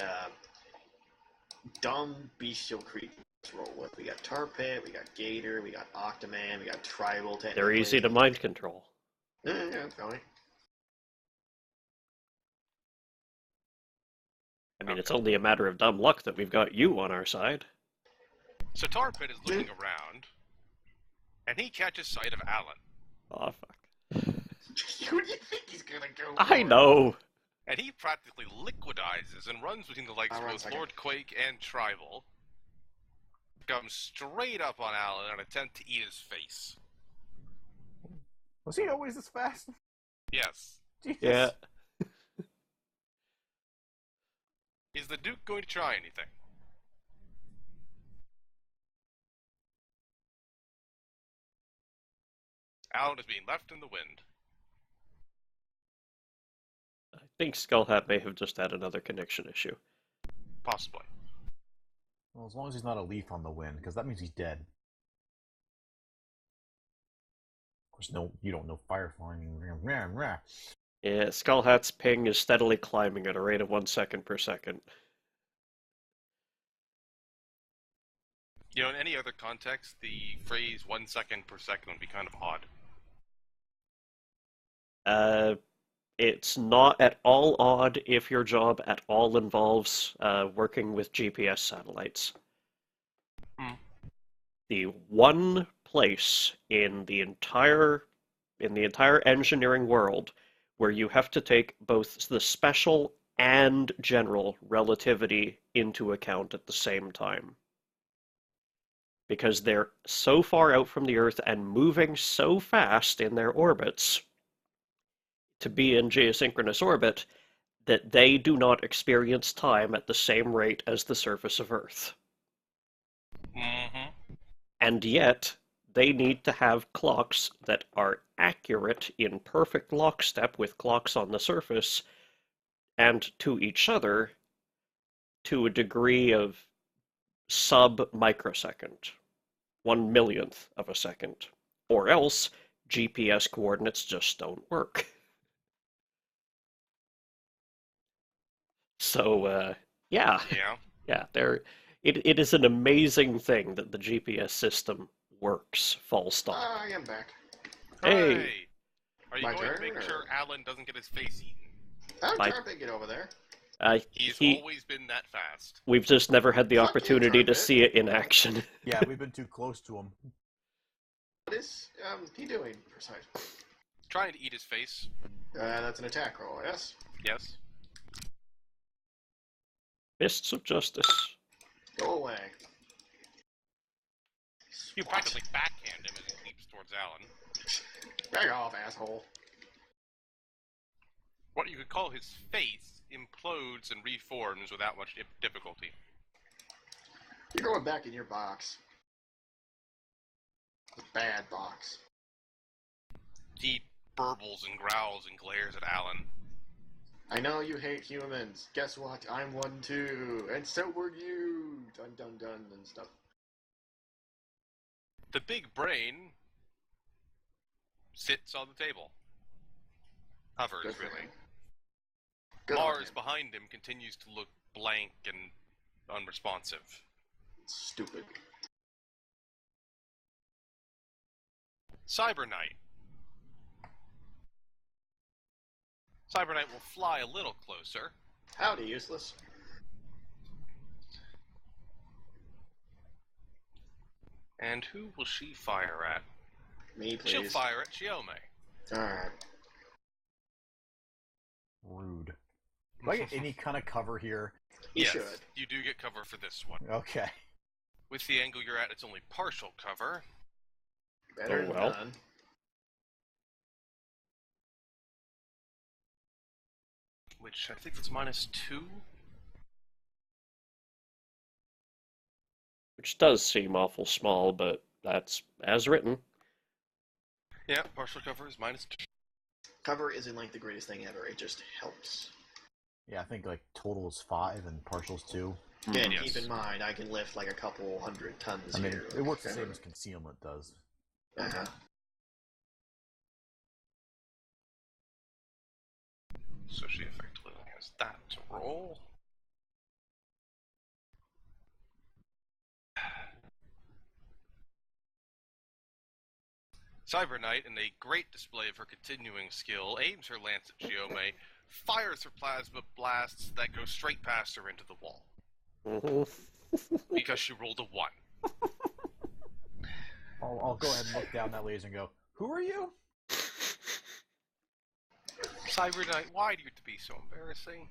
Speaker 1: dumb bestial creatures to roll with. We got Tar Pit, we got Gator, we got Octoman, we got Tribal.
Speaker 4: They're easy to mind control.
Speaker 1: Yeah, that's fine.
Speaker 4: I mean, it's only a matter of dumb luck that we've got you on our side.
Speaker 3: So Tar Pit is looking around, and he catches sight of Alan.
Speaker 4: Oh, fuck.
Speaker 1: Who do you think he's gonna go
Speaker 4: I
Speaker 1: for?
Speaker 4: know!
Speaker 3: And he practically liquidizes and runs between the legs of
Speaker 1: One
Speaker 3: both
Speaker 1: second.
Speaker 3: Lord Quake and Tribal. Comes straight up on Alan in an attempt to eat his face.
Speaker 2: Was he always this fast?
Speaker 3: Yes.
Speaker 2: Jesus.
Speaker 4: Yeah.
Speaker 3: Is the Duke going to try anything? Alan is being left in the wind.
Speaker 4: I think Skullhat may have just had another connection issue.
Speaker 3: Possibly.
Speaker 2: Well, as long as he's not a leaf on the wind, because that means he's dead. Of course, no, you don't know Firefly.
Speaker 4: Yeah, Skullhat's ping is steadily climbing at a rate of 1 second per second.
Speaker 3: You know, in any other context, the phrase 1 second per second would be kind of odd.
Speaker 4: It's not at all odd if your job at all involves working with GPS satellites.
Speaker 3: Hmm.
Speaker 4: The one place in the entire engineering world where you have to take both the special and general relativity into account at the same time. Because they're so far out from the Earth and moving so fast in their orbits to be in geosynchronous orbit that they do not experience time at the same rate as the surface of Earth.
Speaker 3: Mm-hmm.
Speaker 4: And yet, they need to have clocks that are accurate in perfect lockstep with clocks on the surface and to each other to a degree of sub-microsecond, 1/1,000,000th of a second, or else GPS coordinates just don't work. So, yeah, it is an amazing thing that the GPS system works, full stop.
Speaker 1: I am back.
Speaker 4: Hey.
Speaker 3: Hooray! Are you
Speaker 1: My
Speaker 3: going to
Speaker 1: turn,
Speaker 3: make
Speaker 1: or-
Speaker 3: sure Alan doesn't get his face eaten?
Speaker 1: I'm
Speaker 4: Bye.
Speaker 1: trying to get over there.
Speaker 3: He's
Speaker 4: He-
Speaker 3: always been that fast.
Speaker 4: We've just never had the
Speaker 1: Fuck you,
Speaker 4: opportunity to
Speaker 1: Target.
Speaker 4: see it in action.
Speaker 2: Yeah, we've been too close to him.
Speaker 1: What is he doing precisely?
Speaker 3: Trying to eat his face.
Speaker 1: That's an attack roll, yes?
Speaker 3: Yes.
Speaker 4: Fists of Justice.
Speaker 1: Go away.
Speaker 3: You
Speaker 1: What?
Speaker 3: practically backhand him as he leaps towards Alan.
Speaker 1: Back off, asshole.
Speaker 3: What you could call his face implodes and reforms without much difficulty.
Speaker 1: You're going back in your box. The bad box.
Speaker 3: He burbles and growls and glares at Alan.
Speaker 1: I know you hate humans. Guess what? I'm one too. And so were you. Dun dun dun and stuff.
Speaker 3: The big brain sits on the table. Hovers,
Speaker 1: Good for
Speaker 3: really.
Speaker 1: him. Good on
Speaker 3: Mars
Speaker 1: him.
Speaker 3: behind him continues to look blank and unresponsive.
Speaker 1: Stupid.
Speaker 3: Cyber Knight. Cyber Knight will fly a little closer.
Speaker 1: Howdy, useless.
Speaker 3: And who will she fire at?
Speaker 1: Me, please.
Speaker 3: She'll fire at Chiome.
Speaker 1: Alright.
Speaker 2: Rude. Do I get any kind of cover here?
Speaker 1: You
Speaker 3: Yes,
Speaker 1: should.
Speaker 3: you do get cover for this one.
Speaker 2: Okay.
Speaker 3: With the angle you're at, it's only partial cover.
Speaker 1: Better
Speaker 4: Oh,
Speaker 1: than
Speaker 4: well.
Speaker 1: none.
Speaker 3: Which I think it's -2.
Speaker 4: Which does seem awful small, but that's as written.
Speaker 3: Yeah, partial cover is -2.
Speaker 1: Cover isn't like the greatest thing ever. It just helps.
Speaker 2: Yeah, I think like total is 5 and partial's 2.
Speaker 1: And
Speaker 3: Yes.
Speaker 1: keep in mind, I can lift like a couple hundred tons
Speaker 2: I mean,
Speaker 1: here.
Speaker 2: it works the same as concealment does.
Speaker 1: Uh-huh.
Speaker 3: So she effectively has that to roll. Cyber Knight, in a great display of her continuing skill, aims her lance at Chiome, fires her plasma blasts that go straight past her into the wall. Because she rolled a 1.
Speaker 2: I'll go ahead and look down that laser and go, who are you?
Speaker 3: Cyber Knight, why do you have to be so embarrassing?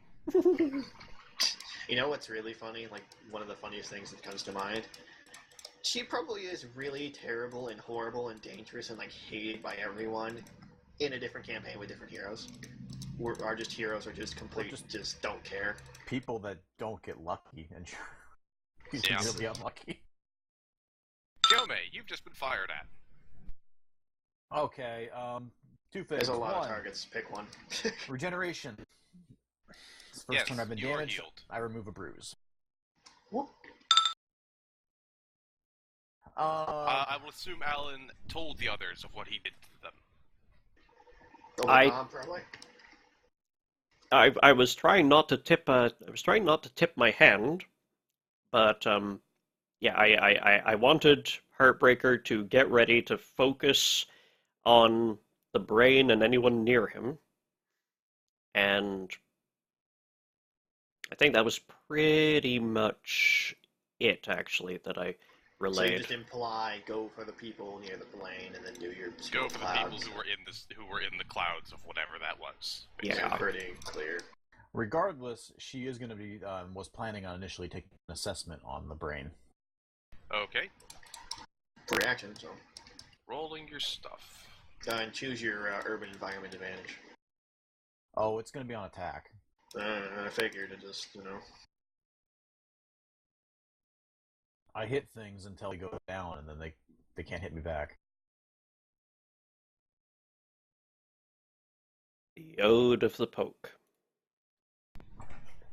Speaker 1: You know what's really funny? Like, one of the funniest things that comes to mind? She probably is really terrible and horrible and dangerous and, like, hated by everyone in a different campaign with different heroes. Are just heroes or just complete, just don't care.
Speaker 2: People that don't get lucky and he's
Speaker 3: Yeah.
Speaker 2: really unlucky.
Speaker 3: Chiome, you've just been fired at.
Speaker 2: Okay, two things.
Speaker 1: There's a lot
Speaker 2: One,
Speaker 1: of targets. Pick one.
Speaker 2: regeneration. It's the
Speaker 3: Yes,
Speaker 2: first turn I've been
Speaker 3: you are
Speaker 2: damaged,
Speaker 3: healed.
Speaker 2: I remove a bruise.
Speaker 1: Whoop.
Speaker 3: I will assume Alan told the others of what he did to them.
Speaker 1: Over
Speaker 4: I-
Speaker 1: Bob, probably.
Speaker 4: I was trying not to tip my hand, but yeah, I wanted Heartbreaker to get ready to focus on the brain and anyone near him, and I think that was pretty much it, actually, that I
Speaker 1: So you
Speaker 4: relayed.
Speaker 1: just imply go for the people near the plane and then do your
Speaker 3: Go for the people
Speaker 1: clouds.
Speaker 3: who were in the clouds of whatever that was.
Speaker 4: Yeah.
Speaker 1: Pretty clear.
Speaker 2: Regardless, she is going to be, was planning on initially taking an assessment on the brain.
Speaker 3: Okay,
Speaker 1: Reaction, so.
Speaker 3: rolling your stuff.
Speaker 1: And choose your urban environment advantage.
Speaker 2: Oh, it's going to be on attack.
Speaker 1: I figured it just,
Speaker 2: I hit things until they go down, and then they can't hit me back.
Speaker 4: The Ode of the Poke.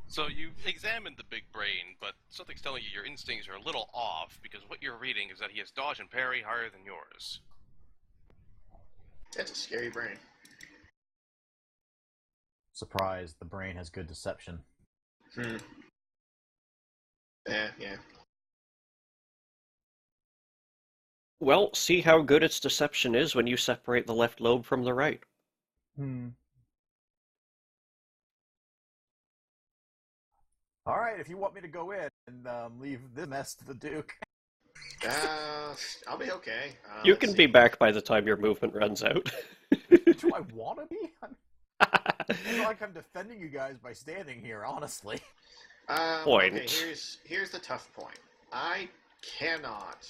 Speaker 3: So you examined the big brain, but something's telling you your instincts are a little off, because what you're reading is that he has dodge and parry higher than yours.
Speaker 1: That's a scary brain.
Speaker 2: Surprise, the brain has good deception.
Speaker 1: Yeah.
Speaker 4: Well, see how good its deception is when you separate the left lobe from the right.
Speaker 2: Alright, if you want me to go in and leave this mess to the Duke.
Speaker 1: I'll be okay.
Speaker 4: You
Speaker 1: Let's
Speaker 4: can
Speaker 1: see.
Speaker 4: be back by the time your movement runs out.
Speaker 2: Do I want to be? It's not like I'm defending you guys by standing here, honestly.
Speaker 4: Point.
Speaker 1: Okay, here's the tough point. I cannot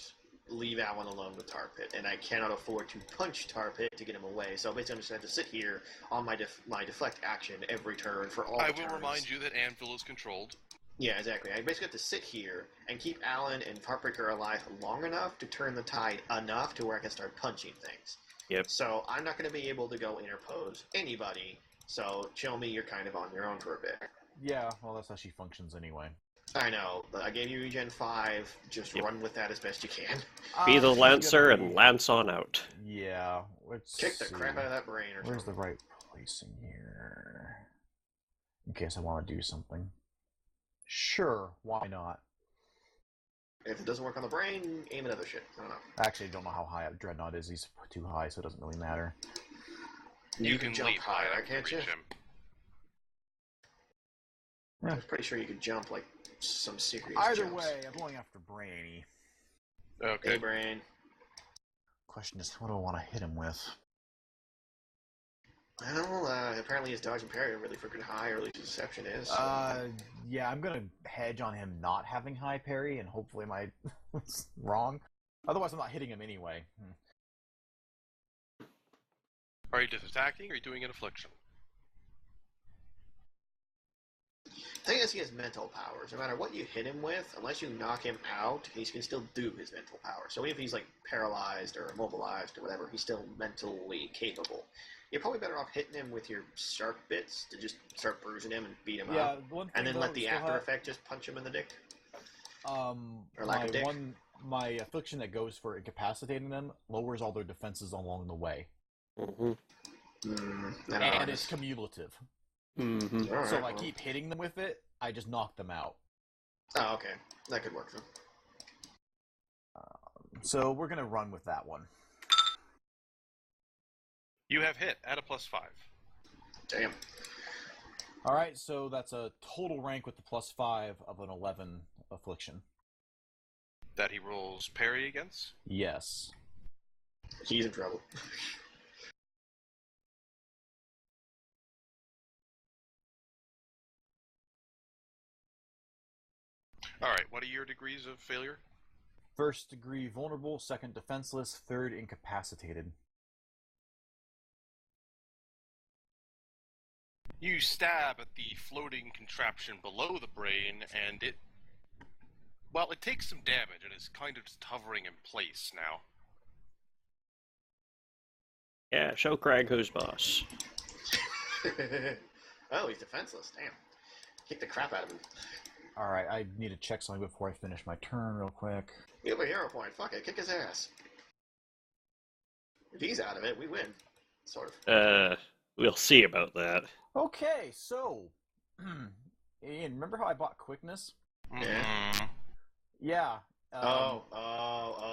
Speaker 1: leave Alan alone with Tar Pit, and I cannot afford to punch Tar Pit to get him away. So basically, I'm just going to have to sit here on my deflect action every turn for all
Speaker 3: I
Speaker 1: the
Speaker 3: will
Speaker 1: turns.
Speaker 3: remind you that Anvil is controlled.
Speaker 1: Yeah, exactly. I basically have to sit here and keep Alan and Heartbreaker alive long enough to turn the tide enough to where I can start punching things.
Speaker 4: Yep.
Speaker 1: So I'm not going to be able to go interpose anybody. So, chill me, you're kind of on your own for a bit.
Speaker 2: Yeah, well, that's how she functions anyway.
Speaker 1: I know, but I gave you regen 5. Just run with that as best you can.
Speaker 4: Be the
Speaker 2: she's
Speaker 4: Lancer
Speaker 2: gonna
Speaker 4: and
Speaker 2: be-
Speaker 4: lance on out.
Speaker 2: Yeah, let's
Speaker 1: Kick the
Speaker 2: see.
Speaker 1: crap out of that brain or
Speaker 2: Where's the
Speaker 1: something.
Speaker 2: right place in here? In case I want to do something. Sure, why not?
Speaker 1: If it doesn't work on the brain, aim at other shit. I don't know.
Speaker 2: I actually don't know how high Dreadnought is. He's too high, so it doesn't really matter.
Speaker 1: You can jump
Speaker 3: leap high
Speaker 1: higher,
Speaker 3: enough to
Speaker 1: can't you?
Speaker 3: reach him.
Speaker 1: I was pretty sure you could jump like some serious
Speaker 2: Either
Speaker 1: jumps.
Speaker 2: way, I'm going after Brainy.
Speaker 3: Okay.
Speaker 1: Hey, brain.
Speaker 2: Question is, what do I want to hit him with?
Speaker 1: Well, apparently his dodge and parry are really freaking high, or at least his deception is. So.
Speaker 2: Yeah, I'm gonna hedge on him not having high parry, and hopefully my wrong. Otherwise, I'm not hitting him anyway.
Speaker 3: Are you just attacking, or are you doing an affliction?
Speaker 1: The thing is, he has mental powers. No matter what you hit him with, unless you knock him out, he can still do his mental power. So even if he's like paralyzed or immobilized or whatever, he's still mentally capable. You're probably better off hitting him with your sharp bits to just start bruising him and beat him
Speaker 2: Yeah,
Speaker 1: up.
Speaker 2: one thing
Speaker 1: And then
Speaker 2: though,
Speaker 1: let the
Speaker 2: still
Speaker 1: after
Speaker 2: have-
Speaker 1: effect just punch him in the dick. Or lack
Speaker 2: my
Speaker 1: of dick.
Speaker 2: my affliction that goes for incapacitating them lowers all their defenses along the way,
Speaker 4: Mm-hmm.
Speaker 2: and it's cumulative.
Speaker 4: Mm-hmm.
Speaker 1: Alright,
Speaker 2: So if I
Speaker 1: well.
Speaker 2: keep hitting them with it, I just knock them out.
Speaker 1: Oh, okay. That could work then.
Speaker 2: So we're gonna run with that one.
Speaker 3: You have hit at a +5.
Speaker 1: Damn.
Speaker 2: All right, so that's a total rank with the +5 of an 11 affliction.
Speaker 3: That he rolls parry against.
Speaker 2: Yes.
Speaker 1: He's in trouble.
Speaker 3: Alright, what are your degrees of failure?
Speaker 2: First degree vulnerable, second defenseless, third incapacitated.
Speaker 3: You stab at the floating contraption below the brain, and it... well, it takes some damage, and is kind of just hovering in place now.
Speaker 4: Yeah, show Craig who's boss.
Speaker 1: Oh, he's defenseless. Damn. Kick the crap out of him.
Speaker 2: All right, I need to check something before I finish my turn real quick.
Speaker 1: We have a hero point. Fuck it. Kick his ass. If he's out of it, we win. Sort of.
Speaker 4: We'll see about that.
Speaker 2: Okay, so Ian, remember how I bought quickness?
Speaker 1: Yeah.
Speaker 2: Yeah.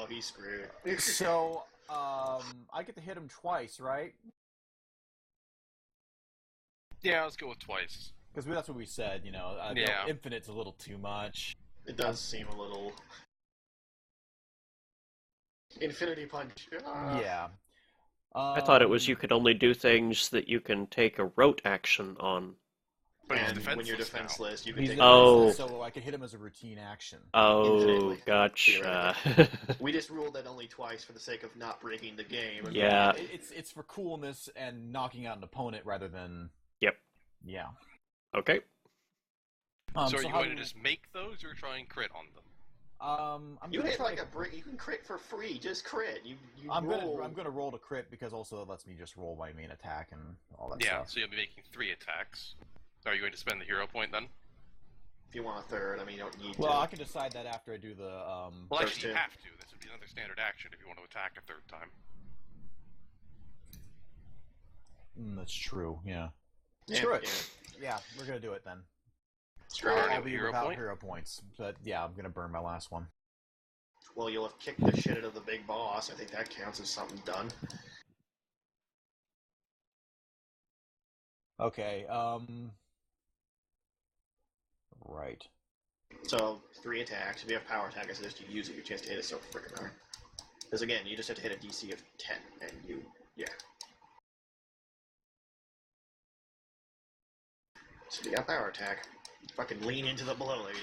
Speaker 1: He's screwed.
Speaker 2: So I get to hit him twice, right?
Speaker 3: Yeah, let's go with twice.
Speaker 2: Because that's what we said, you know.
Speaker 3: Yeah.
Speaker 2: Infinite's a little too much.
Speaker 1: It does seem a little... Infinity punch. Ah.
Speaker 2: Yeah.
Speaker 4: I thought it was you could only do things that you can take a rote action on.
Speaker 3: But he's
Speaker 1: And when you're
Speaker 3: defenseless now.
Speaker 1: defenseless, you can
Speaker 2: He's
Speaker 1: take...
Speaker 4: Oh.
Speaker 2: so I could hit him as a routine action.
Speaker 4: Oh,
Speaker 1: Infinitely.
Speaker 4: gotcha.
Speaker 1: We just ruled that only twice for the sake of not breaking the game.
Speaker 4: Yeah.
Speaker 2: It's for coolness and knocking out an opponent rather than...
Speaker 4: Yep.
Speaker 2: Yeah.
Speaker 4: Okay.
Speaker 3: So are you
Speaker 2: how
Speaker 3: going to
Speaker 2: do-
Speaker 3: just make those, or try and crit on them?
Speaker 2: I'm
Speaker 1: You
Speaker 2: gonna
Speaker 1: hit
Speaker 2: try
Speaker 1: like
Speaker 2: to-
Speaker 1: a brick. You can crit for free. Just crit. You
Speaker 2: I'm
Speaker 1: roll.
Speaker 2: gonna roll to crit because also it lets me just roll my main attack and all that
Speaker 3: Yeah,
Speaker 2: stuff.
Speaker 3: so you'll be making 3 attacks. Are you going to spend the hero point then?
Speaker 1: If you want a third, I mean, you don't need
Speaker 2: Well,
Speaker 1: to.
Speaker 2: I can decide that after I do the
Speaker 3: Well,
Speaker 1: First
Speaker 3: actually, you
Speaker 1: two.
Speaker 3: have to. This would be another standard action if you want to attack a third time.
Speaker 2: that's true. Yeah.
Speaker 1: Yeah,
Speaker 2: Screw it.
Speaker 1: yeah.
Speaker 2: Yeah, we're gonna do it then.
Speaker 1: Screw
Speaker 3: Alright.
Speaker 1: it.
Speaker 2: I'll be
Speaker 3: hero
Speaker 2: without
Speaker 3: point?
Speaker 2: hero points, but yeah, I'm gonna burn my last one.
Speaker 1: Well, you'll have kicked the shit out of the big boss. I think that counts as something done.
Speaker 2: Okay. Right.
Speaker 1: So 3 attacks. If you have power attack, I suggest you use it. Your chance to hit is so freaking high. Because again, you just have to hit a DC of 10, and yeah. So you got power attack. Fucking lean into the blow, lady.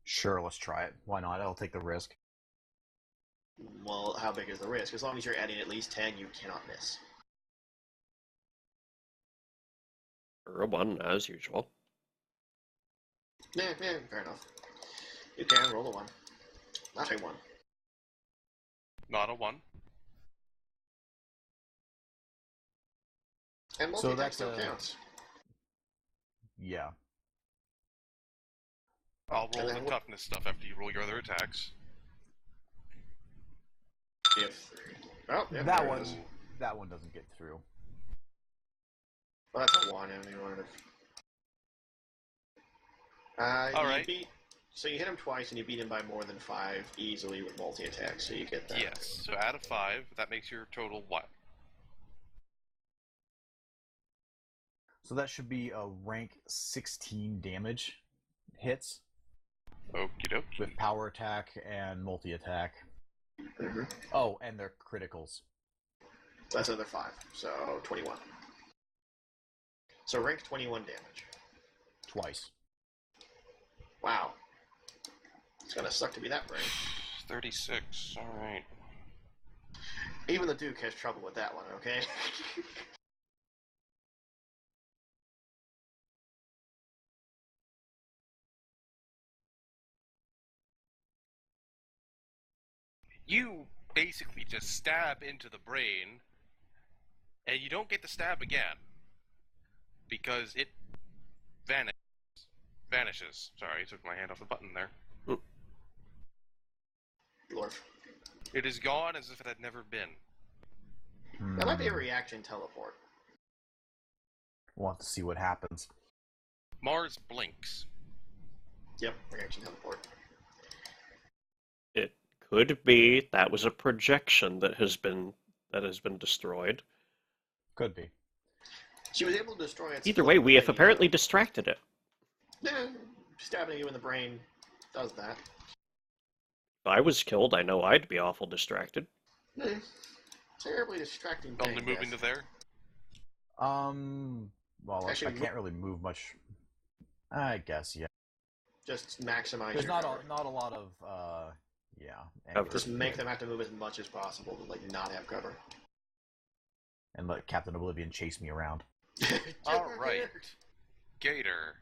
Speaker 2: Sure, let's try it. Why not? I'll take the risk.
Speaker 1: Well, how big is the risk? As long as you're adding at least 10, you cannot miss.
Speaker 4: For a 1, as usual.
Speaker 1: Yeah, fair enough. You can roll a 1. Not a 1.
Speaker 3: Not a 1.
Speaker 1: And multi-attack still counts.
Speaker 2: Yeah.
Speaker 3: I'll roll
Speaker 1: then
Speaker 3: the
Speaker 1: what-
Speaker 3: toughness stuff after you roll your other attacks.
Speaker 1: You have 3. Oh, yeah,
Speaker 2: that
Speaker 1: there it
Speaker 2: one.
Speaker 1: is.
Speaker 2: That one doesn't get through.
Speaker 1: Well, that's a 1, and you wanted to...
Speaker 3: Alright.
Speaker 1: So you hit him twice, and you beat him by more than 5 easily with multi-attack, so you get that.
Speaker 3: Yes. So out of 5, that makes your total what?
Speaker 2: So that should be a rank 16 damage hits
Speaker 3: Okie doke.
Speaker 2: with power attack and multi attack.
Speaker 1: Mm-hmm.
Speaker 2: Oh, and they're criticals.
Speaker 1: That's another 5, so 21. So rank 21 damage.
Speaker 2: Twice.
Speaker 1: Wow. It's gonna suck to be that brave.
Speaker 3: 36. Alright.
Speaker 1: Even the Duke has trouble with that one, okay?
Speaker 3: You basically just stab into the brain, and you don't get to stab again. Because it vanishes. Sorry, I took my hand off the button there.
Speaker 1: Lord.
Speaker 3: It is gone as if it had never been.
Speaker 1: That might be a reaction teleport.
Speaker 2: We'll have to see what happens.
Speaker 3: Mars blinks.
Speaker 1: Yep, reaction teleport.
Speaker 4: It could be that was a projection that has been destroyed.
Speaker 2: Could be.
Speaker 1: She was able to destroy it.
Speaker 4: Either way, we have apparently distracted it.
Speaker 1: Yeah, stabbing you in the brain does that.
Speaker 4: If I was killed, I know I'd be awful distracted.
Speaker 1: Terribly distracting
Speaker 3: Only
Speaker 1: thing,
Speaker 3: moving
Speaker 1: yes.
Speaker 3: to there.
Speaker 1: Actually,
Speaker 2: Well, I can't really move much. I guess, yeah.
Speaker 1: Just maximize
Speaker 2: There's
Speaker 1: your
Speaker 2: not
Speaker 1: cover.
Speaker 2: not a lot of yeah.
Speaker 4: Cover.
Speaker 1: Just make them have to move as much as possible to, like, not have cover.
Speaker 2: And let Captain Oblivion chase me around.
Speaker 3: Alright. Gator.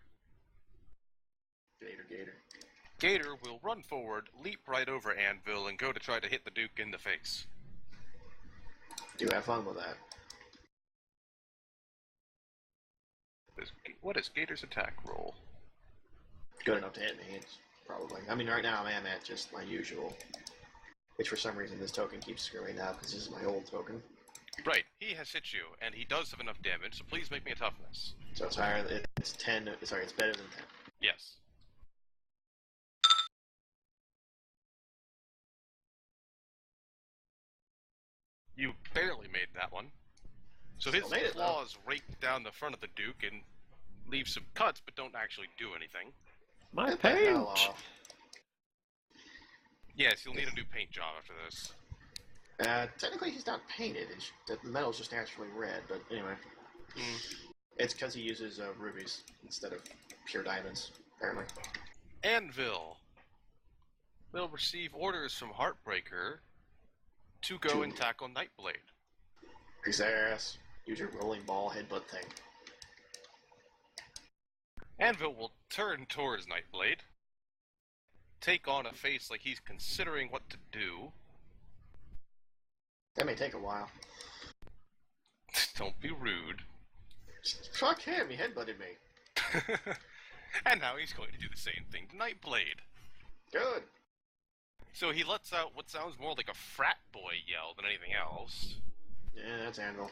Speaker 1: Gator.
Speaker 3: Gator will run forward, leap right over Anvil, and go to try to hit the Duke in the face.
Speaker 1: Do have fun with that.
Speaker 3: What is Gator's attack roll?
Speaker 1: Good enough to hit me, it's probably. I mean, right now I am at just my usual. Which for some reason this token keeps screwing up because this is my old token.
Speaker 3: Right, he has hit you, and he does have enough damage, so please make me a toughness.
Speaker 1: So it's higher. It's 10. Sorry, it's better than 10.
Speaker 3: Yes. You barely made that one. So his
Speaker 1: Still made it, though.
Speaker 3: claws rake down the front of the Duke and leave some cuts, but don't actually do anything.
Speaker 4: My
Speaker 1: Get the hell
Speaker 4: paint!
Speaker 1: off.
Speaker 3: Yes, you'll need a new paint job after this.
Speaker 1: Technically he's not painted. The metal's just naturally red, but anyway. It's because he uses rubies instead of pure diamonds, apparently.
Speaker 3: Anvil will receive orders from Heartbreaker to go and tackle Nightblade.
Speaker 1: Grease their ass. Use your rolling ball headbutt thing.
Speaker 3: Anvil will turn towards Nightblade, take on a face like he's considering what to do.
Speaker 1: That may take a while.
Speaker 3: Don't be rude.
Speaker 1: Fuck him, he headbutted me.
Speaker 3: And now he's going to do the same thing to Nightblade.
Speaker 1: Good.
Speaker 3: So he lets out what sounds more like a frat boy yell than anything else.
Speaker 1: Yeah, that's Anvil.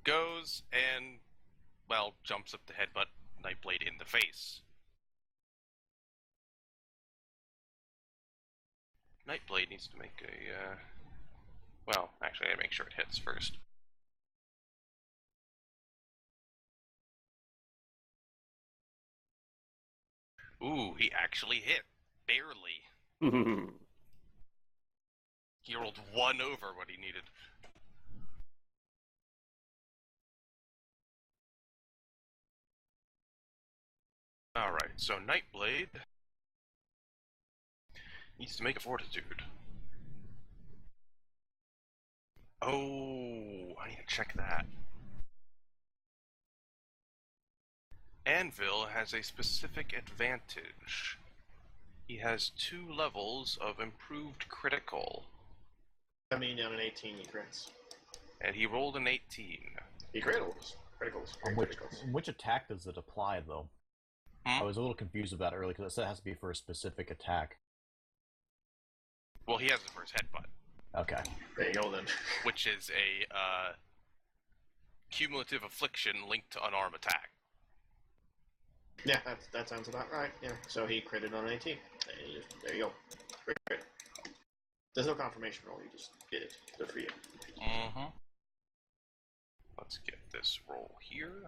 Speaker 3: Goes and, well, jumps up to headbutt Nightblade in the face. Nightblade needs to make a, well, actually I gotta make sure it hits first. Ooh, he actually hit. Barely. He rolled 1 over what he needed. Alright, so Nightblade needs to make a fortitude. Oh, I need to check that. Anvil has a specific advantage. He has 2 levels of improved critical,
Speaker 1: I mean, on an 18, he crits.
Speaker 3: and he rolled an 18.
Speaker 1: He criticals. Criticals.
Speaker 2: On
Speaker 1: Great
Speaker 2: which,
Speaker 1: criticals.
Speaker 2: on which attack does it apply, though?
Speaker 3: Hmm?
Speaker 2: I was a little confused about it earlier, because it said it has to be for a specific attack.
Speaker 3: Well, he has it for his headbutt,
Speaker 2: Okay.
Speaker 1: There you go, then.
Speaker 3: which is a cumulative affliction linked to unarmed attack.
Speaker 1: Yeah, that sounds about right. Yeah, so he critted on an 18. There you go. Great crit. There's no confirmation roll, you just did it. Good for you.
Speaker 3: Mm-hmm. Let's get this roll here.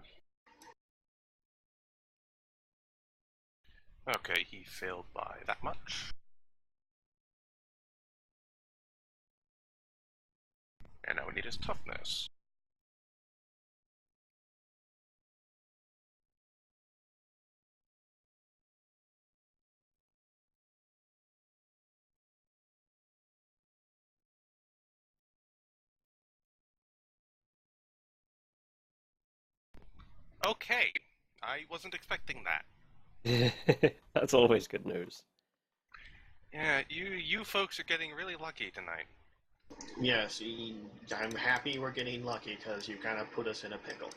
Speaker 3: Okay, he failed by that much. And now we need his toughness. Okay, I wasn't expecting that.
Speaker 4: That's always good news.
Speaker 3: Yeah, you folks are getting really lucky tonight.
Speaker 1: Yes, I'm happy we're getting lucky because you kind of put us in a pickle.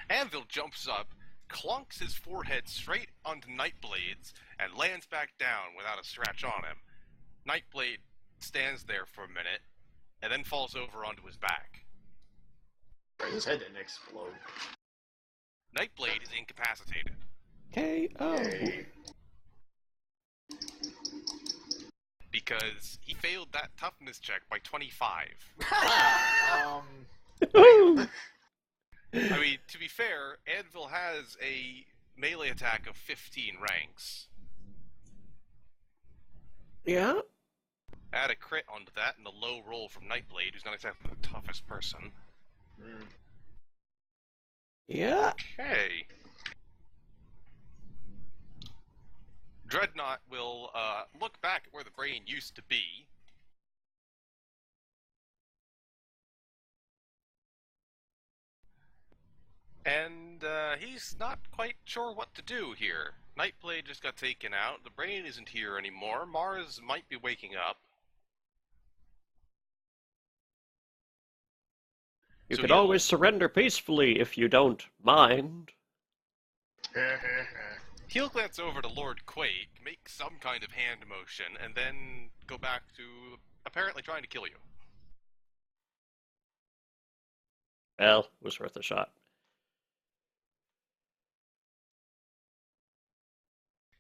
Speaker 3: Anvil jumps up, clunks his forehead straight onto Nightblade's, and lands back down without a scratch on him. Nightblade stands there for a minute, and then falls over onto his back.
Speaker 1: His head didn't explode.
Speaker 3: Nightblade is incapacitated.
Speaker 4: K.O.
Speaker 1: Yay.
Speaker 3: Because he failed that toughness check by 25. I mean, to be fair, Anvil has a melee attack of 15 ranks.
Speaker 4: Yeah?
Speaker 3: Add a crit onto that and a low roll from Nightblade, who's not exactly the toughest person.
Speaker 4: Yeah?
Speaker 3: Okay. Dreadnought will look back at where the brain used to be. And he's not quite sure what to do here. Nightblade just got taken out. The brain isn't here anymore. Mars might be waking up.
Speaker 4: You
Speaker 3: So
Speaker 4: could
Speaker 3: he'll-
Speaker 4: always surrender peacefully if you don't mind.
Speaker 3: He'll glance over to Lord Quake, make some kind of hand motion, and then go back to apparently trying to kill you.
Speaker 4: Well, it was worth a shot.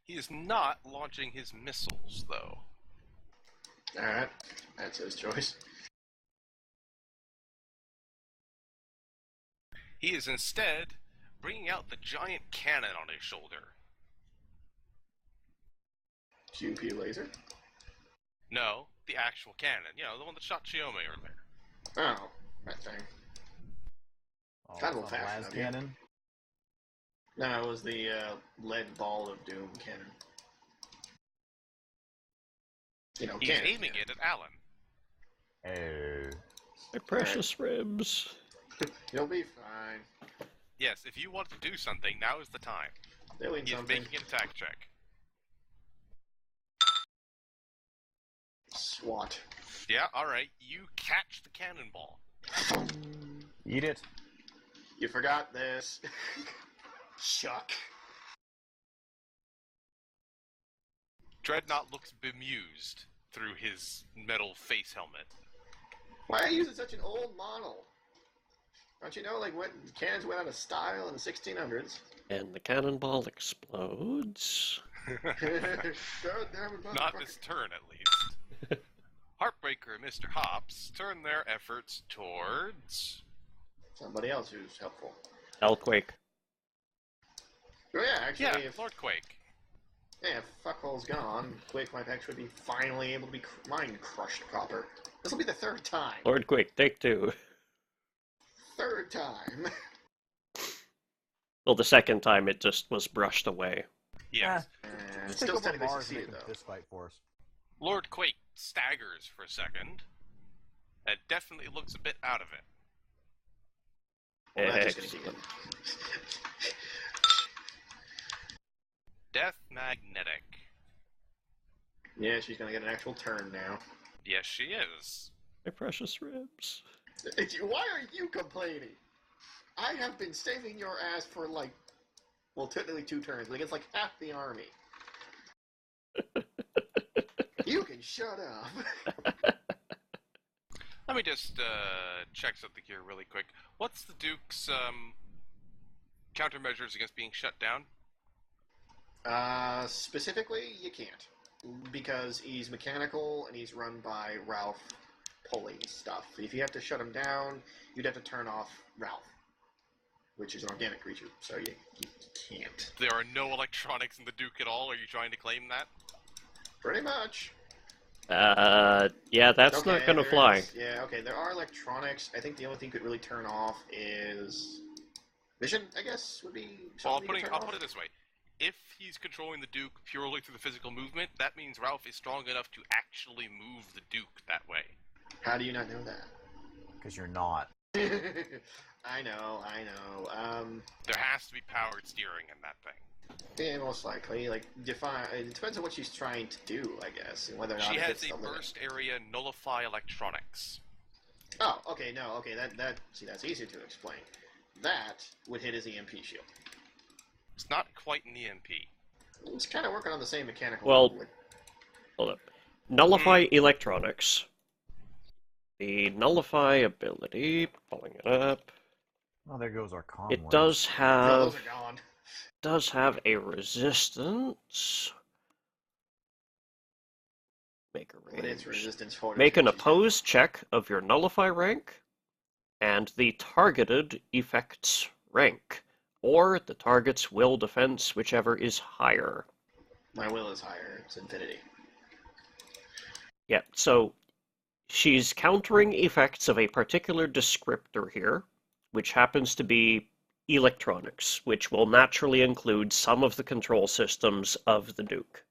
Speaker 3: He is not launching his missiles, though.
Speaker 1: Alright, that's his choice.
Speaker 3: He is instead bringing out the giant cannon on his shoulder.
Speaker 1: QP laser?
Speaker 3: No, the actual cannon. You know, the one that shot Chiome earlier.
Speaker 1: Oh, that thing.
Speaker 2: Oh,
Speaker 1: Kind of
Speaker 2: it's not a
Speaker 1: old-fashioned
Speaker 2: las
Speaker 1: of you.
Speaker 2: cannon.
Speaker 1: No, it was the lead ball of doom cannon. You know,
Speaker 3: He's
Speaker 1: cannon.
Speaker 3: aiming it at Alan.
Speaker 2: Oh.
Speaker 4: My precious ribs.
Speaker 1: You'll be fine.
Speaker 3: Yes, if you want to do something, now is the time.
Speaker 1: Doing
Speaker 3: He is
Speaker 1: something.
Speaker 3: making an attack check.
Speaker 1: SWAT.
Speaker 3: Yeah, alright, you catch the cannonball.
Speaker 2: Eat it.
Speaker 1: You forgot this. Shuck.
Speaker 3: Dreadnought looks bemused through his metal face helmet.
Speaker 1: Why are you using such an old model? Don't you know, like, what cannons went out of style in the 1600s?
Speaker 4: And the cannonball explodes.
Speaker 1: God damn it,
Speaker 3: Not
Speaker 1: motherfucker.
Speaker 3: this turn, at least. Heartbreaker and Mr. Hops turn their efforts towards...
Speaker 1: Somebody else who's helpful.
Speaker 4: Hellquake.
Speaker 1: Oh, yeah, actually,
Speaker 3: Yeah,
Speaker 1: if,
Speaker 3: Lord Quake.
Speaker 1: yeah, if Fuckhole's gone, Quake might actually be finally able to be mind crushed proper. This will be the third time.
Speaker 4: Lord Quake, take two.
Speaker 1: Third time.
Speaker 4: Well, the second time it just was brushed away.
Speaker 3: Yes.
Speaker 2: Just
Speaker 1: Still
Speaker 2: take over
Speaker 1: technically
Speaker 2: Mars and
Speaker 1: succeeded,
Speaker 2: make a
Speaker 1: though.
Speaker 2: fist fight for us.
Speaker 3: Lord Quake staggers for a second. And definitely looks a bit out of it.
Speaker 1: Well, that's just
Speaker 4: Excellent.
Speaker 1: gonna be good.
Speaker 3: magnetic.
Speaker 1: Yeah, she's gonna get an actual turn now.
Speaker 3: Yes, she is.
Speaker 4: My precious ribs.
Speaker 1: Why are you complaining? I have been saving your ass for well, technically 2 turns, but against half the army. You can shut up.
Speaker 3: Let me just check something here really quick. What's the Duke's countermeasures against being shut down?
Speaker 1: Specifically, you can't. Because he's mechanical and he's run by Ralph pulling stuff. If you have to shut him down, you'd have to turn off Ralph, which is an organic creature, so you can't.
Speaker 3: There are no electronics in the Duke at all? Are you trying to claim that?
Speaker 1: Pretty much.
Speaker 4: Yeah, that's not gonna fly.
Speaker 1: Yeah, okay, there are electronics. I think the only thing you could really turn off is... Vision, I guess, would be
Speaker 3: Well,
Speaker 1: something
Speaker 3: I'll put it this way. If he's controlling the Duke purely through the physical movement, that means Ralph is strong enough to actually move the Duke that way.
Speaker 1: How do you not know that?
Speaker 2: Because you're not.
Speaker 1: I know.
Speaker 3: There has to be powered steering in that thing.
Speaker 1: Yeah, most likely. Define. It depends on what she's trying to do, I guess, and whether or not
Speaker 3: She
Speaker 1: it
Speaker 3: has
Speaker 1: hits
Speaker 3: a
Speaker 1: the limit.
Speaker 3: burst area nullify electronics.
Speaker 1: Oh, okay, no, okay, see, that's easy to explain. That would hit his EMP shield.
Speaker 3: It's not quite an EMP.
Speaker 1: It's kind of working on the same mechanical
Speaker 4: Well,
Speaker 1: level.
Speaker 4: hold up. Nullify electronics. The nullify ability, pulling it up.
Speaker 2: Oh, there goes our comm.
Speaker 4: It
Speaker 2: link.
Speaker 4: does
Speaker 1: No,
Speaker 4: have
Speaker 1: those are gone.
Speaker 4: a resistance. Make a
Speaker 1: But its
Speaker 4: range.
Speaker 1: resistance for
Speaker 4: Make an
Speaker 1: she's got-
Speaker 4: opposed check of your nullify rank and the targeted effect's rank, or the target's will defense, whichever is higher.
Speaker 1: My will is higher. It's infinity.
Speaker 4: Yeah, so she's countering effects of a particular descriptor here, which happens to be electronics, which will naturally include some of the control systems of the Duke.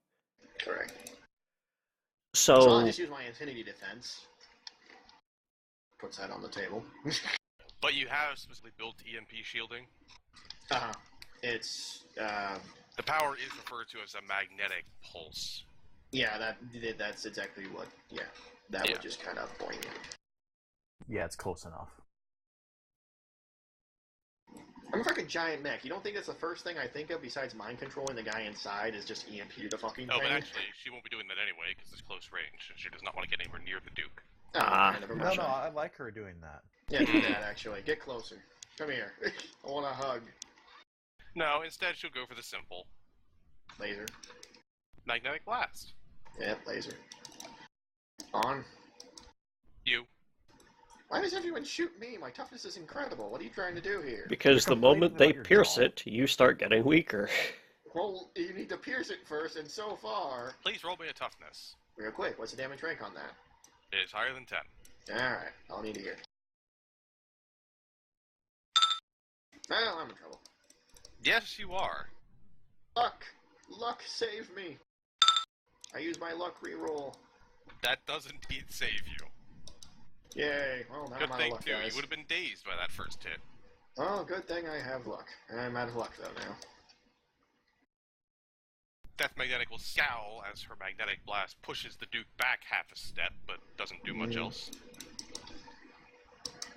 Speaker 1: Correct. So I'll
Speaker 4: So,
Speaker 1: just use my infinity defense. Puts that on the table.
Speaker 3: But you have specifically built EMP shielding.
Speaker 1: It's
Speaker 3: The power is referred to as a magnetic pulse.
Speaker 1: yeah, that's exactly what. Yeah, that would just kind of boing you.
Speaker 2: Yeah, it's close enough.
Speaker 1: I'm a freaking giant mech. You don't think that's the first thing I think of besides mind controlling the guy inside is just EMP the fucking
Speaker 3: Oh,
Speaker 1: thing?
Speaker 3: but actually, she won't be doing that anyway because it's close range, and she does not want to get anywhere near the Duke.
Speaker 1: Oh, kind of a
Speaker 2: No,
Speaker 1: Russian.
Speaker 2: I like her doing that.
Speaker 1: Yeah, do that actually. Get closer. Come here. I want a hug.
Speaker 3: No, instead she'll go for the simple
Speaker 1: Laser.
Speaker 3: magnetic blast.
Speaker 1: Yep, laser. On.
Speaker 3: You.
Speaker 1: Why does everyone shoot me? My toughness is incredible. What are you trying to do here?
Speaker 4: because
Speaker 2: You're
Speaker 4: the moment they
Speaker 2: complaining about your
Speaker 4: pierce
Speaker 2: jaw.
Speaker 4: it, you start getting weaker.
Speaker 1: Well, you need to pierce it first, and so far...
Speaker 3: Please roll me a toughness.
Speaker 1: Real quick, what's the damage rank on that?
Speaker 3: It is higher than 10.
Speaker 1: Alright, I'll need to hear. Well, I'm in trouble.
Speaker 3: Yes, you are.
Speaker 1: Luck! Luck save me! I use my luck reroll.
Speaker 3: That does indeed save you.
Speaker 1: Yay. Well, now
Speaker 3: Good
Speaker 1: I'm out of
Speaker 3: thing,
Speaker 1: luck,
Speaker 3: too.
Speaker 1: guys.
Speaker 3: You would have been dazed by that first hit.
Speaker 1: Oh, good thing I have luck. I'm out of luck, though, now.
Speaker 3: Death Magnetic will scowl as her magnetic blast pushes the Duke back half a step, but doesn't do much else.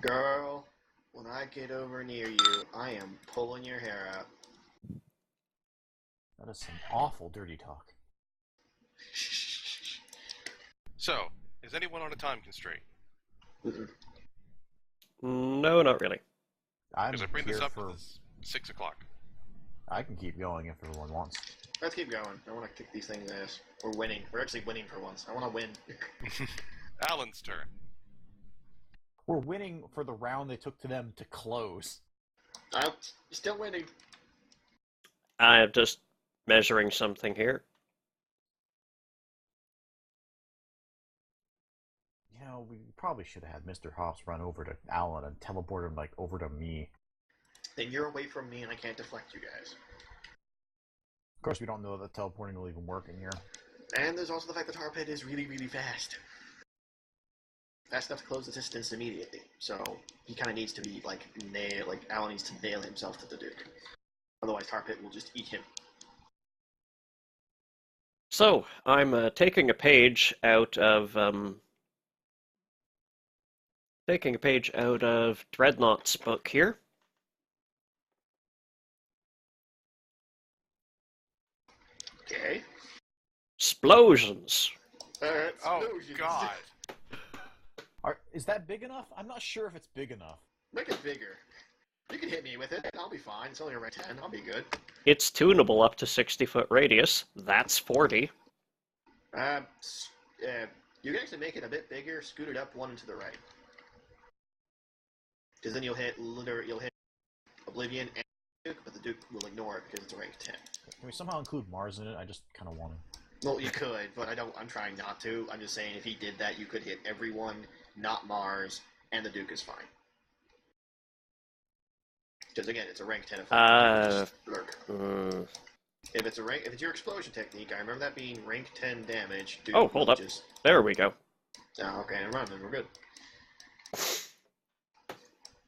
Speaker 1: Girl, when I get over near you, I am pulling your hair out.
Speaker 2: That is some awful dirty talk.
Speaker 3: So, is anyone on a time constraint?
Speaker 4: No, not really.
Speaker 2: I'm
Speaker 3: Because I bring
Speaker 2: here
Speaker 3: this up
Speaker 2: for.
Speaker 3: it's 6 o'clock.
Speaker 2: I can keep going if everyone wants.
Speaker 1: Let's keep going. I want to kick these things' ass. We're winning. We're actually winning for once. I want to win.
Speaker 3: Alan's turn.
Speaker 2: We're winning for the round they took to them to close.
Speaker 1: I'm still winning.
Speaker 4: I'm just measuring something here.
Speaker 2: You know, we probably should have had Mr. Hops run over to Alan and teleport him over to me.
Speaker 1: Then you're away from me and I can't deflect you guys.
Speaker 2: Of course, we don't know that teleporting will even work in here.
Speaker 1: And there's also the fact that Tar Pit is really, really fast. Fast enough to close the distance immediately. So he kind of needs to be Alan needs to nail himself to the Duke. Otherwise, Tar Pit will just eat him.
Speaker 4: So, I'm taking a page out of Dreadnought's book here.
Speaker 1: Okay.
Speaker 4: Explosions.
Speaker 1: Alright,
Speaker 3: Oh
Speaker 1: explosions.
Speaker 3: God!
Speaker 2: Is that big enough? I'm not sure if it's big enough.
Speaker 1: Make it bigger. You can hit me with it. I'll be fine. It's only a rank 10. I'll be good.
Speaker 4: It's tunable up to 60-foot radius. That's 40.
Speaker 1: Uh, you can actually make it a bit bigger. Scoot it up one and to the right. Because then you'll hit Oblivion and Duke, but the Duke will ignore it because it's a rank 10.
Speaker 2: Can we somehow include Mars in it? I just kind of want to.
Speaker 1: Well, you could, but I'm trying not to. I'm just saying if he did that, you could hit everyone, not Mars, and the Duke is fine. Because again, it's a rank 10 effect. If it's your explosion technique, I remember that being rank 10 damage. Duke
Speaker 4: Oh, hold up. There we go.
Speaker 1: Oh, okay, never mind, then we're good.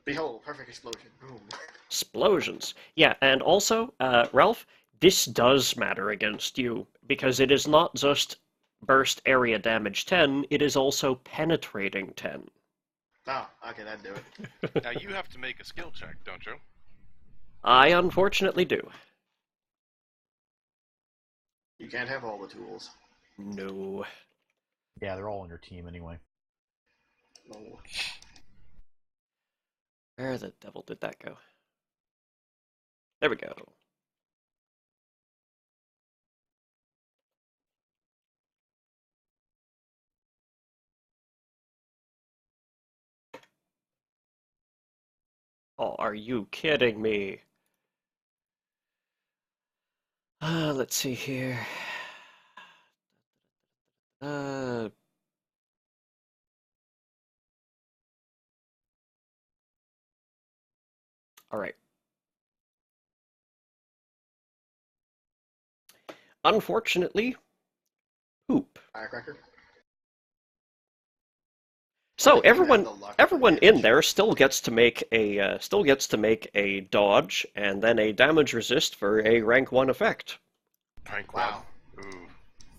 Speaker 1: Behold, perfect explosion. Boom.
Speaker 4: Explosions. Yeah, and also, Ralph, this does matter against you, because it is not just burst area damage 10, it is also penetrating 10.
Speaker 1: Oh, okay, that'd do it.
Speaker 3: Now you have to make a skill check, don't you?
Speaker 4: I unfortunately do.
Speaker 1: You can't have all the tools.
Speaker 4: No.
Speaker 2: Yeah, they're all on your team anyway.
Speaker 1: No.
Speaker 4: Where the devil did that go? There we go. Oh, are you kidding me? Let's see here. All right. Unfortunately, poop.
Speaker 1: Firecracker?
Speaker 4: So
Speaker 1: I think you have
Speaker 4: everyone,
Speaker 1: the luck
Speaker 4: everyone in
Speaker 1: advantage.
Speaker 4: there still gets to make a dodge and then a damage resist for a rank 1 effect.
Speaker 3: Rank
Speaker 1: Wow.
Speaker 3: 1. Ooh.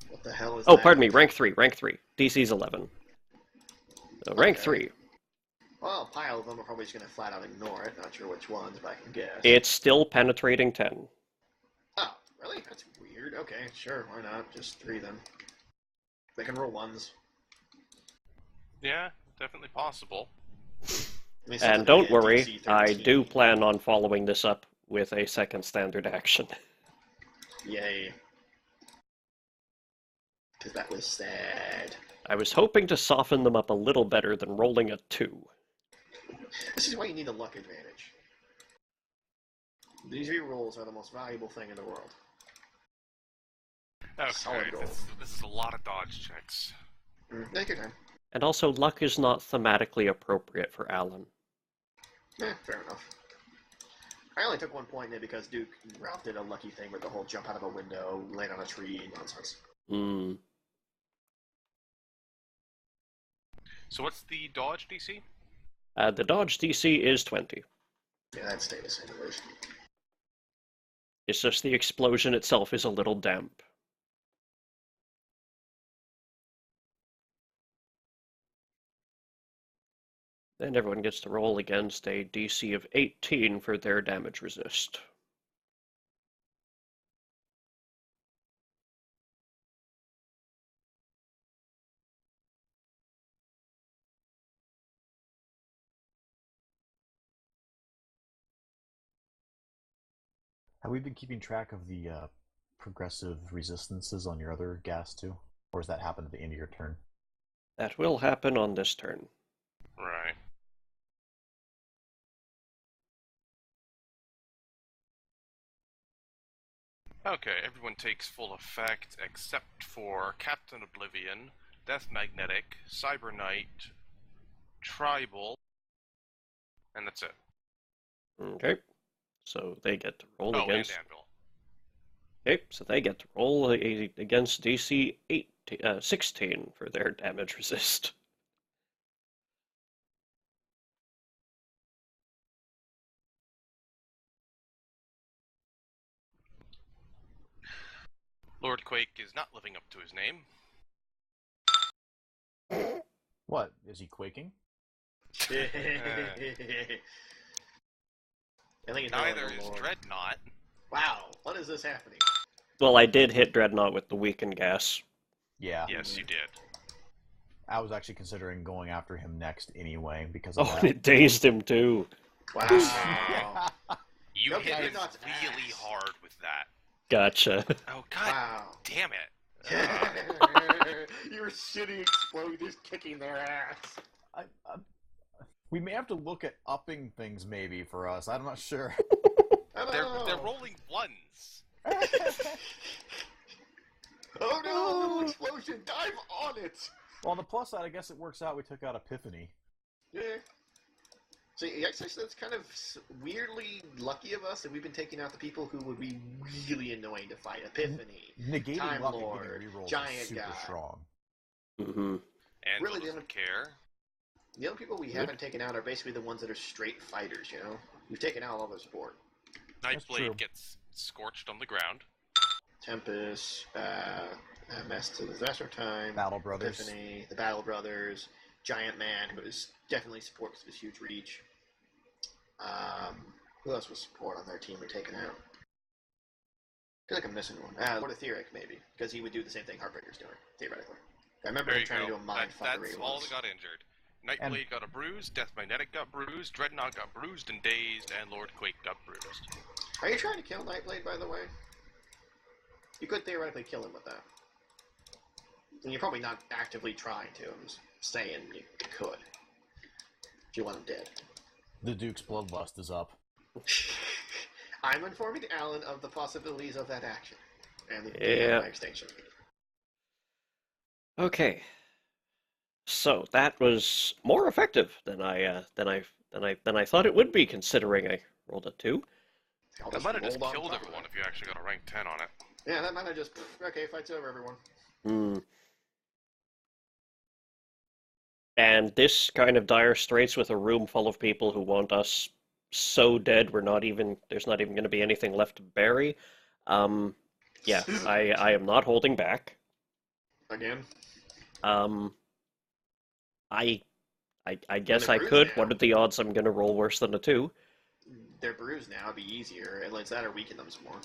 Speaker 1: What the hell is
Speaker 4: Oh,
Speaker 1: that?
Speaker 4: pardon me, rank 3. DC's 11. So rank
Speaker 1: Okay.
Speaker 4: 3.
Speaker 1: Well, a pile of them are probably just going to flat out ignore it. Not sure which ones, but I can guess.
Speaker 4: It's still penetrating 10.
Speaker 1: Oh, really? That's weird. Okay, sure, why not? Just 3 then. They can roll 1s.
Speaker 3: Yeah, definitely possible.
Speaker 1: I mean,
Speaker 4: And don't worry, I do plan on following this up with a second standard action.
Speaker 1: Yay. Because that was sad.
Speaker 4: I was hoping to soften them up a little better than rolling a 2.
Speaker 1: This is why you need a luck advantage. These re-rolls are the most valuable thing in the world.
Speaker 3: Okay,
Speaker 1: Solid roll.
Speaker 3: this is a lot of dodge checks.
Speaker 1: Take your time.
Speaker 4: And also, luck is not thematically appropriate for Alan.
Speaker 1: Fair enough. I only took 1 point in it because Duke Ralph did a lucky thing with the whole jump out of a window, land on a tree nonsense.
Speaker 4: Hmm.
Speaker 3: So what's the dodge DC?
Speaker 4: The dodge DC is 20.
Speaker 1: Yeah, that stayed the same anyways.
Speaker 4: It's just the explosion itself is a little damp. And everyone gets to roll against a DC of 18 for their damage resist.
Speaker 2: Have we been keeping track of the progressive resistances on your other gas too? Or does that happen at the end of your turn?
Speaker 4: That will happen on this turn.
Speaker 3: Right. Okay, everyone takes full effect except for Captain Oblivion, Death Magnetic, Cyber Knight, Tribal, and that's it.
Speaker 4: Okay. So they get to roll
Speaker 3: Oh,
Speaker 4: against...
Speaker 3: and Anvil.
Speaker 4: Okay, so they get to roll against DC 16 for their damage resist.
Speaker 3: Lord Quake is not living up to his name.
Speaker 2: What? Is he quaking?
Speaker 1: I think it's
Speaker 3: Neither
Speaker 1: really the
Speaker 3: is
Speaker 1: Lord.
Speaker 3: Dreadnought.
Speaker 1: Wow, what is this happening?
Speaker 4: Well, I did hit Dreadnought with the weakened gas.
Speaker 2: Yeah.
Speaker 3: Yes, you did.
Speaker 2: I was actually considering going after him next anyway because of
Speaker 4: Oh,
Speaker 2: that.
Speaker 4: and it dazed him too.
Speaker 1: Wow.
Speaker 3: You
Speaker 1: Okay,
Speaker 3: hit him
Speaker 1: Dreadnought's
Speaker 3: really
Speaker 1: ass.
Speaker 3: hard with that.
Speaker 4: Gotcha.
Speaker 3: Oh, god
Speaker 1: Wow.
Speaker 3: damn it.
Speaker 1: You were shitty exploders kicking their ass.
Speaker 2: We may have to look at upping things maybe for us. I'm not sure.
Speaker 1: I don't
Speaker 3: They're
Speaker 1: know.
Speaker 3: rolling ones.
Speaker 1: Oh no, little explosion! Dive on it!
Speaker 2: Well, on the plus side, I guess it works out we took out Epiphany.
Speaker 1: Yeah. See, actually, that's kind of weirdly lucky of us that we've been taking out the people who would be really annoying to fight. Epiphany,
Speaker 2: Negating
Speaker 1: Time
Speaker 2: luck and
Speaker 1: Lord,
Speaker 2: getting rerolls
Speaker 1: Giant
Speaker 2: is super
Speaker 1: guy.
Speaker 2: strong.
Speaker 4: Mm-hmm.
Speaker 3: And
Speaker 1: Really,
Speaker 3: doesn't care.
Speaker 1: The only people we haven't taken out are basically the ones that are straight fighters, you know? We've taken out all their support.
Speaker 2: That's true.
Speaker 3: Nightblade gets scorched on the ground.
Speaker 1: Tempest, Mess to Disaster Time,
Speaker 2: Battle Brothers.
Speaker 1: Epiphany, the Battle Brothers, Giant Man, who is definitely support because of his huge reach. Who else was support on their team we're taking out? I feel like I'm missing one. Lord Etheric, maybe, because he would do the same thing Heartbreaker's doing, theoretically. I remember
Speaker 3: There
Speaker 1: him
Speaker 3: you
Speaker 1: trying
Speaker 3: go.
Speaker 1: to do a mind fuckery
Speaker 3: That's all
Speaker 1: once.
Speaker 3: that got injured. Nightblade got a bruise, Death Magnetic got bruised, Dreadnought got bruised and dazed, and Lord Quake got bruised.
Speaker 1: Are you trying to kill Nightblade, by the way? You could theoretically kill him with that. And you're probably not actively trying to. I'm just saying you could. If you want him dead.
Speaker 2: The Duke's bloodlust is up.
Speaker 1: I'm informing Alan of the possibilities of that action. And the
Speaker 4: Yeah.
Speaker 1: my extinction.
Speaker 4: Okay. So that was more effective than I thought it would be, considering I rolled a 2.
Speaker 1: I'll
Speaker 3: That might have just
Speaker 1: rolled on
Speaker 3: killed
Speaker 1: top of
Speaker 3: everyone
Speaker 1: that.
Speaker 3: if you actually got a rank 10 on it.
Speaker 1: Yeah, that might have just... Okay, fight's over, everyone.
Speaker 4: And this kind of dire straits with a room full of people who want us so dead there's not even going to be anything left to bury. Yeah, I am not holding back.
Speaker 1: Again?
Speaker 4: I guess
Speaker 1: they're
Speaker 4: I
Speaker 1: bruised
Speaker 4: could.
Speaker 1: now.
Speaker 4: What are the odds I'm going to roll worse than a 2?
Speaker 1: They're bruised now, it'd be easier. And let's that or weaken them some more.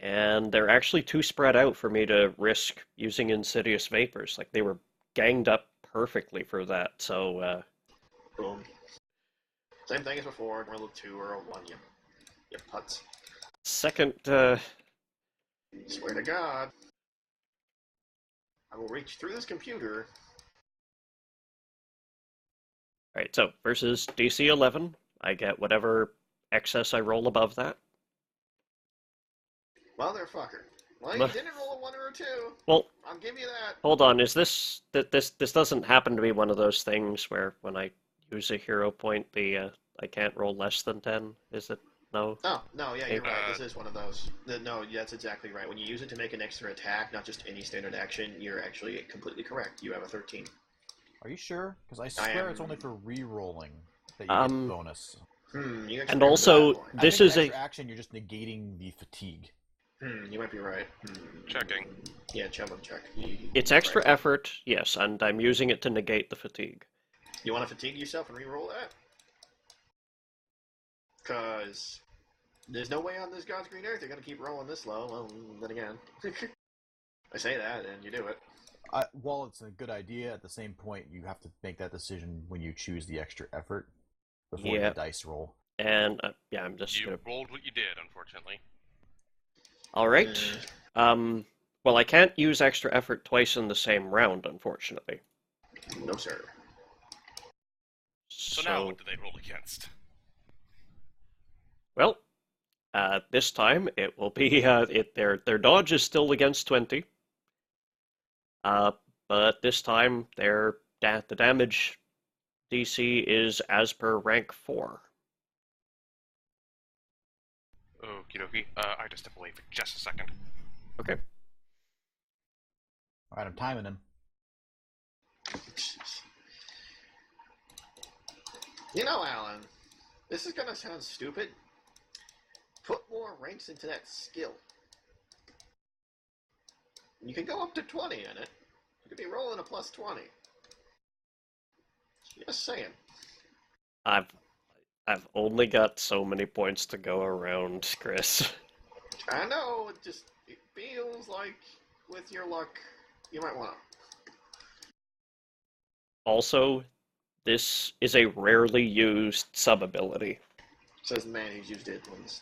Speaker 4: And they're actually too spread out for me to risk using Insidious Vapors. Like, they were ganged up perfectly for that, so,
Speaker 1: Boom. Same thing as before. Roll a 2 or a 1, you putz.
Speaker 4: second,
Speaker 1: Swear to God. I will reach through this computer.
Speaker 4: Alright, so versus DC 11, I get whatever excess I roll above that.
Speaker 1: Motherfucker. Well, you didn't roll a 1 or a 2.
Speaker 4: Well,
Speaker 1: I'll give you that.
Speaker 4: hold on, is this doesn't happen to be one of those things where when I use a hero point, I can't roll less than 10, is it? No?
Speaker 1: Oh, no, yeah, you're
Speaker 3: Hey,
Speaker 1: right. This is one of those. No, that's exactly right. When you use it to make an extra attack, not just any standard action, you're actually completely correct. You have a 13.
Speaker 2: Are you sure? Because I swear it's only for re-rolling that you get bonus.
Speaker 1: You
Speaker 4: And also,
Speaker 1: that point.
Speaker 4: this
Speaker 2: I think
Speaker 4: is a...
Speaker 2: extra action, you're just negating the fatigue.
Speaker 1: You might be right.
Speaker 3: Checking.
Speaker 1: Yeah, check.
Speaker 4: It's extra effort, yes, and I'm using it to negate the fatigue.
Speaker 1: You want to fatigue yourself and re-roll that? Because there's no way on this God's Green Earth you're going to keep rolling this low. Well, then again. I say that, and you do it.
Speaker 2: While it's a good idea, at the same point, you have to make that decision when you choose the extra effort before
Speaker 4: Yeah.
Speaker 2: the dice roll.
Speaker 4: And, yeah, I'm just
Speaker 3: You
Speaker 4: gonna...
Speaker 3: rolled what you did, unfortunately.
Speaker 4: Alright. Well, I can't use extra effort twice in the same round, unfortunately.
Speaker 1: No, sir.
Speaker 3: So now what do they roll against?
Speaker 4: Well, this time it will be their dodge is still against 20. But this time the damage DC is as per rank 4.
Speaker 3: Okie dokie. I had to step away for just a second.
Speaker 4: Okay.
Speaker 2: Alright, I'm timing him.
Speaker 1: You know, Alan, this is going to sound stupid. Put more ranks into that skill. You can go up to 20 in it. You could be rolling a plus 20. Just saying.
Speaker 4: I've only got so many points to go around, Chris.
Speaker 1: I know, it feels like with your luck, you might want to.
Speaker 4: Also, this is a rarely used sub-ability.
Speaker 1: Says the man who's used it once,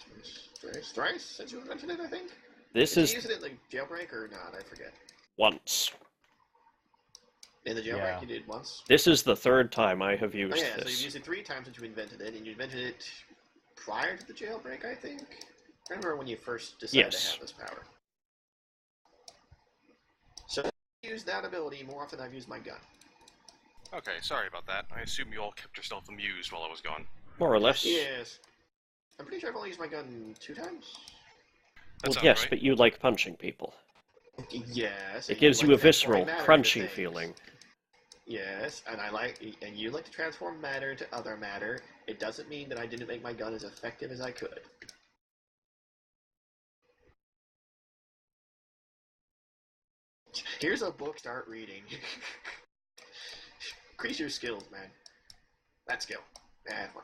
Speaker 1: thrice since you invented it, I think?
Speaker 4: This
Speaker 1: Did
Speaker 4: is
Speaker 1: you use it in the jailbreak or not? I forget.
Speaker 4: once.
Speaker 1: In the jailbreak
Speaker 2: Yeah.
Speaker 1: you did once?
Speaker 4: This is the third time I have
Speaker 1: Oh
Speaker 4: used
Speaker 1: yeah, so you've
Speaker 4: this.
Speaker 1: used it 3 times since you invented it, and you invented it prior to the jailbreak, I think? I remember when you first decided to
Speaker 4: Yes.
Speaker 1: have this power. So I use that ability more often than I've used my gun.
Speaker 3: Okay, sorry about that. I assume you all kept yourself amused while I was gone.
Speaker 4: More or less.
Speaker 1: Yes. I'm pretty sure I've only used my gun 2 times.
Speaker 3: That
Speaker 4: Well,
Speaker 3: sounds
Speaker 4: yes,
Speaker 3: right.
Speaker 4: but you like punching people.
Speaker 1: Yes.
Speaker 4: It gives
Speaker 1: like
Speaker 4: you a
Speaker 1: transforming
Speaker 4: visceral,
Speaker 1: matter into
Speaker 4: crunchy
Speaker 1: things.
Speaker 4: feeling.
Speaker 1: Yes, and you like to transform matter into other matter. It doesn't mean that I didn't make my gun as effective as I could. Here's a book, start reading. Increase your skills, man. That skill. Yeah, have fun.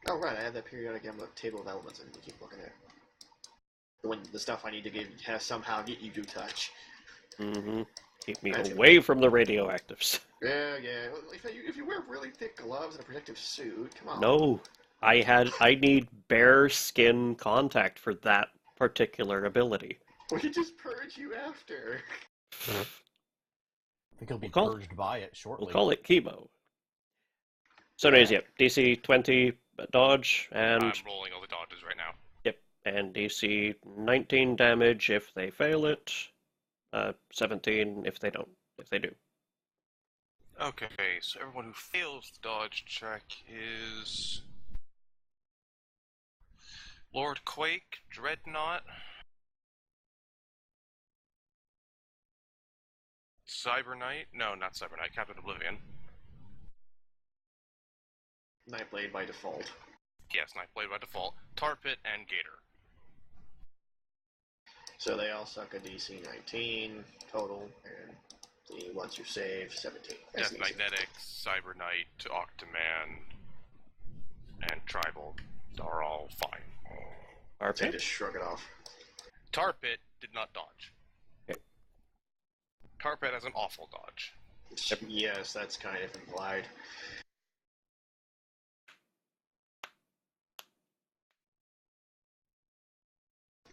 Speaker 1: Oh, right, I have that periodic table of elements I need to keep looking at. When the stuff I need to somehow get you to touch.
Speaker 4: Mm-hmm. Keep me
Speaker 1: That's
Speaker 4: away from the radioactives.
Speaker 1: Yeah. If you wear really thick gloves and a protective suit, come on.
Speaker 4: No. I need bare skin contact for that particular ability.
Speaker 1: We can just purge you after.
Speaker 2: I think he'll be
Speaker 4: We'll call-
Speaker 2: purged by it shortly.
Speaker 4: We'll call it chemo. So anyways, yep, DC 20 dodge, and
Speaker 3: I'm rolling all the dodges right now.
Speaker 4: and DC 19 damage if they fail it, 17 if they don't. If they do.
Speaker 3: Okay, so everyone who fails the dodge check is Lord Quake, Dreadnought, Cyber Knight. No, not Cyber Knight. Captain Oblivion.
Speaker 1: Nightblade by default.
Speaker 3: Yes, Nightblade by default. Tar Pit and Gator.
Speaker 1: So they all suck a DC 19 total, and once you save, 17. That's
Speaker 3: Death
Speaker 1: easy.
Speaker 3: Magnetics, Cyber Knight, Octoman, and Tribal are all fine.
Speaker 1: They
Speaker 4: RP?
Speaker 1: just shrug it off.
Speaker 3: Tar Pit did not dodge.
Speaker 4: Okay.
Speaker 3: Tar Pit has an awful dodge.
Speaker 1: Yes, that's kind of implied.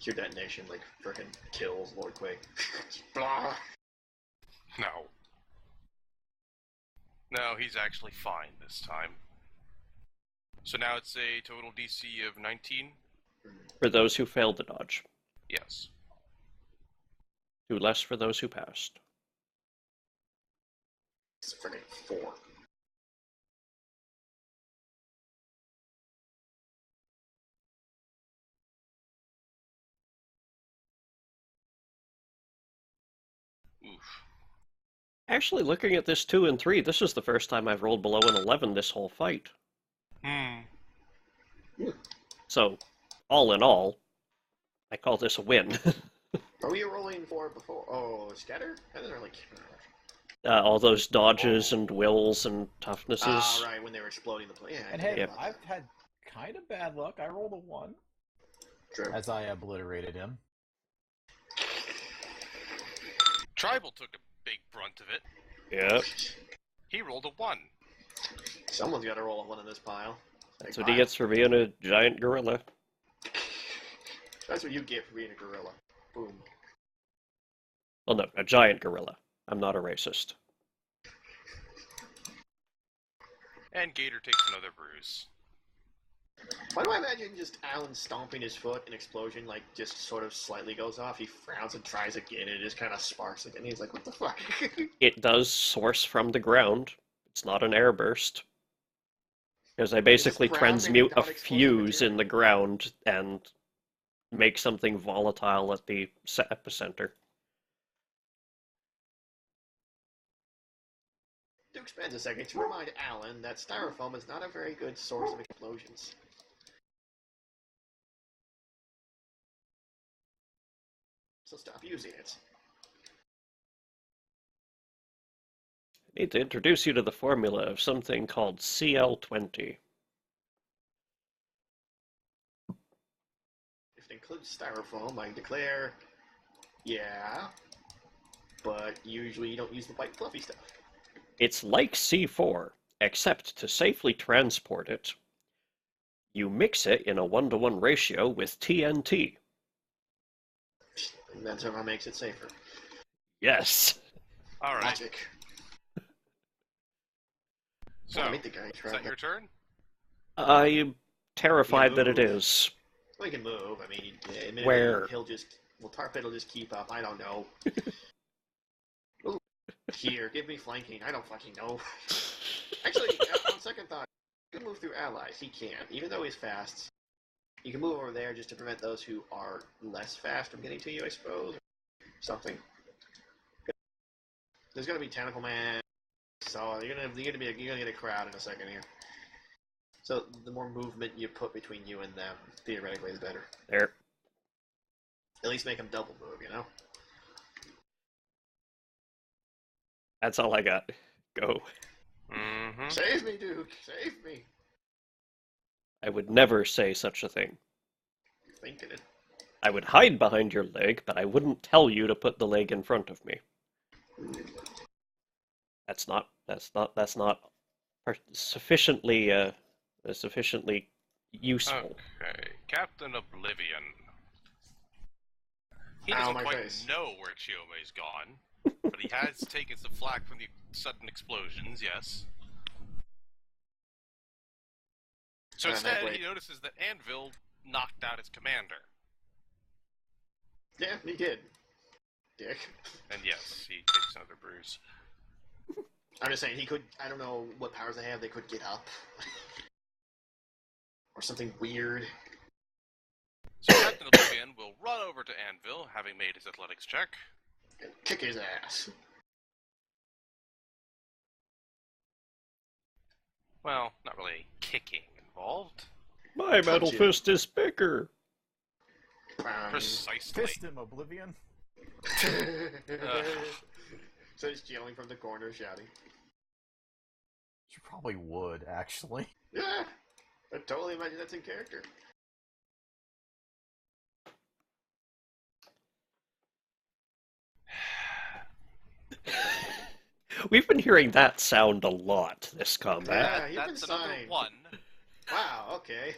Speaker 1: Your detonation, like, frickin' kills Lord Quake. Blah!
Speaker 3: No. No, he's actually fine this time. So now it's a total DC of 19?
Speaker 4: For those who failed the dodge.
Speaker 3: Yes.
Speaker 4: 2 less for those who passed.
Speaker 1: It's frickin' 4.
Speaker 3: Oof.
Speaker 4: Actually, looking at this 2 and 3, this is the first time I've rolled below an 11 this whole fight. So, all in all, I call this a win.
Speaker 1: What were you rolling for before? Oh, scatter? I didn't really care.
Speaker 4: All those dodges and wills and toughnesses.
Speaker 1: Ah, right, when they were exploding the plane. Yeah,
Speaker 2: And
Speaker 1: I
Speaker 2: hey,
Speaker 1: forgot about
Speaker 2: I've
Speaker 1: that.
Speaker 2: had kind of bad luck. I rolled a 1
Speaker 1: True.
Speaker 2: as I obliterated him.
Speaker 3: Tribal took a big brunt of it.
Speaker 4: Yep.
Speaker 3: He rolled a 1.
Speaker 1: Someone's got to roll a 1 in this pile.
Speaker 4: That's
Speaker 1: Big
Speaker 4: what he
Speaker 1: pile.
Speaker 4: gets for being a giant gorilla.
Speaker 1: That's what you get for being a gorilla. Boom.
Speaker 4: Well, no, a giant gorilla. I'm not a racist.
Speaker 3: And Gator takes another bruise.
Speaker 1: Why do I imagine just Alan stomping his foot, an explosion, like, just sort of slightly goes off, he frowns and tries again, and it just kind of sparks again, he's like, what the fuck?
Speaker 4: It does source from the ground. It's not an airburst. Because I basically
Speaker 1: ground
Speaker 4: transmute a
Speaker 1: without explosive
Speaker 4: fuse
Speaker 1: material.
Speaker 4: in the ground and make something volatile at the epicenter.
Speaker 1: Duke spends a second to remind Alan that styrofoam is not a very good source of explosions. so stop using it.
Speaker 4: I need to introduce you to the formula of something called CL20.
Speaker 1: If it includes styrofoam, I declare, yeah, but usually you don't use the white fluffy stuff.
Speaker 4: It's like C4, except to safely transport it, you mix it in a 1-to-1 ratio with TNT.
Speaker 1: And that's what makes it safer.
Speaker 4: Yes.
Speaker 3: All right.
Speaker 1: Logic.
Speaker 3: So,
Speaker 1: I mean, the guy
Speaker 3: is
Speaker 1: tried
Speaker 3: that your turn?
Speaker 4: I'm terrified that it
Speaker 1: move.
Speaker 4: is.
Speaker 1: Well, he can move. I mean, admittedly,
Speaker 4: Where?
Speaker 1: he'll just... Well, Tarpit will just keep up. I don't know. Ooh, here, give me flanking. I don't fucking know. Actually, on second thought, he can move through allies. He can. Even though he's fast, you can move over there just to prevent those who are less fast from getting to you, I suppose. Something. There's gonna be Tentacle Man, so you're gonna get a crowd in a second here. So the more movement you put between you and them, theoretically, the better.
Speaker 4: There.
Speaker 1: At least make them double move, you know?
Speaker 4: That's all I got. Go.
Speaker 3: Mm-hmm.
Speaker 1: Save me, Duke! Save me!
Speaker 4: I would never say such a thing.
Speaker 1: You're thinking it.
Speaker 4: I would hide behind your leg, but I wouldn't tell you to put the leg in front of me. That's not sufficiently useful.
Speaker 3: Okay, Captain Oblivion. He
Speaker 1: Ow,
Speaker 3: doesn't
Speaker 1: my
Speaker 3: quite
Speaker 1: face.
Speaker 3: know where Chiome's gone, but he has taken some flack from the sudden explosions, yes. So instead, he notices that Anvil knocked out his commander.
Speaker 1: Yeah, he did. Dick.
Speaker 3: And yes, he takes another bruise.
Speaker 1: I'm just saying, he could... I don't know what powers they have. They could get up. Or something weird.
Speaker 3: So Captain Oblivion will run over to Anvil, having made his athletics check.
Speaker 1: And kick his ass.
Speaker 3: Well, not really kicking involved.
Speaker 4: My metal
Speaker 1: him.
Speaker 4: fist is bigger.
Speaker 3: Precisely.
Speaker 2: Fist him, Oblivion.
Speaker 1: So he's yelling from the corner, shouting.
Speaker 2: You probably would, actually.
Speaker 1: Yeah! I totally imagine that's in character.
Speaker 4: We've been hearing that sound a lot this combat.
Speaker 1: Yeah,
Speaker 3: That's another
Speaker 1: fine.
Speaker 3: one.
Speaker 1: Wow, okay.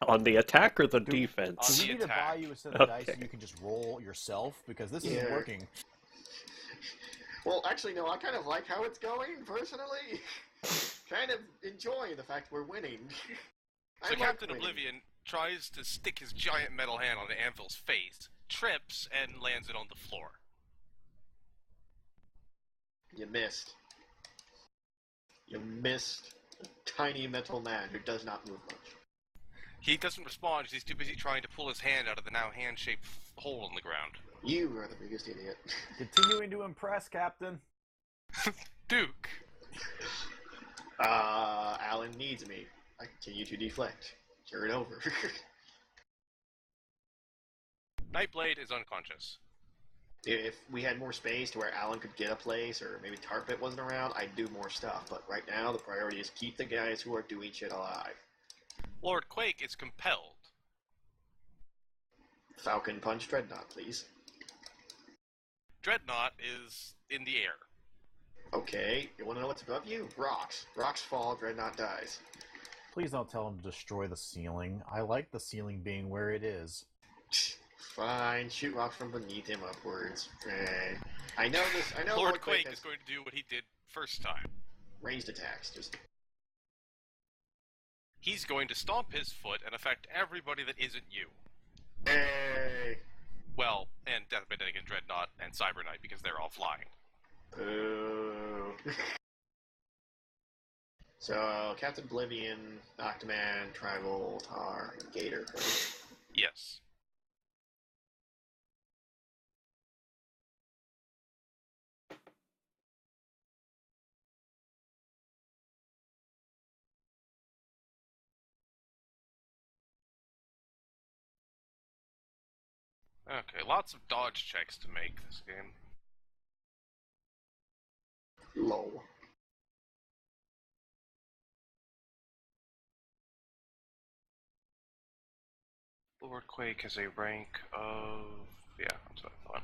Speaker 4: On the attack or the
Speaker 2: Do
Speaker 4: defense?
Speaker 2: we need to
Speaker 3: attack.
Speaker 2: buy you a set of dice
Speaker 4: Okay.
Speaker 2: so you can just roll yourself? Because this isn't
Speaker 1: Yeah.
Speaker 2: working.
Speaker 1: Well, actually, no, I kind of like how it's going, personally. Kind of enjoy the fact we're winning. I
Speaker 3: So
Speaker 1: like
Speaker 3: Captain
Speaker 1: winning.
Speaker 3: Oblivion tries to stick his giant metal hand on the Anvil's face, trips, and lands it on the floor.
Speaker 1: You missed. You missed a tiny metal man who does not move much.
Speaker 3: He doesn't respond because he's too busy trying to pull his hand out of the now hand-shaped hole in the ground.
Speaker 1: You are the biggest idiot.
Speaker 2: Continuing to impress, Captain.
Speaker 3: Duke!
Speaker 1: Alan needs me. I continue to deflect. Carry it over.
Speaker 3: Nightblade is unconscious.
Speaker 1: If we had more space to where Alan could get a place, or maybe Tarpit wasn't around, I'd do more stuff. But right now, the priority is keep the guys who are doing shit alive.
Speaker 3: Lord Quake is compelled.
Speaker 1: Falcon punch Dreadnought, please.
Speaker 3: Dreadnought is in the air.
Speaker 1: Okay, you want to know what's above you? Rocks. Rocks fall, Dreadnought dies.
Speaker 2: Please don't tell him to destroy the ceiling. I like the ceiling being where it is.
Speaker 1: Fine, shoot rocks from beneath him upwards. I know this. I know
Speaker 3: Lord Quake
Speaker 1: has
Speaker 3: is going to do what he did first time.
Speaker 1: ranged attacks. Just
Speaker 3: He's going to stomp his foot and affect everybody that isn't you.
Speaker 1: hey.
Speaker 3: Well, and Death Benedict and Dreadnought and Cyber Knight because they're all flying.
Speaker 1: Boo. So Captain Oblivion, Octoman, Tribal, Tar, and Gator.
Speaker 3: Yes. Okay, lots of dodge checks to make this game.
Speaker 1: Low.
Speaker 3: Lord Quake has a rank of... yeah, that's what I thought.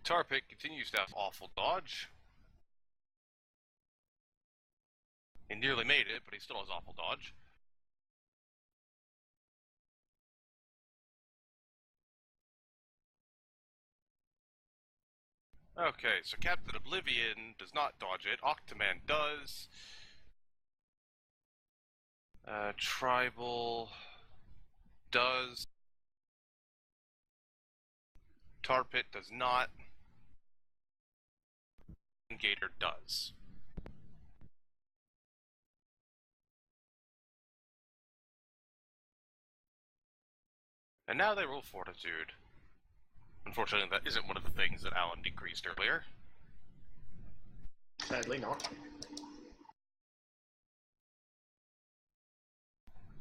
Speaker 3: Tar Pit continues to have awful dodge. He nearly made it, but he still has awful dodge. Okay, so Captain Oblivion does not dodge it. Octoman does. Tribal does. Tar Pit does not. And Gator does. And now they roll Fortitude. Unfortunately, that isn't one of the things that Alan decreased earlier.
Speaker 1: Sadly not.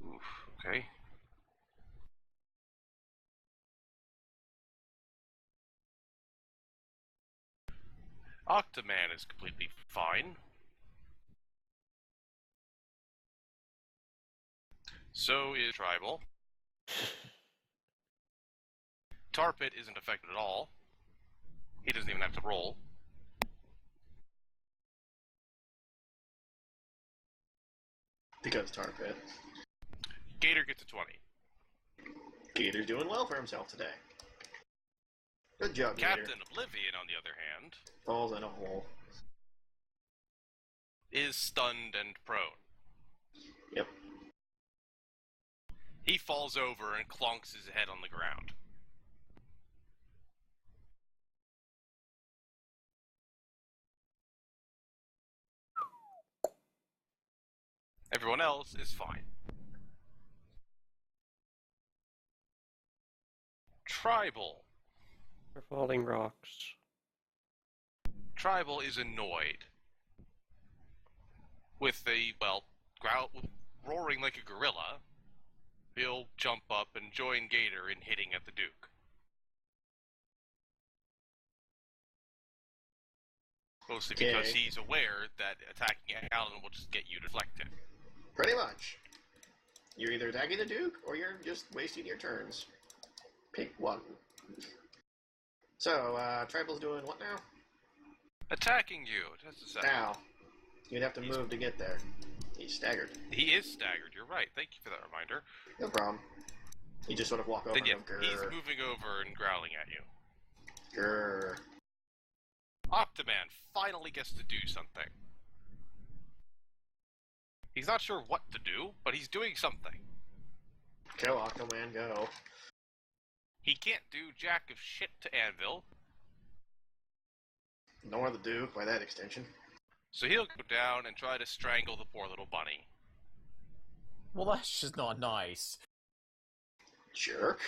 Speaker 3: Oof, okay. Octoman is completely fine. So is Tribal. Tar Pit isn't affected at all. He doesn't even have to roll.
Speaker 1: Because Tar Pit.
Speaker 3: Gator gets a 20.
Speaker 1: Gator's doing well for himself today. Good job,
Speaker 3: Captain
Speaker 1: Gator.
Speaker 3: Oblivion, on the other hand,
Speaker 1: Falls in a hole.
Speaker 3: is stunned and prone.
Speaker 1: Yep.
Speaker 3: He falls over and clonks his head on the ground. Everyone else is fine. Tribal.
Speaker 4: For falling rocks.
Speaker 3: Tribal is annoyed. With a, well, roaring like a gorilla, he'll jump up and join Gator in hitting at the Duke. Mostly because
Speaker 1: Okay.
Speaker 3: he's aware that attacking Alan will just get you deflected.
Speaker 1: Pretty much. You're either attacking the Duke, or you're just wasting your turns. Pick one. So, Tribal's doing what now?
Speaker 3: Attacking you, just a second.
Speaker 1: Now. You'd have to move to get there. He's staggered.
Speaker 3: He is staggered, you're right. Thank you for that reminder.
Speaker 1: No problem. You just sort of walk over
Speaker 3: Then yeah,
Speaker 1: and go,
Speaker 3: he's
Speaker 1: grrr,
Speaker 3: moving over and growling at you.
Speaker 1: grrr.
Speaker 3: Octoman finally gets to do something. He's not sure what to do, but he's doing something.
Speaker 1: Go, Octoman, go.
Speaker 3: He can't do jack of shit to Anvil,
Speaker 1: Nor the Duke, by that extension.
Speaker 3: so he'll go down and try to strangle the poor little bunny.
Speaker 2: Well, that's just not nice.
Speaker 1: Jerk.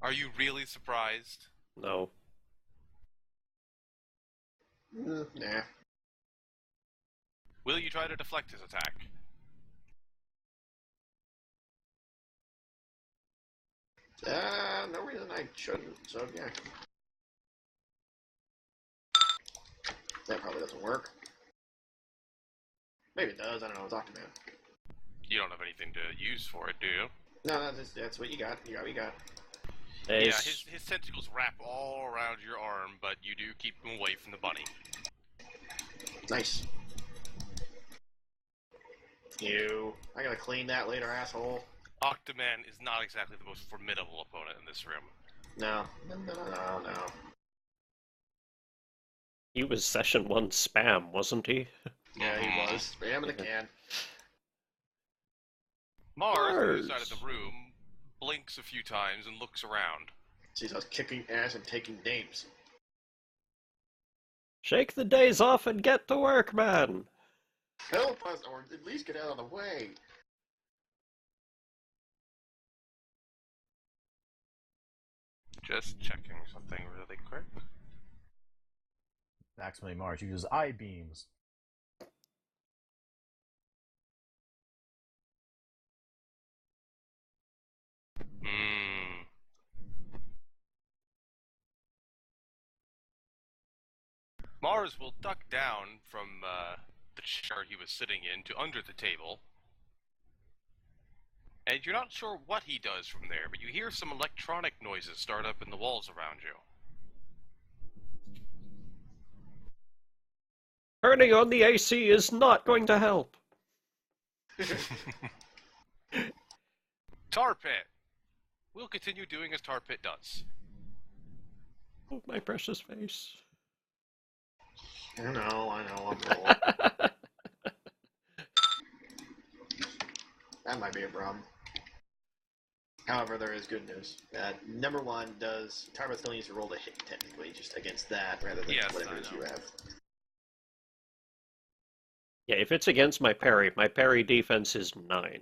Speaker 3: Are you really surprised?
Speaker 4: No.
Speaker 1: Nah.
Speaker 3: Will you try to deflect his attack?
Speaker 1: No reason I shouldn't, so yeah. That probably doesn't work. Maybe it does, I don't know, it's Octoman.
Speaker 3: You don't have anything to use for it, do you?
Speaker 1: No, that's what you got. You got what you got.
Speaker 3: Yeah, his tentacles wrap all around your arm, but you do keep him away from the bunny.
Speaker 1: Nice. I gotta clean that later, asshole.
Speaker 3: Octoman is not exactly the most formidable opponent in this room.
Speaker 1: No.
Speaker 4: He was Session 1 spam, wasn't he?
Speaker 1: Yeah, he was. Spamming again.
Speaker 3: Mars, on the other
Speaker 4: Mars.
Speaker 3: side of the room, blinks a few times and looks around.
Speaker 1: Sees us kicking ass and taking names.
Speaker 4: Shake the days off and get to work, man!
Speaker 1: Help us, or at least get out of the way.
Speaker 3: Just checking something really quick.
Speaker 2: Maximally Mars uses I-beams.
Speaker 3: Hmm. Mars will duck down from the chair he was sitting in to under the table. And you're not sure what he does from there, but you hear some electronic noises start up in the walls around you.
Speaker 4: Turning on the AC is not going to help.
Speaker 3: Tar Pit! We'll continue doing as Tar Pit does.
Speaker 4: Oh, my precious face.
Speaker 1: I know, I'm old. That might be a problem. However, there is good news. Number one does Tarbot still needs to roll to hit technically, just against that rather than
Speaker 3: Yes,
Speaker 1: whatever
Speaker 3: I
Speaker 1: it is
Speaker 3: know.
Speaker 1: you have.
Speaker 4: Yeah, if it's against my parry defense is 9.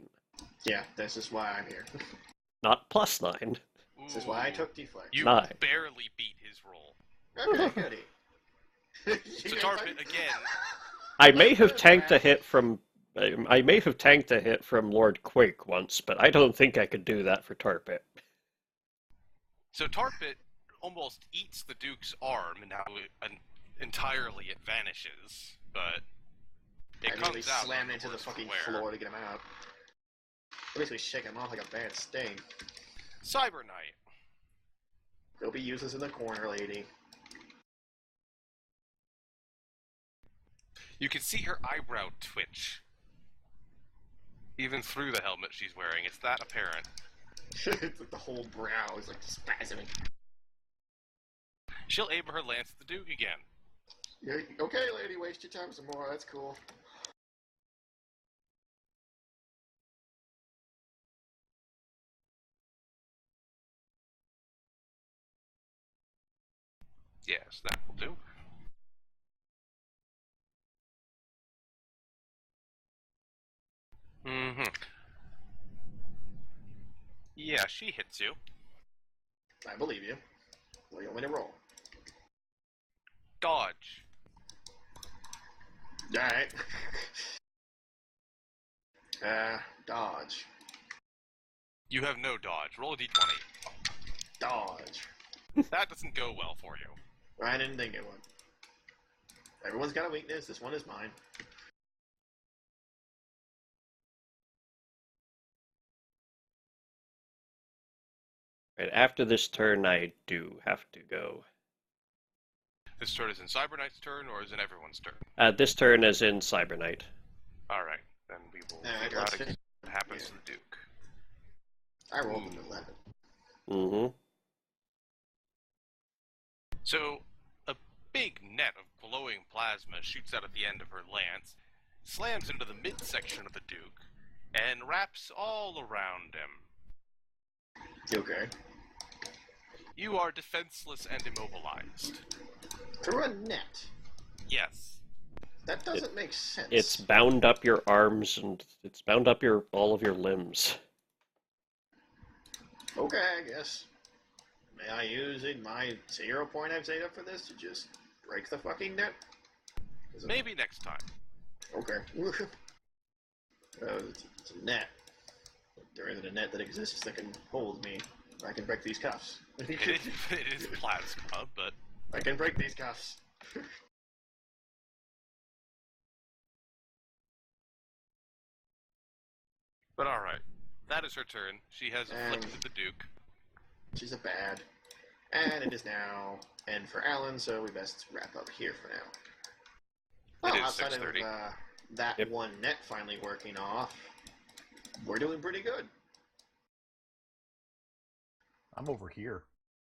Speaker 1: Yeah, this is why I'm here.
Speaker 4: Not plus 9.
Speaker 1: This is why I took deflect.
Speaker 3: You
Speaker 4: 9.
Speaker 3: barely beat his roll.
Speaker 1: Okay, goody.
Speaker 3: So Tar Pit, again,
Speaker 4: I may have tanked a hit from Lord Quake once, but I don't think I could do that for Tarpit.
Speaker 3: so Tar Pit almost eats the Duke's arm, and now entirely it vanishes, but it
Speaker 1: I
Speaker 3: comes
Speaker 1: really
Speaker 3: out
Speaker 1: slammed
Speaker 3: on
Speaker 1: into the
Speaker 3: worst
Speaker 1: fucking
Speaker 3: wear.
Speaker 1: floor to get him out. I basically shake him off like a bad sting.
Speaker 3: Cyber Knight.
Speaker 1: He'll be useless in the corner, lady.
Speaker 3: You can see her eyebrow twitch. Even through the helmet she's wearing, it's that apparent.
Speaker 1: It's like the whole brow is like spasming.
Speaker 3: She'll aim her lance at the Duke again.
Speaker 1: Yeah, okay, lady, waste your time some more. That's cool.
Speaker 3: Yes, that will do. Mm-hmm. Yeah, she hits you.
Speaker 1: I believe you. What do you want me to roll?
Speaker 3: Dodge.
Speaker 1: Alright. Dodge.
Speaker 3: You have no dodge. Roll a d20.
Speaker 1: Dodge.
Speaker 3: That doesn't go well for you.
Speaker 1: I didn't think it would. Everyone's got a weakness. This one is mine.
Speaker 4: Right, after this turn, I do have to go.
Speaker 3: This turn is in Cyber Knight's turn, or is it everyone's turn?
Speaker 4: This turn is in Cyber Knight.
Speaker 3: Alright, then we will
Speaker 1: Alright,
Speaker 3: figure
Speaker 1: let's
Speaker 3: out
Speaker 1: see.
Speaker 3: what happens
Speaker 1: Yeah.
Speaker 3: to the Duke.
Speaker 1: I rolled an 11.
Speaker 4: Mm-hmm.
Speaker 3: So, a big net of glowing plasma shoots out at the end of her lance, slams into the midsection of the Duke, and wraps all around him.
Speaker 1: Okay.
Speaker 3: You are defenseless and immobilized.
Speaker 1: Through a net.
Speaker 3: Yes.
Speaker 1: That doesn't make sense.
Speaker 4: It's bound up your arms and it's bound up all of your limbs.
Speaker 1: Okay, I guess. May I use my 0 point I've saved up for this to just break the fucking net?
Speaker 3: Maybe next time.
Speaker 1: Okay. It's a net. There isn't a net that exists that can hold me. I can break these cuffs.
Speaker 3: It is plasma, but
Speaker 1: I can break these cuffs.
Speaker 3: alright. That is her turn. She has afflicted the Duke.
Speaker 1: She's a bad. And it is now end for Alan, so we best wrap up here for now. Well,
Speaker 3: It is
Speaker 1: outside of
Speaker 3: 6:30.
Speaker 1: that
Speaker 4: Yep.
Speaker 1: one net finally working off, we're doing pretty good.
Speaker 2: I'm over here.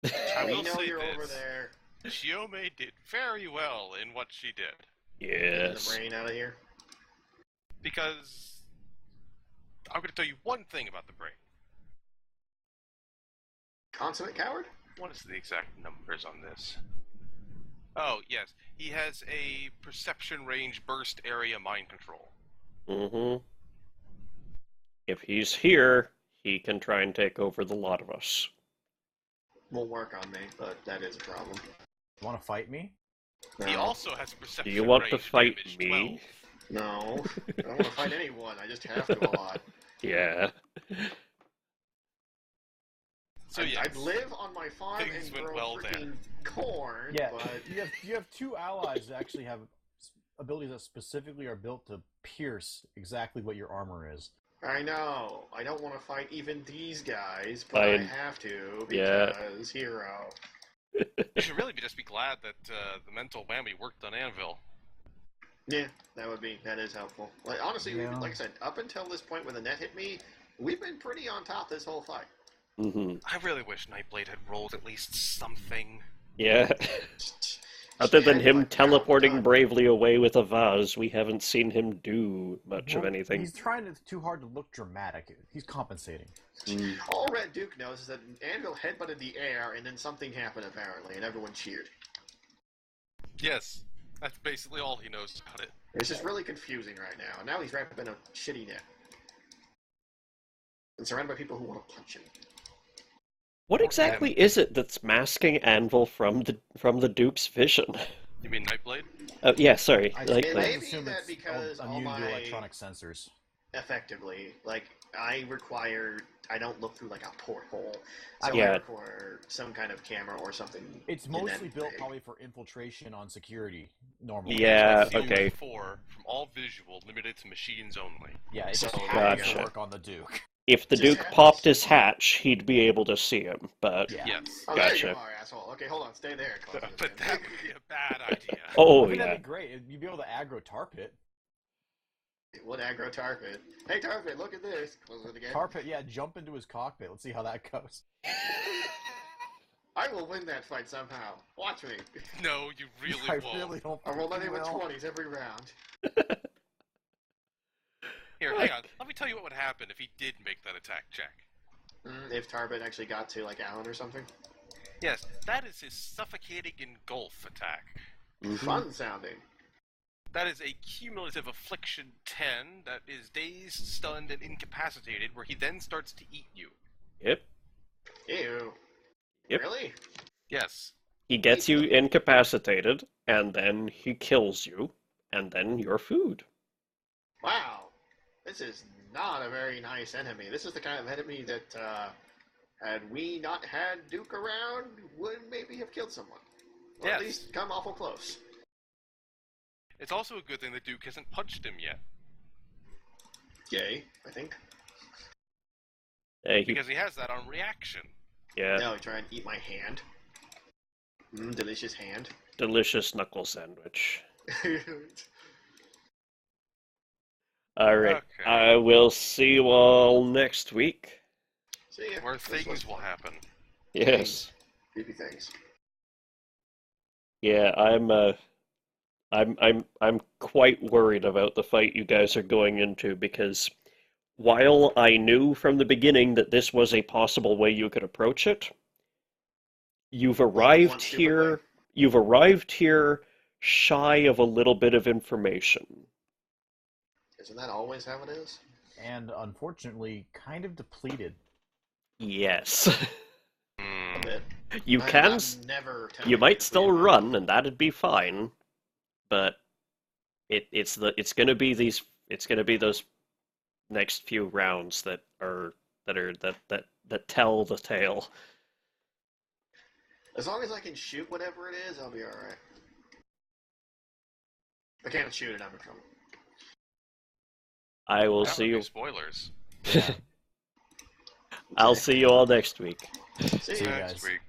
Speaker 3: I
Speaker 1: We
Speaker 3: will
Speaker 1: know
Speaker 3: say
Speaker 1: you're
Speaker 3: this.
Speaker 1: over there.
Speaker 3: Shiome did very well in what she did.
Speaker 1: Getting the
Speaker 4: Yes.
Speaker 1: brain out of here.
Speaker 3: Because I'm going to tell you one thing about the brain.
Speaker 1: Consummate coward?
Speaker 3: What is the exact numbers on this? Oh, yes. He has a perception range burst area mind control.
Speaker 4: Mm-hmm. If he's here, he can try and take over the lot of us.
Speaker 1: won't work on me, but that is a problem.
Speaker 2: You want to fight me?
Speaker 3: He
Speaker 1: No.
Speaker 3: also has perception.
Speaker 4: Do you want to
Speaker 3: range
Speaker 4: fight
Speaker 3: damage
Speaker 4: me?
Speaker 3: 12.
Speaker 1: No. I don't want to fight anyone. I just have to a lot.
Speaker 4: Yeah.
Speaker 3: So yes.
Speaker 1: I'd live on my farm
Speaker 3: Things
Speaker 1: and
Speaker 3: went
Speaker 1: grow
Speaker 3: well there.
Speaker 1: freaking corn,
Speaker 2: Yeah,
Speaker 1: but
Speaker 2: you have two allies that actually have abilities that specifically are built to pierce exactly what your armor is.
Speaker 1: I know. I don't want to fight even these guys, but I have to because hero.
Speaker 3: You should really just be glad that the mental whammy worked on Anvil.
Speaker 1: Yeah, that is helpful. Like honestly,
Speaker 2: Yeah.
Speaker 1: like I said, up until this point when the net hit me, we've been pretty on top this whole fight.
Speaker 4: Mm-hmm.
Speaker 3: I really wish Nightblade had rolled at least something.
Speaker 4: Yeah. Other than him
Speaker 1: Like,
Speaker 4: teleporting
Speaker 1: done.
Speaker 4: bravely away with a vase, we haven't seen him do much of
Speaker 2: Well,
Speaker 4: anything.
Speaker 2: He's trying too hard to look dramatic. He's compensating.
Speaker 4: Mm.
Speaker 1: All Red Duke knows is that Anvil headbutted the air, and then something happened apparently, and everyone cheered.
Speaker 3: Yes, that's basically all he knows about it.
Speaker 1: It's just really confusing right now. And now he's wrapped up in a shitty net. And surrounded by people who want to punch him.
Speaker 4: What exactly is it that's masking Anvil from the dupe's vision?
Speaker 3: You mean Nightblade?
Speaker 4: Oh yeah, sorry.
Speaker 2: I
Speaker 4: Like,
Speaker 1: it
Speaker 2: I
Speaker 1: may
Speaker 2: just assume
Speaker 1: be that
Speaker 2: it's
Speaker 1: because all
Speaker 2: immune to
Speaker 1: my-
Speaker 2: electronic sensors.
Speaker 1: Effectively, like, I don't look through, like, a porthole. So
Speaker 4: Yeah.
Speaker 1: I require some kind of camera or something.
Speaker 2: It's
Speaker 1: in that
Speaker 2: mostly built
Speaker 1: big.
Speaker 2: probably for infiltration on security, normally.
Speaker 4: Yeah,
Speaker 3: That's the
Speaker 4: okay.
Speaker 3: Before, from all visual, limited to machines only.
Speaker 2: Yeah, it just
Speaker 1: So,
Speaker 2: happens
Speaker 4: gotcha.
Speaker 2: to work on the Duke.
Speaker 4: If the
Speaker 1: Just
Speaker 4: Duke
Speaker 1: happens.
Speaker 4: popped his hatch, he'd be able to see him, but...
Speaker 2: Yeah.
Speaker 3: Yes.
Speaker 1: Oh, there
Speaker 4: Gotcha.
Speaker 1: you are, asshole. Okay, hold on. Stay there. Close this
Speaker 3: But
Speaker 1: in.
Speaker 3: that would be a bad idea.
Speaker 4: Oh,
Speaker 2: I think
Speaker 4: yeah.
Speaker 2: that'd be great. You'd be able to aggro Tarpit.
Speaker 1: What aggro Tarpit? Hey, Tarpit, look at this. Close it again.
Speaker 2: Tarpit, yeah, jump into his cockpit. Let's see how that goes.
Speaker 1: I will win that fight somehow. Watch me.
Speaker 3: No, you really
Speaker 2: I
Speaker 3: won't.
Speaker 2: really don't
Speaker 1: I roll nothing
Speaker 2: think
Speaker 1: with
Speaker 2: you will.
Speaker 1: 20s every round.
Speaker 3: Here, hang on. Let me tell you what would happen if he did make that attack check.
Speaker 1: If Tarpit actually got to, like, Alan or something.
Speaker 3: Yes, that is his suffocating engulf attack.
Speaker 4: Mhm.
Speaker 1: Fun sounding.
Speaker 3: That is a cumulative affliction 10 that is dazed, stunned, and incapacitated, where he then starts to eat you.
Speaker 4: Yep.
Speaker 1: Ew.
Speaker 4: Yep.
Speaker 1: Really?
Speaker 3: Yes.
Speaker 4: He gets you incapacitated, and then he kills you, and then you're food.
Speaker 1: Wow. This is not a very nice enemy. This is the kind of enemy that, had we not had Duke around, would maybe have killed someone. Or
Speaker 3: Yes.
Speaker 1: at least come awful close.
Speaker 3: It's also a good thing that Duke hasn't punched him yet,
Speaker 1: Yay, I think.
Speaker 3: because he has that on reaction.
Speaker 4: Yeah,
Speaker 1: Now he try and eat my hand. Delicious hand.
Speaker 4: delicious knuckle sandwich. Alright,
Speaker 3: Okay.
Speaker 4: I will see you all next week.
Speaker 1: See ya.
Speaker 3: Where
Speaker 1: This was
Speaker 3: things will
Speaker 1: fun.
Speaker 3: happen.
Speaker 4: Yes.
Speaker 1: Creepy things.
Speaker 4: Yeah, I'm quite worried about the fight you guys are going into, because while I knew from the beginning that this was a possible way you could approach it, you've
Speaker 1: one
Speaker 4: arrived
Speaker 1: stupid
Speaker 4: here
Speaker 1: way.
Speaker 4: you've arrived here shy of a little bit of information.
Speaker 1: Isn't that always how it is?
Speaker 2: And unfortunately, kind of depleted.
Speaker 4: Yes.
Speaker 1: A
Speaker 3: Hmm.
Speaker 1: bit.
Speaker 4: You
Speaker 1: I'm
Speaker 4: can
Speaker 1: not never telling
Speaker 4: you might
Speaker 1: the
Speaker 4: still
Speaker 1: truth.
Speaker 4: run, and that'd be fine, but it's gonna be those next few rounds that tell the tale.
Speaker 1: As long as I can shoot whatever it is, I'll be alright. If I can't shoot it, I'm in trouble.
Speaker 4: I will
Speaker 3: That
Speaker 4: see
Speaker 3: would be
Speaker 4: you.
Speaker 3: spoilers.
Speaker 2: Yeah.
Speaker 4: I'll see you all next week.
Speaker 1: See
Speaker 2: See you
Speaker 1: ya.
Speaker 2: guys.
Speaker 3: Next week.